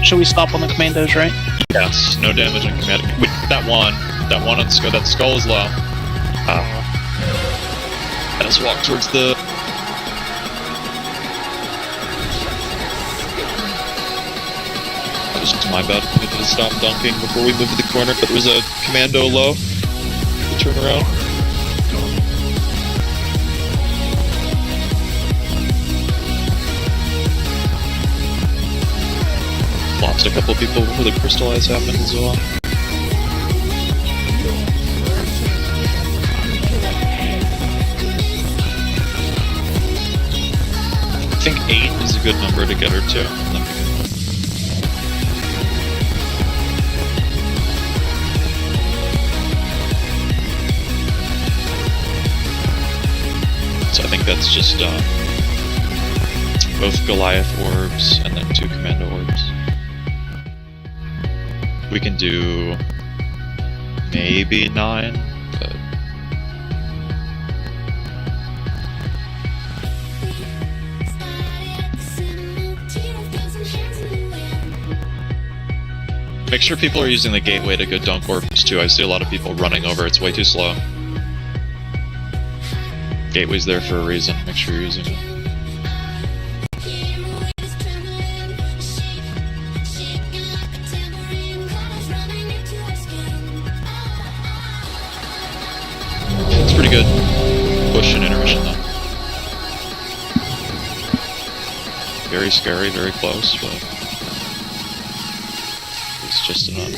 Should we stop on the commandos, right? Yes, no damage on command. Wait, that one on skull, that skull is low. Let's walk towards the... That was just my bad. We need to stop dunking before we move to the corner, but there was a commando low. Turn around. Lost a couple people before the crystallize happened as well. I think 8 is a good number to get her to. So I think that's just both Goliath orbs and then 2 commando orbs. We can do maybe 9, but make sure people are using the gateway to go dunk orbs too. I see a lot of people running over, it's way too slow. Gateway's there for a reason, make sure you're using it. It's pretty good. Push and intermission though. Very scary, very close, but it's just enough.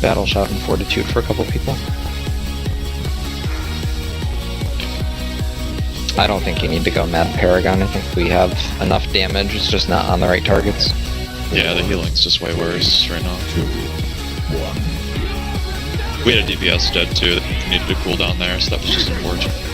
Battle shot and fortitude for a couple people. I don't think you need to go Mad Paragon. I think we have enough damage, it's just not on the right targets. Yeah, the healing's just way worse right now. We had a DPS dead too that needed to cool down there, so that was just unfortunate.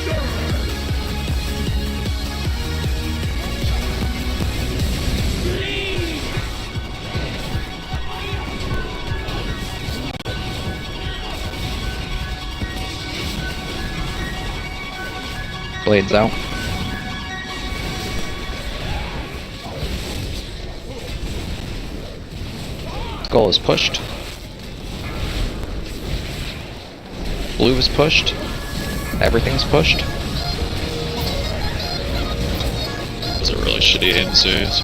Blades out. Skull is pushed. Blue is pushed. Everything's pushed. That was a really shitty aim series.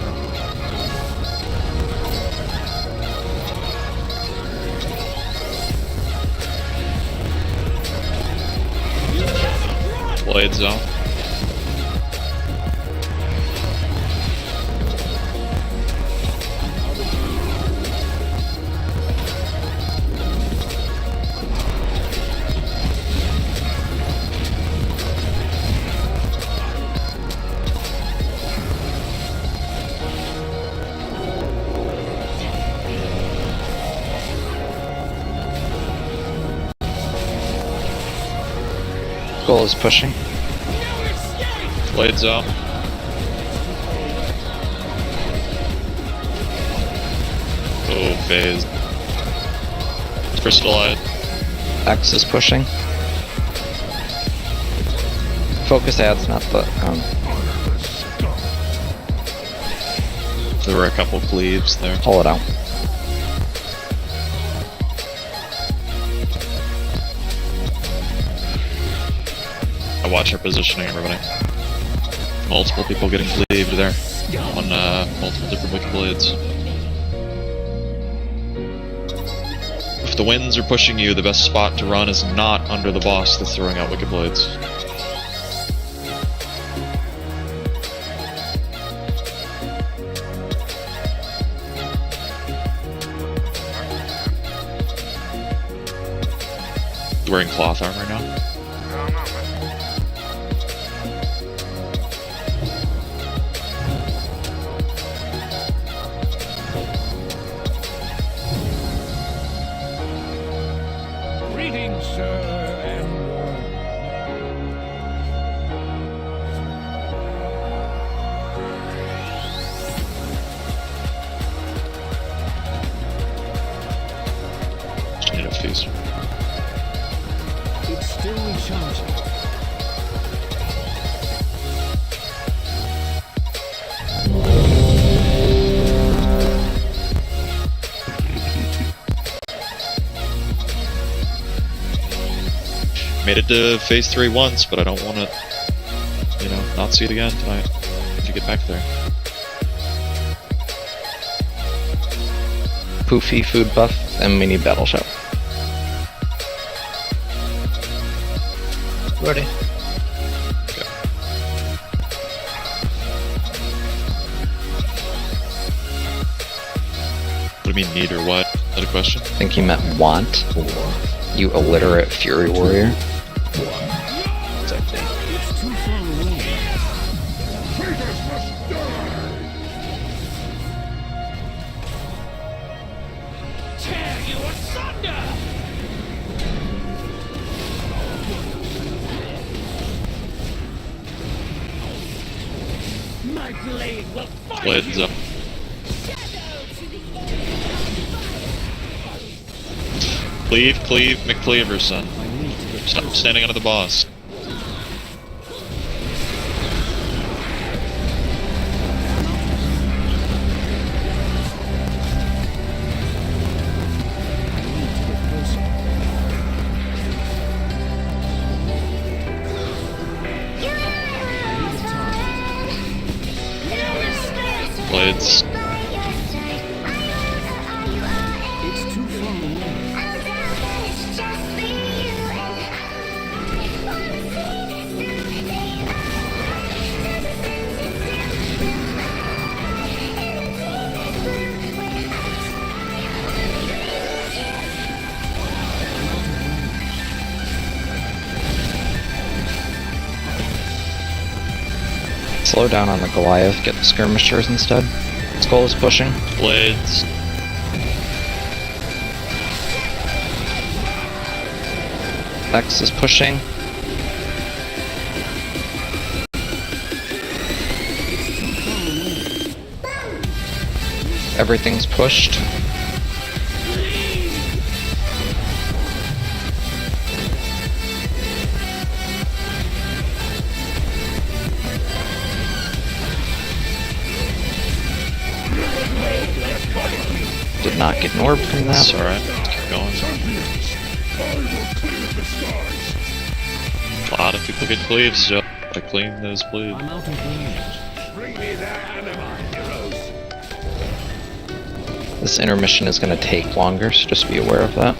Blades out. Skull is pushing. Blades out. Oh, phase. Crystallite. X is pushing. Focus adds, not the. There were a couple cleaves there. Pull it out. I watch our positioning, everybody. Multiple people getting cleaved there. on multiple different Wicked Blades. If the winds are pushing you, the best spot to run is not under the boss that's throwing out Wicked Blades. Wearing cloth armor now. Greetings, sir, and Just need a feast. it's still recharging. Made it to phase 3 once, but I don't want to, you know, not see it again tonight. If you get back there. Poofy food buff, and we need battle shout. Ready. What do you mean need or what? Is that a question? I think he meant want. You illiterate fury warrior. It's too far away. Tear you asunder! My blade will find Blades you! up. Cleave, McCleaverson. Stop standing under the boss. Blades. It's too far away. Slow down on the Goliath, get the skirmishers instead. Skull is pushing. Blades. X is pushing. Everything's pushed. Did not get an orb from that. That's alright. Keep going. A lot of people get cleaves, Joe. I clean those cleaves. I'm out of range. Bring me that anima, heroes. This intermission is going to take longer, so just be aware of that.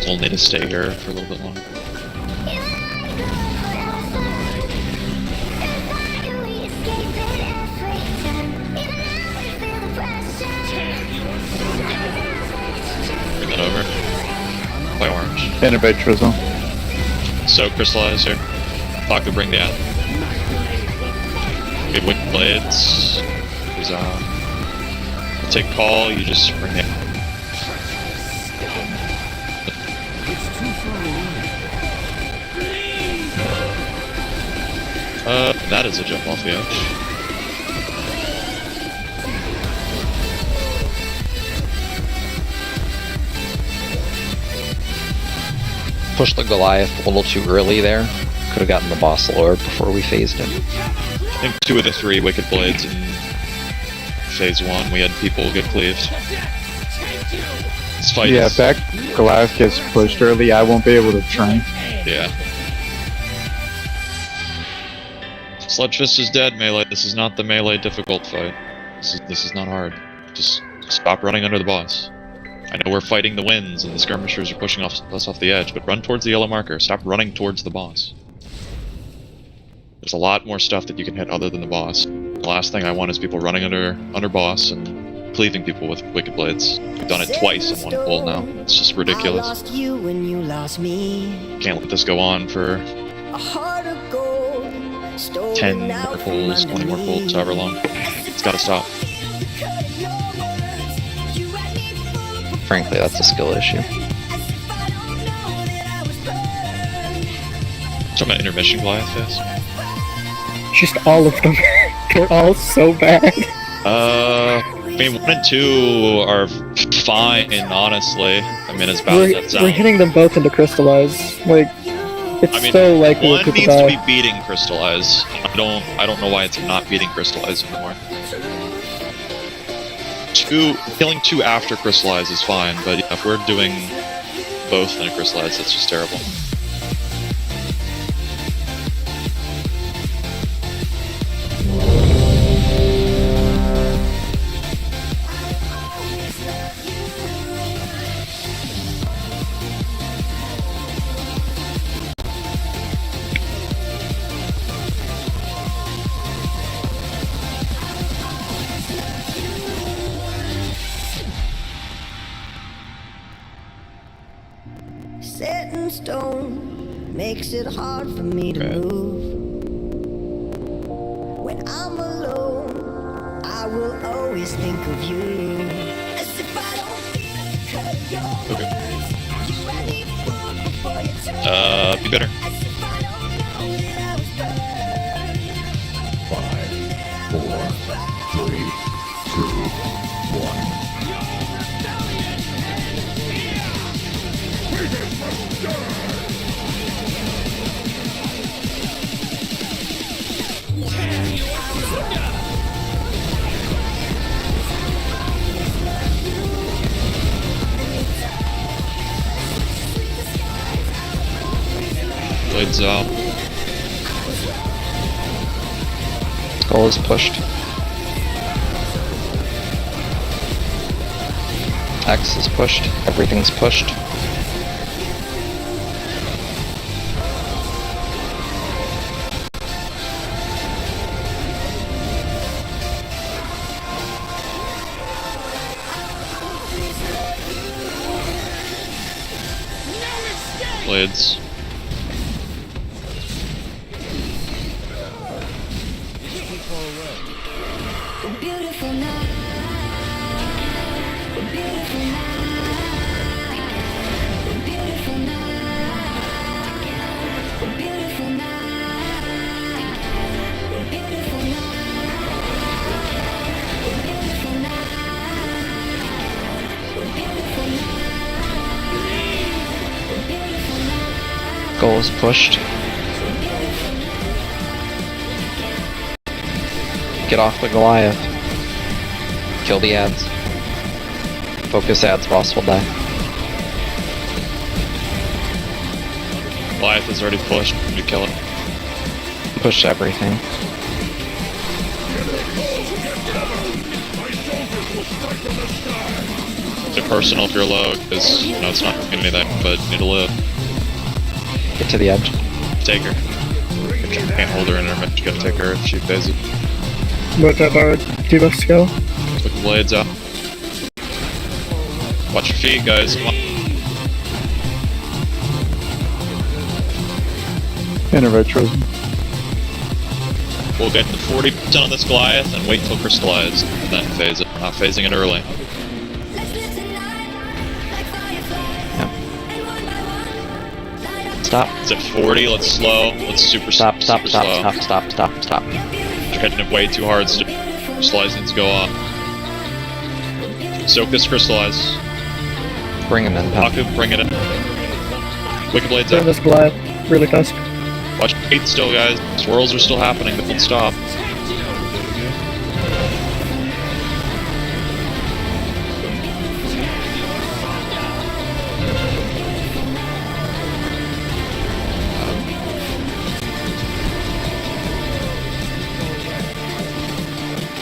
I'll need to stay here for a little bit longer. Bring that over. Play orange. Innovate Trizzle. So crystallize here. Clock to bring down. Good wick blades. He's take call, you just bring it. That is a jump off the edge. Pushed the Goliath a little too early there. Could have gotten the boss lore before we phased it. I think 2 of the 3 Wicked Blades in phase 1, we had people get cleaved. This fight Yeah, is... if that Goliath gets pushed early, I won't be able to train. Yeah. Sludge Fist is dead, melee. This is not the melee difficult fight. This is not hard. Just stop running under the boss. I know we're fighting the winds and the skirmishers are pushing us off the edge, but run towards the yellow marker. Stop running towards the boss. There's a lot more stuff that you can hit other than the boss. The last thing I want is people running under boss and cleaving people with Wicked Blades. We've done it twice in one pull now. It's just ridiculous. I lost you when you lost me. Can't let this go on for A heart of gold, 10 more pulls, 20 more pulls, however long. It's gotta stop. Frankly, that's a skill issue. Talking about intermission Goliath phase. Just all of them. They're all so bad. I mean, 1 and 2 are fine, honestly. I mean, as bad as that sounds. We're hitting them both into crystallize. Like, it's so likely 1 people needs die. to be beating Crystallize. I don't know why it's not beating Crystallize anymore. 2, killing 2 after Crystallize is fine, but yeah, if we're doing both in a Crystallize, that's just terrible. Set in stone makes it hard for me to move. When I'm alone, I will always think of you. As if I don't feel your words. You had me fooled before you turned. Be better. As if I don't know that I was burned. 5, 4, 3, 2, 1. Blades out. Skull is pushed. X is pushed. Everything's pushed. Blades. Beautiful night. Beautiful night. Beautiful night. Beautiful night. Beautiful night. Skull is pushed. Get off the Goliath. Kill the ads. Focus ads, boss will die. Goliath is already pushed. You kill it. Push everything. It's personal if you're low, because you know it's not gonna be that, but you need to live. Get to the edge. Take her. You can't hold her in her match, you gotta take her if she phases it. What that our debuff skill? Put the blades out. Watch your feet, guys. Come on. Intervention. We'll get to 40% on this Goliath and wait till Crystallize, and then phase it. We're not phasing it early. Stop. It's at 40, let's slow. Let's super Stop. You're hitting it way too hard. Crystallize needs to go off. Soak this Crystallize. Bring him in, pal. Haku, bring it in. Wicked Blades Turn out. this Goliath really fast. Watch your feet still, guys. Swirls are still happening, but don't stop.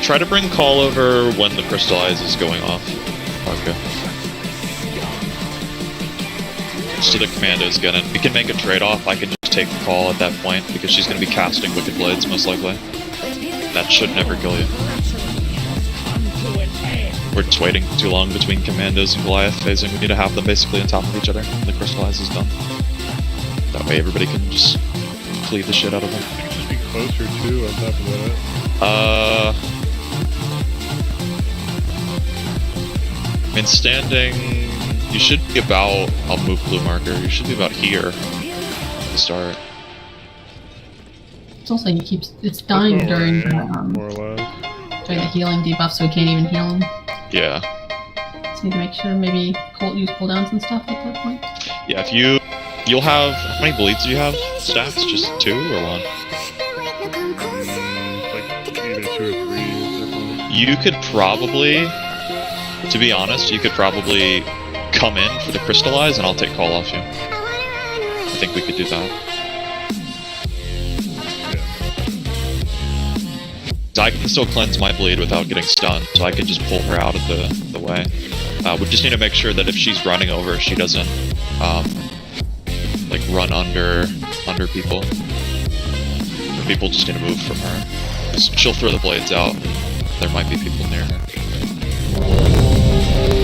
Try to bring call over when the crystallize is going off. Okay. So the commandos get in. We can make a trade-off. I can just take the call at that point because she's going to be casting Wicked Blades most likely. That should never kill you. We're just waiting too long between commandos and Goliath phasing. We need to have them basically on top of each other when the crystallize is done. That way everybody can just cleave the shit out of them. Just be closer too on top of that. I mean, standing, you should be about, I'll move blue marker, you should be about here to start. It's also, it's dying during the healing debuff, so we can't even heal him. Yeah. So you need to make sure maybe use cooldowns and stuff at that point. Yeah, if you'll have, how many bleeds do you have? Stacks? Just 2 or 1? Like either 2 or 3. You could probably, to be honest, you could probably come in for the crystallize and I'll take call off you. I think we could do that. I can still cleanse my bleed without getting stunned, so I could just pull her out of the way. We just need to make sure that if she's running over, she doesn't like run under people. People just need to move from her. She'll throw the blades out. There might be people near her.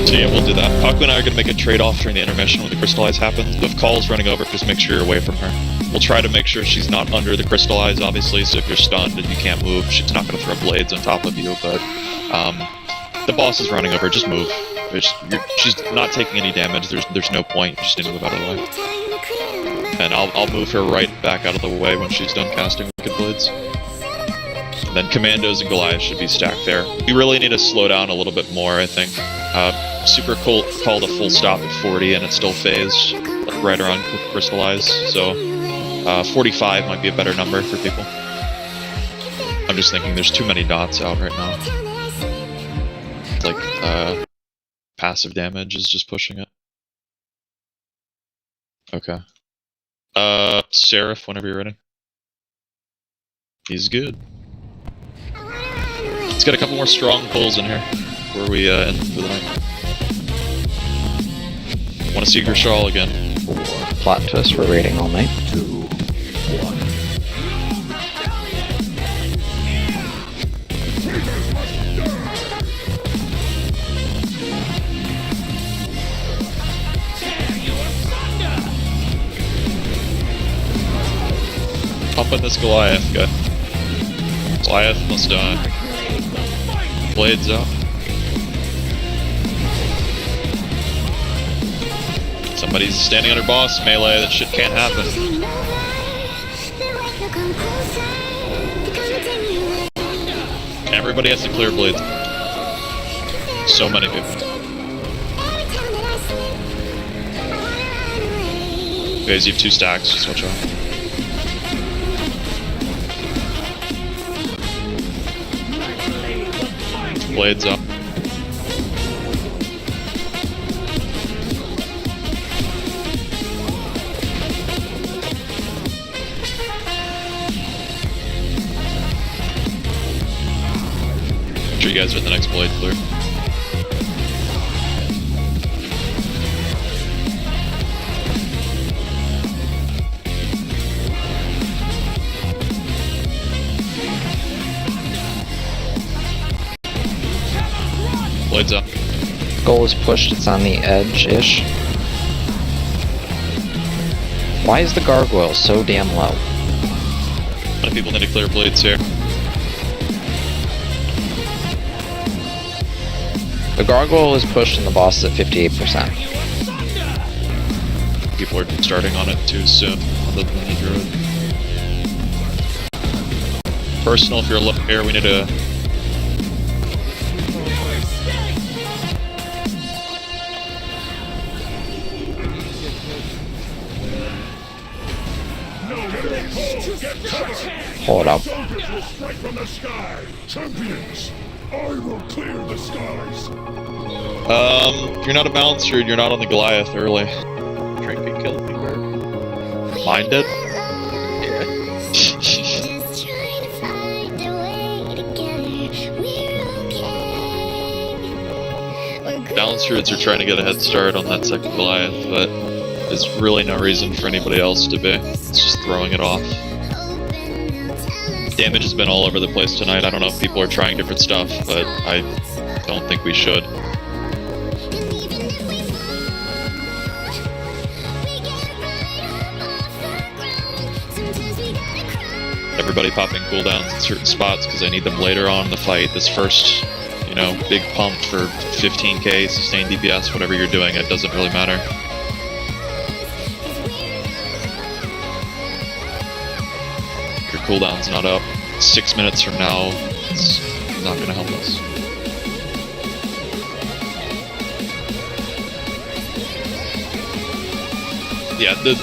So yeah, we'll do that. Paku and I are going to make a trade-off during the intermission when the crystallize happens. If Call's running over, just make sure you're away from her. We'll try to make sure she's not under the crystallize, obviously, so if you're stunned and you can't move, she's not going to throw blades on top of you, but the boss is running over, just move. She's not taking any damage, there's no point, you just need to move out of the way. And I'll move her right back out of the way when she's done casting Wicked Blades. And then Commandos and Goliath should be stacked there. We really need to slow down a little bit more, I think. Super Colt called a full stop at 40 and it's still phased, like right around crystallize, so 45 might be a better number for people. I'm just thinking there's too many dots out right now. Like, passive damage is just pushing it. Okay. Seraph, whenever you're ready. He's good. Let's get a couple more strong pulls in here before we end for the night. Want to see Gershal again. Plot twist, we're raiding all night. 2, 1. Pump in this Goliath guy. Goliath must die. Blades up. Somebody's standing under boss melee, that shit can't happen. Everybody has to clear blades. So many people. Guys, you have 2 stacks, just watch out. Blades up. Make sure you guys are at the next blade clear. Blades up. Goal is pushed, it's on the edge-ish. Why is the gargoyle so damn low? A lot of people need to clear blades here. The gargoyle is pushed and the boss is at 58%. People are starting on it too soon, other than the druid. Personal, if you're low here, we need to... Hold up. Strike from the sky! Champions! I will clear the skies! If you're not a balancer, you're not on the Goliath early. Trinket killed me, bird. Minded? Yeah. cooldown roots are trying to get a head start on that second Goliath, but there's really no reason for anybody else to be. It's just throwing it off. Damage has been all over the place tonight. I don't know if people are trying different stuff, but I don't think we should. Everybody popping cooldowns in certain spots because I need them later on in the fight. This first, you know, big pump for 15k, sustained DPS, whatever you're doing, it doesn't really matter. Your cooldown's not up. 6 minutes from now, it's not going to help us. Yeah, the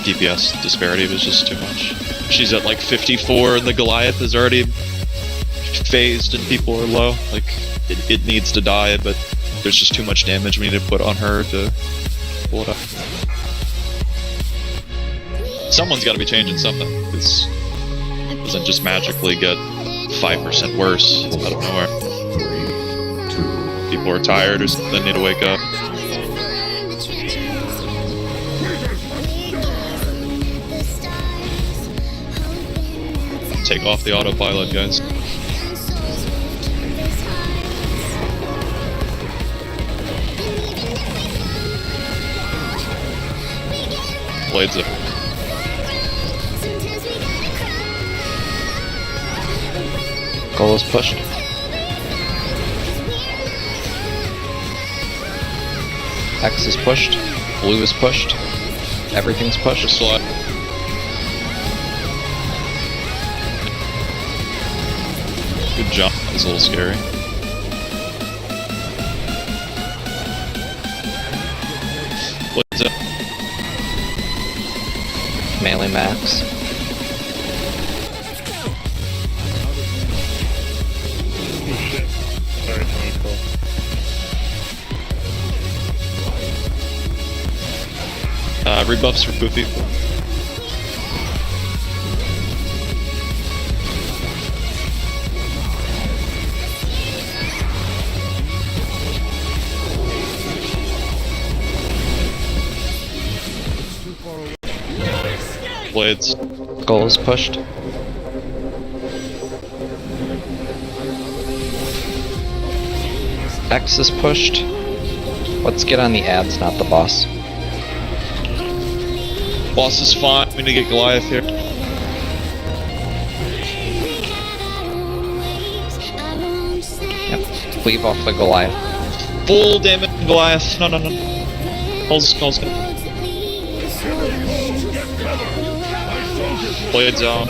DPS disparity was just too much. She's at like 54 and the Goliath is already phased and people are low. Like, it needs to die, but there's just too much damage we need to put on her to pull it up. Someone's got to be changing something. This doesn't just magically get 5% worse out of nowhere. People are tired or something, need to wake up. Take off the autopilot, guys. Blades up. Goal is pushed. X is pushed. Blue is pushed. Everything's pushed. Slot. Good jump. That was a little scary. What's up? Melee max. Sorry, Tony Cole. Rebuffs for Poofy. Blades. Goal is pushed. X is pushed. Let's get on the ads, not the boss. Boss is fine. We need to get Goliath here. Yep. Leave off the Goliath. Full damage Goliath. No. Calls. Blades out.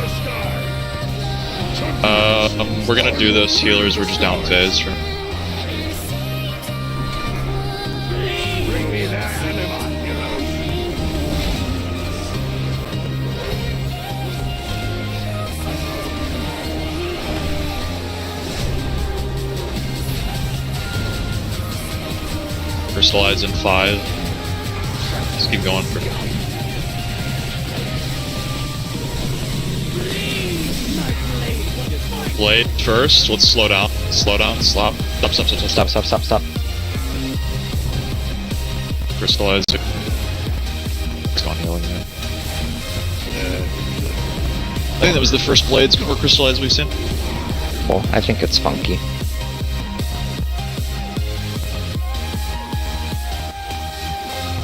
We're gonna do this. Healers, we're just down phase. Right? Crystallize in 5. Just keep going for Blade first. Let's slow down. Stop. Crystallize. It's gone healing now. I think that was the first Blades or Crystallize we've seen. Well, I think it's funky.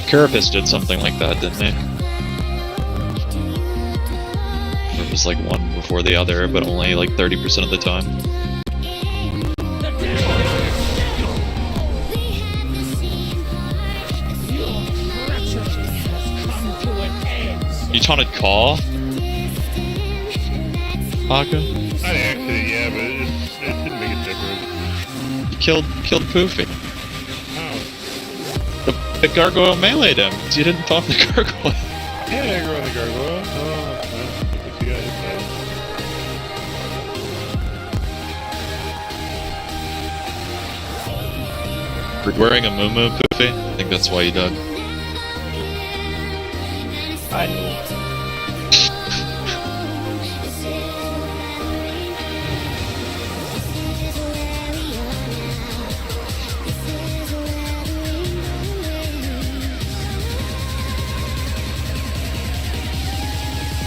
Carapace did something like that, didn't they? It was like one before the other, but only like 30% of the time. You taunted Caw? Haka? I actually, yeah, but it didn't make a difference. You killed Poofy. The gargoyle meleeed him. You didn't taunt the gargoyle. Yeah, I go on the gargoyle. What you guys said. We're wearing a muumuu, Poofy. I think that's why you died. I knew.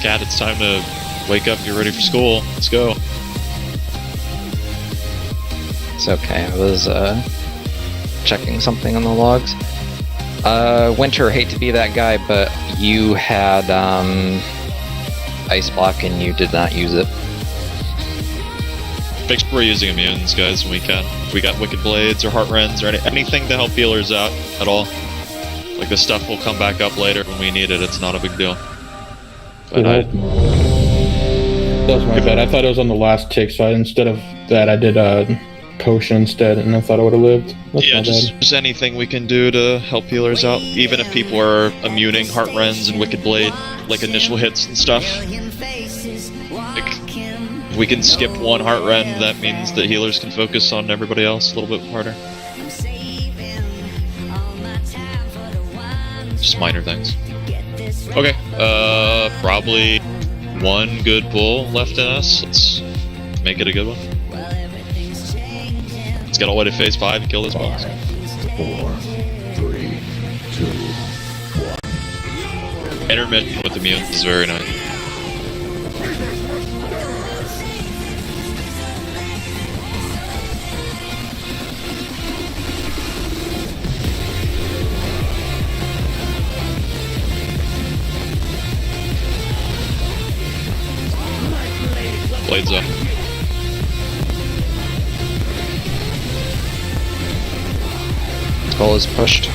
Cat, it's time to wake up, get ready for school. Let's go. It's okay, I was checking something on the logs. Winter, hate to be that guy, but you had Ice Block and you did not use it. Make sure we're using immunes, guys, when we can. If we got Wicked Blades or Heart Rends or anything to help healers out at all. Like, this stuff will come back up later when we need it, it's not a big deal. But that was my bad. I thought it was on the last tick, so instead of that, I did potion instead, and I thought I would have lived. That's yeah, my just bad. anything we can do to help healers out, even if people are immuning Heart Rends and Wicked Blade, like initial hits and stuff. Like, if we can skip one Heart Rend, that means that healers can focus on everybody else a little bit harder. Just minor things. Okay, probably one good pull left in us. Let's make it a good one. Let's get all the way to phase 5 and kill this boss. 4, 3, 2, 1. Intermittent with immunes is very nice. Blades up. Skull is pushed.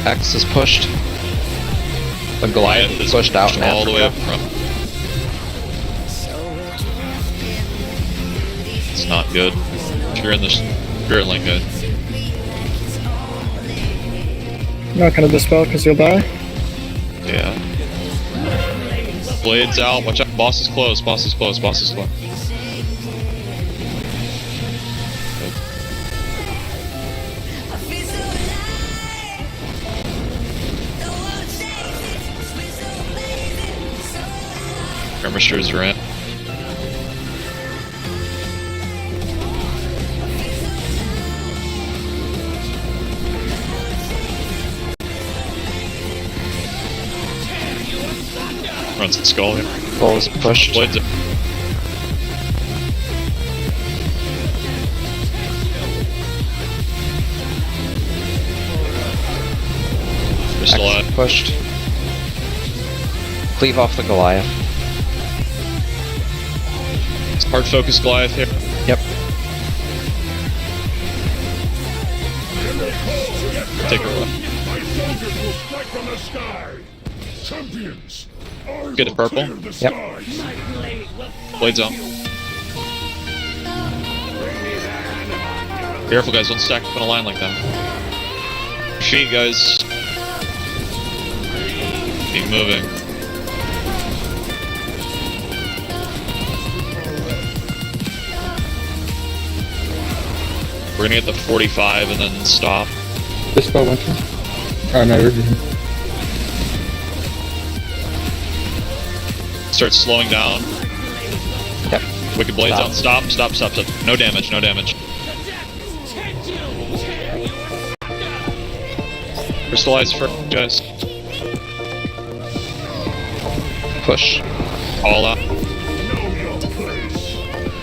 X is pushed. The Goliath is pushed out all the way up front. It's not good. If you're in the spirit lane, good. I'm not gonna dispel because you'll die. Yeah. Blades out. Watch out. Boss is close. Boss is close. Boss is close. Skirmishers are in. Runs the skull here. Skull is pushed. Blades up. They're still X alive. pushed. Cleave off the Goliath. It's hard focus Goliath here. Yep. Take her away. My soldiers will strike from the sky. Champions, Get the purple. Yep. Blades on. Careful, guys. Don't stack up in a line like that. Feet, guys. Keep moving. We're gonna get the 45 and then stop. This spell went through. Oh, no, you're good. Start slowing down. Yep. Wicked Blades Stop. out. Stop, stop, stop, stop. No damage, no damage. Crystallize first, guys. Push. All out.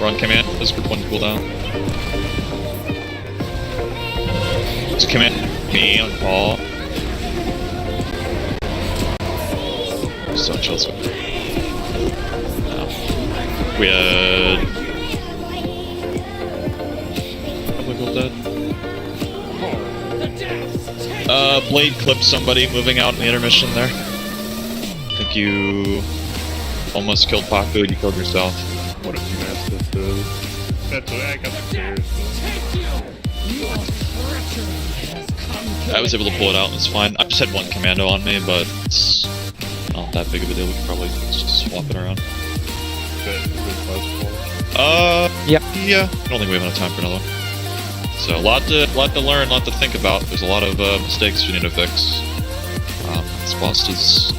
Run command. This group 1 cooldown. Just command me on Paul. So chill. We had... Wiggle dead. Blade clipped somebody moving out in the intermission there. I think you almost killed Paku, you killed yourself. What a mess this is. That's what I got the stairs. I was able to pull it out, it's fine. I just had one commando on me, but it's not that big of a deal. We can probably just swap it around. Yep. Yeah. I don't think we have enough time for another one. So, a lot to learn, a lot to think about. There's a lot of mistakes we need to fix. This boss is,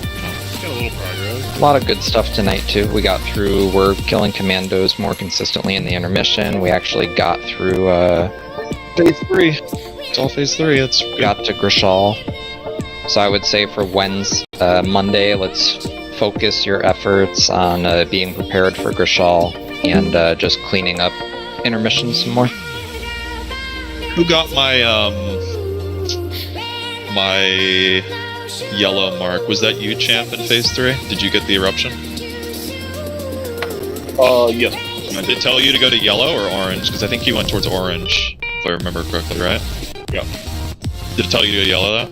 Got a little progress. A lot of good stuff tonight too. We're killing commandos more consistently in the intermission. We actually got through phase 3. It's all phase 3. It's good. Got to Grishal. So I would say for Monday, let's focus your efforts on being prepared for Grishal and just cleaning up intermission some more. Who got my my yellow mark? Was that you, Champ, in phase 3? Did you get the eruption? Yes. Did it tell you to go to yellow or orange? Because I think you went towards orange, if I remember correctly, right? Yeah. Did it tell you to go to yellow, though?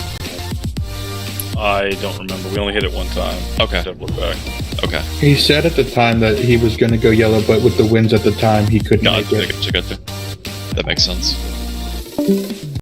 I don't remember. We only hit it one time. Okay. I'd have to look back. Okay. He said at the time that he was going to go yellow, but with the winds at the time, he couldn't make it. Gotcha. That makes sense.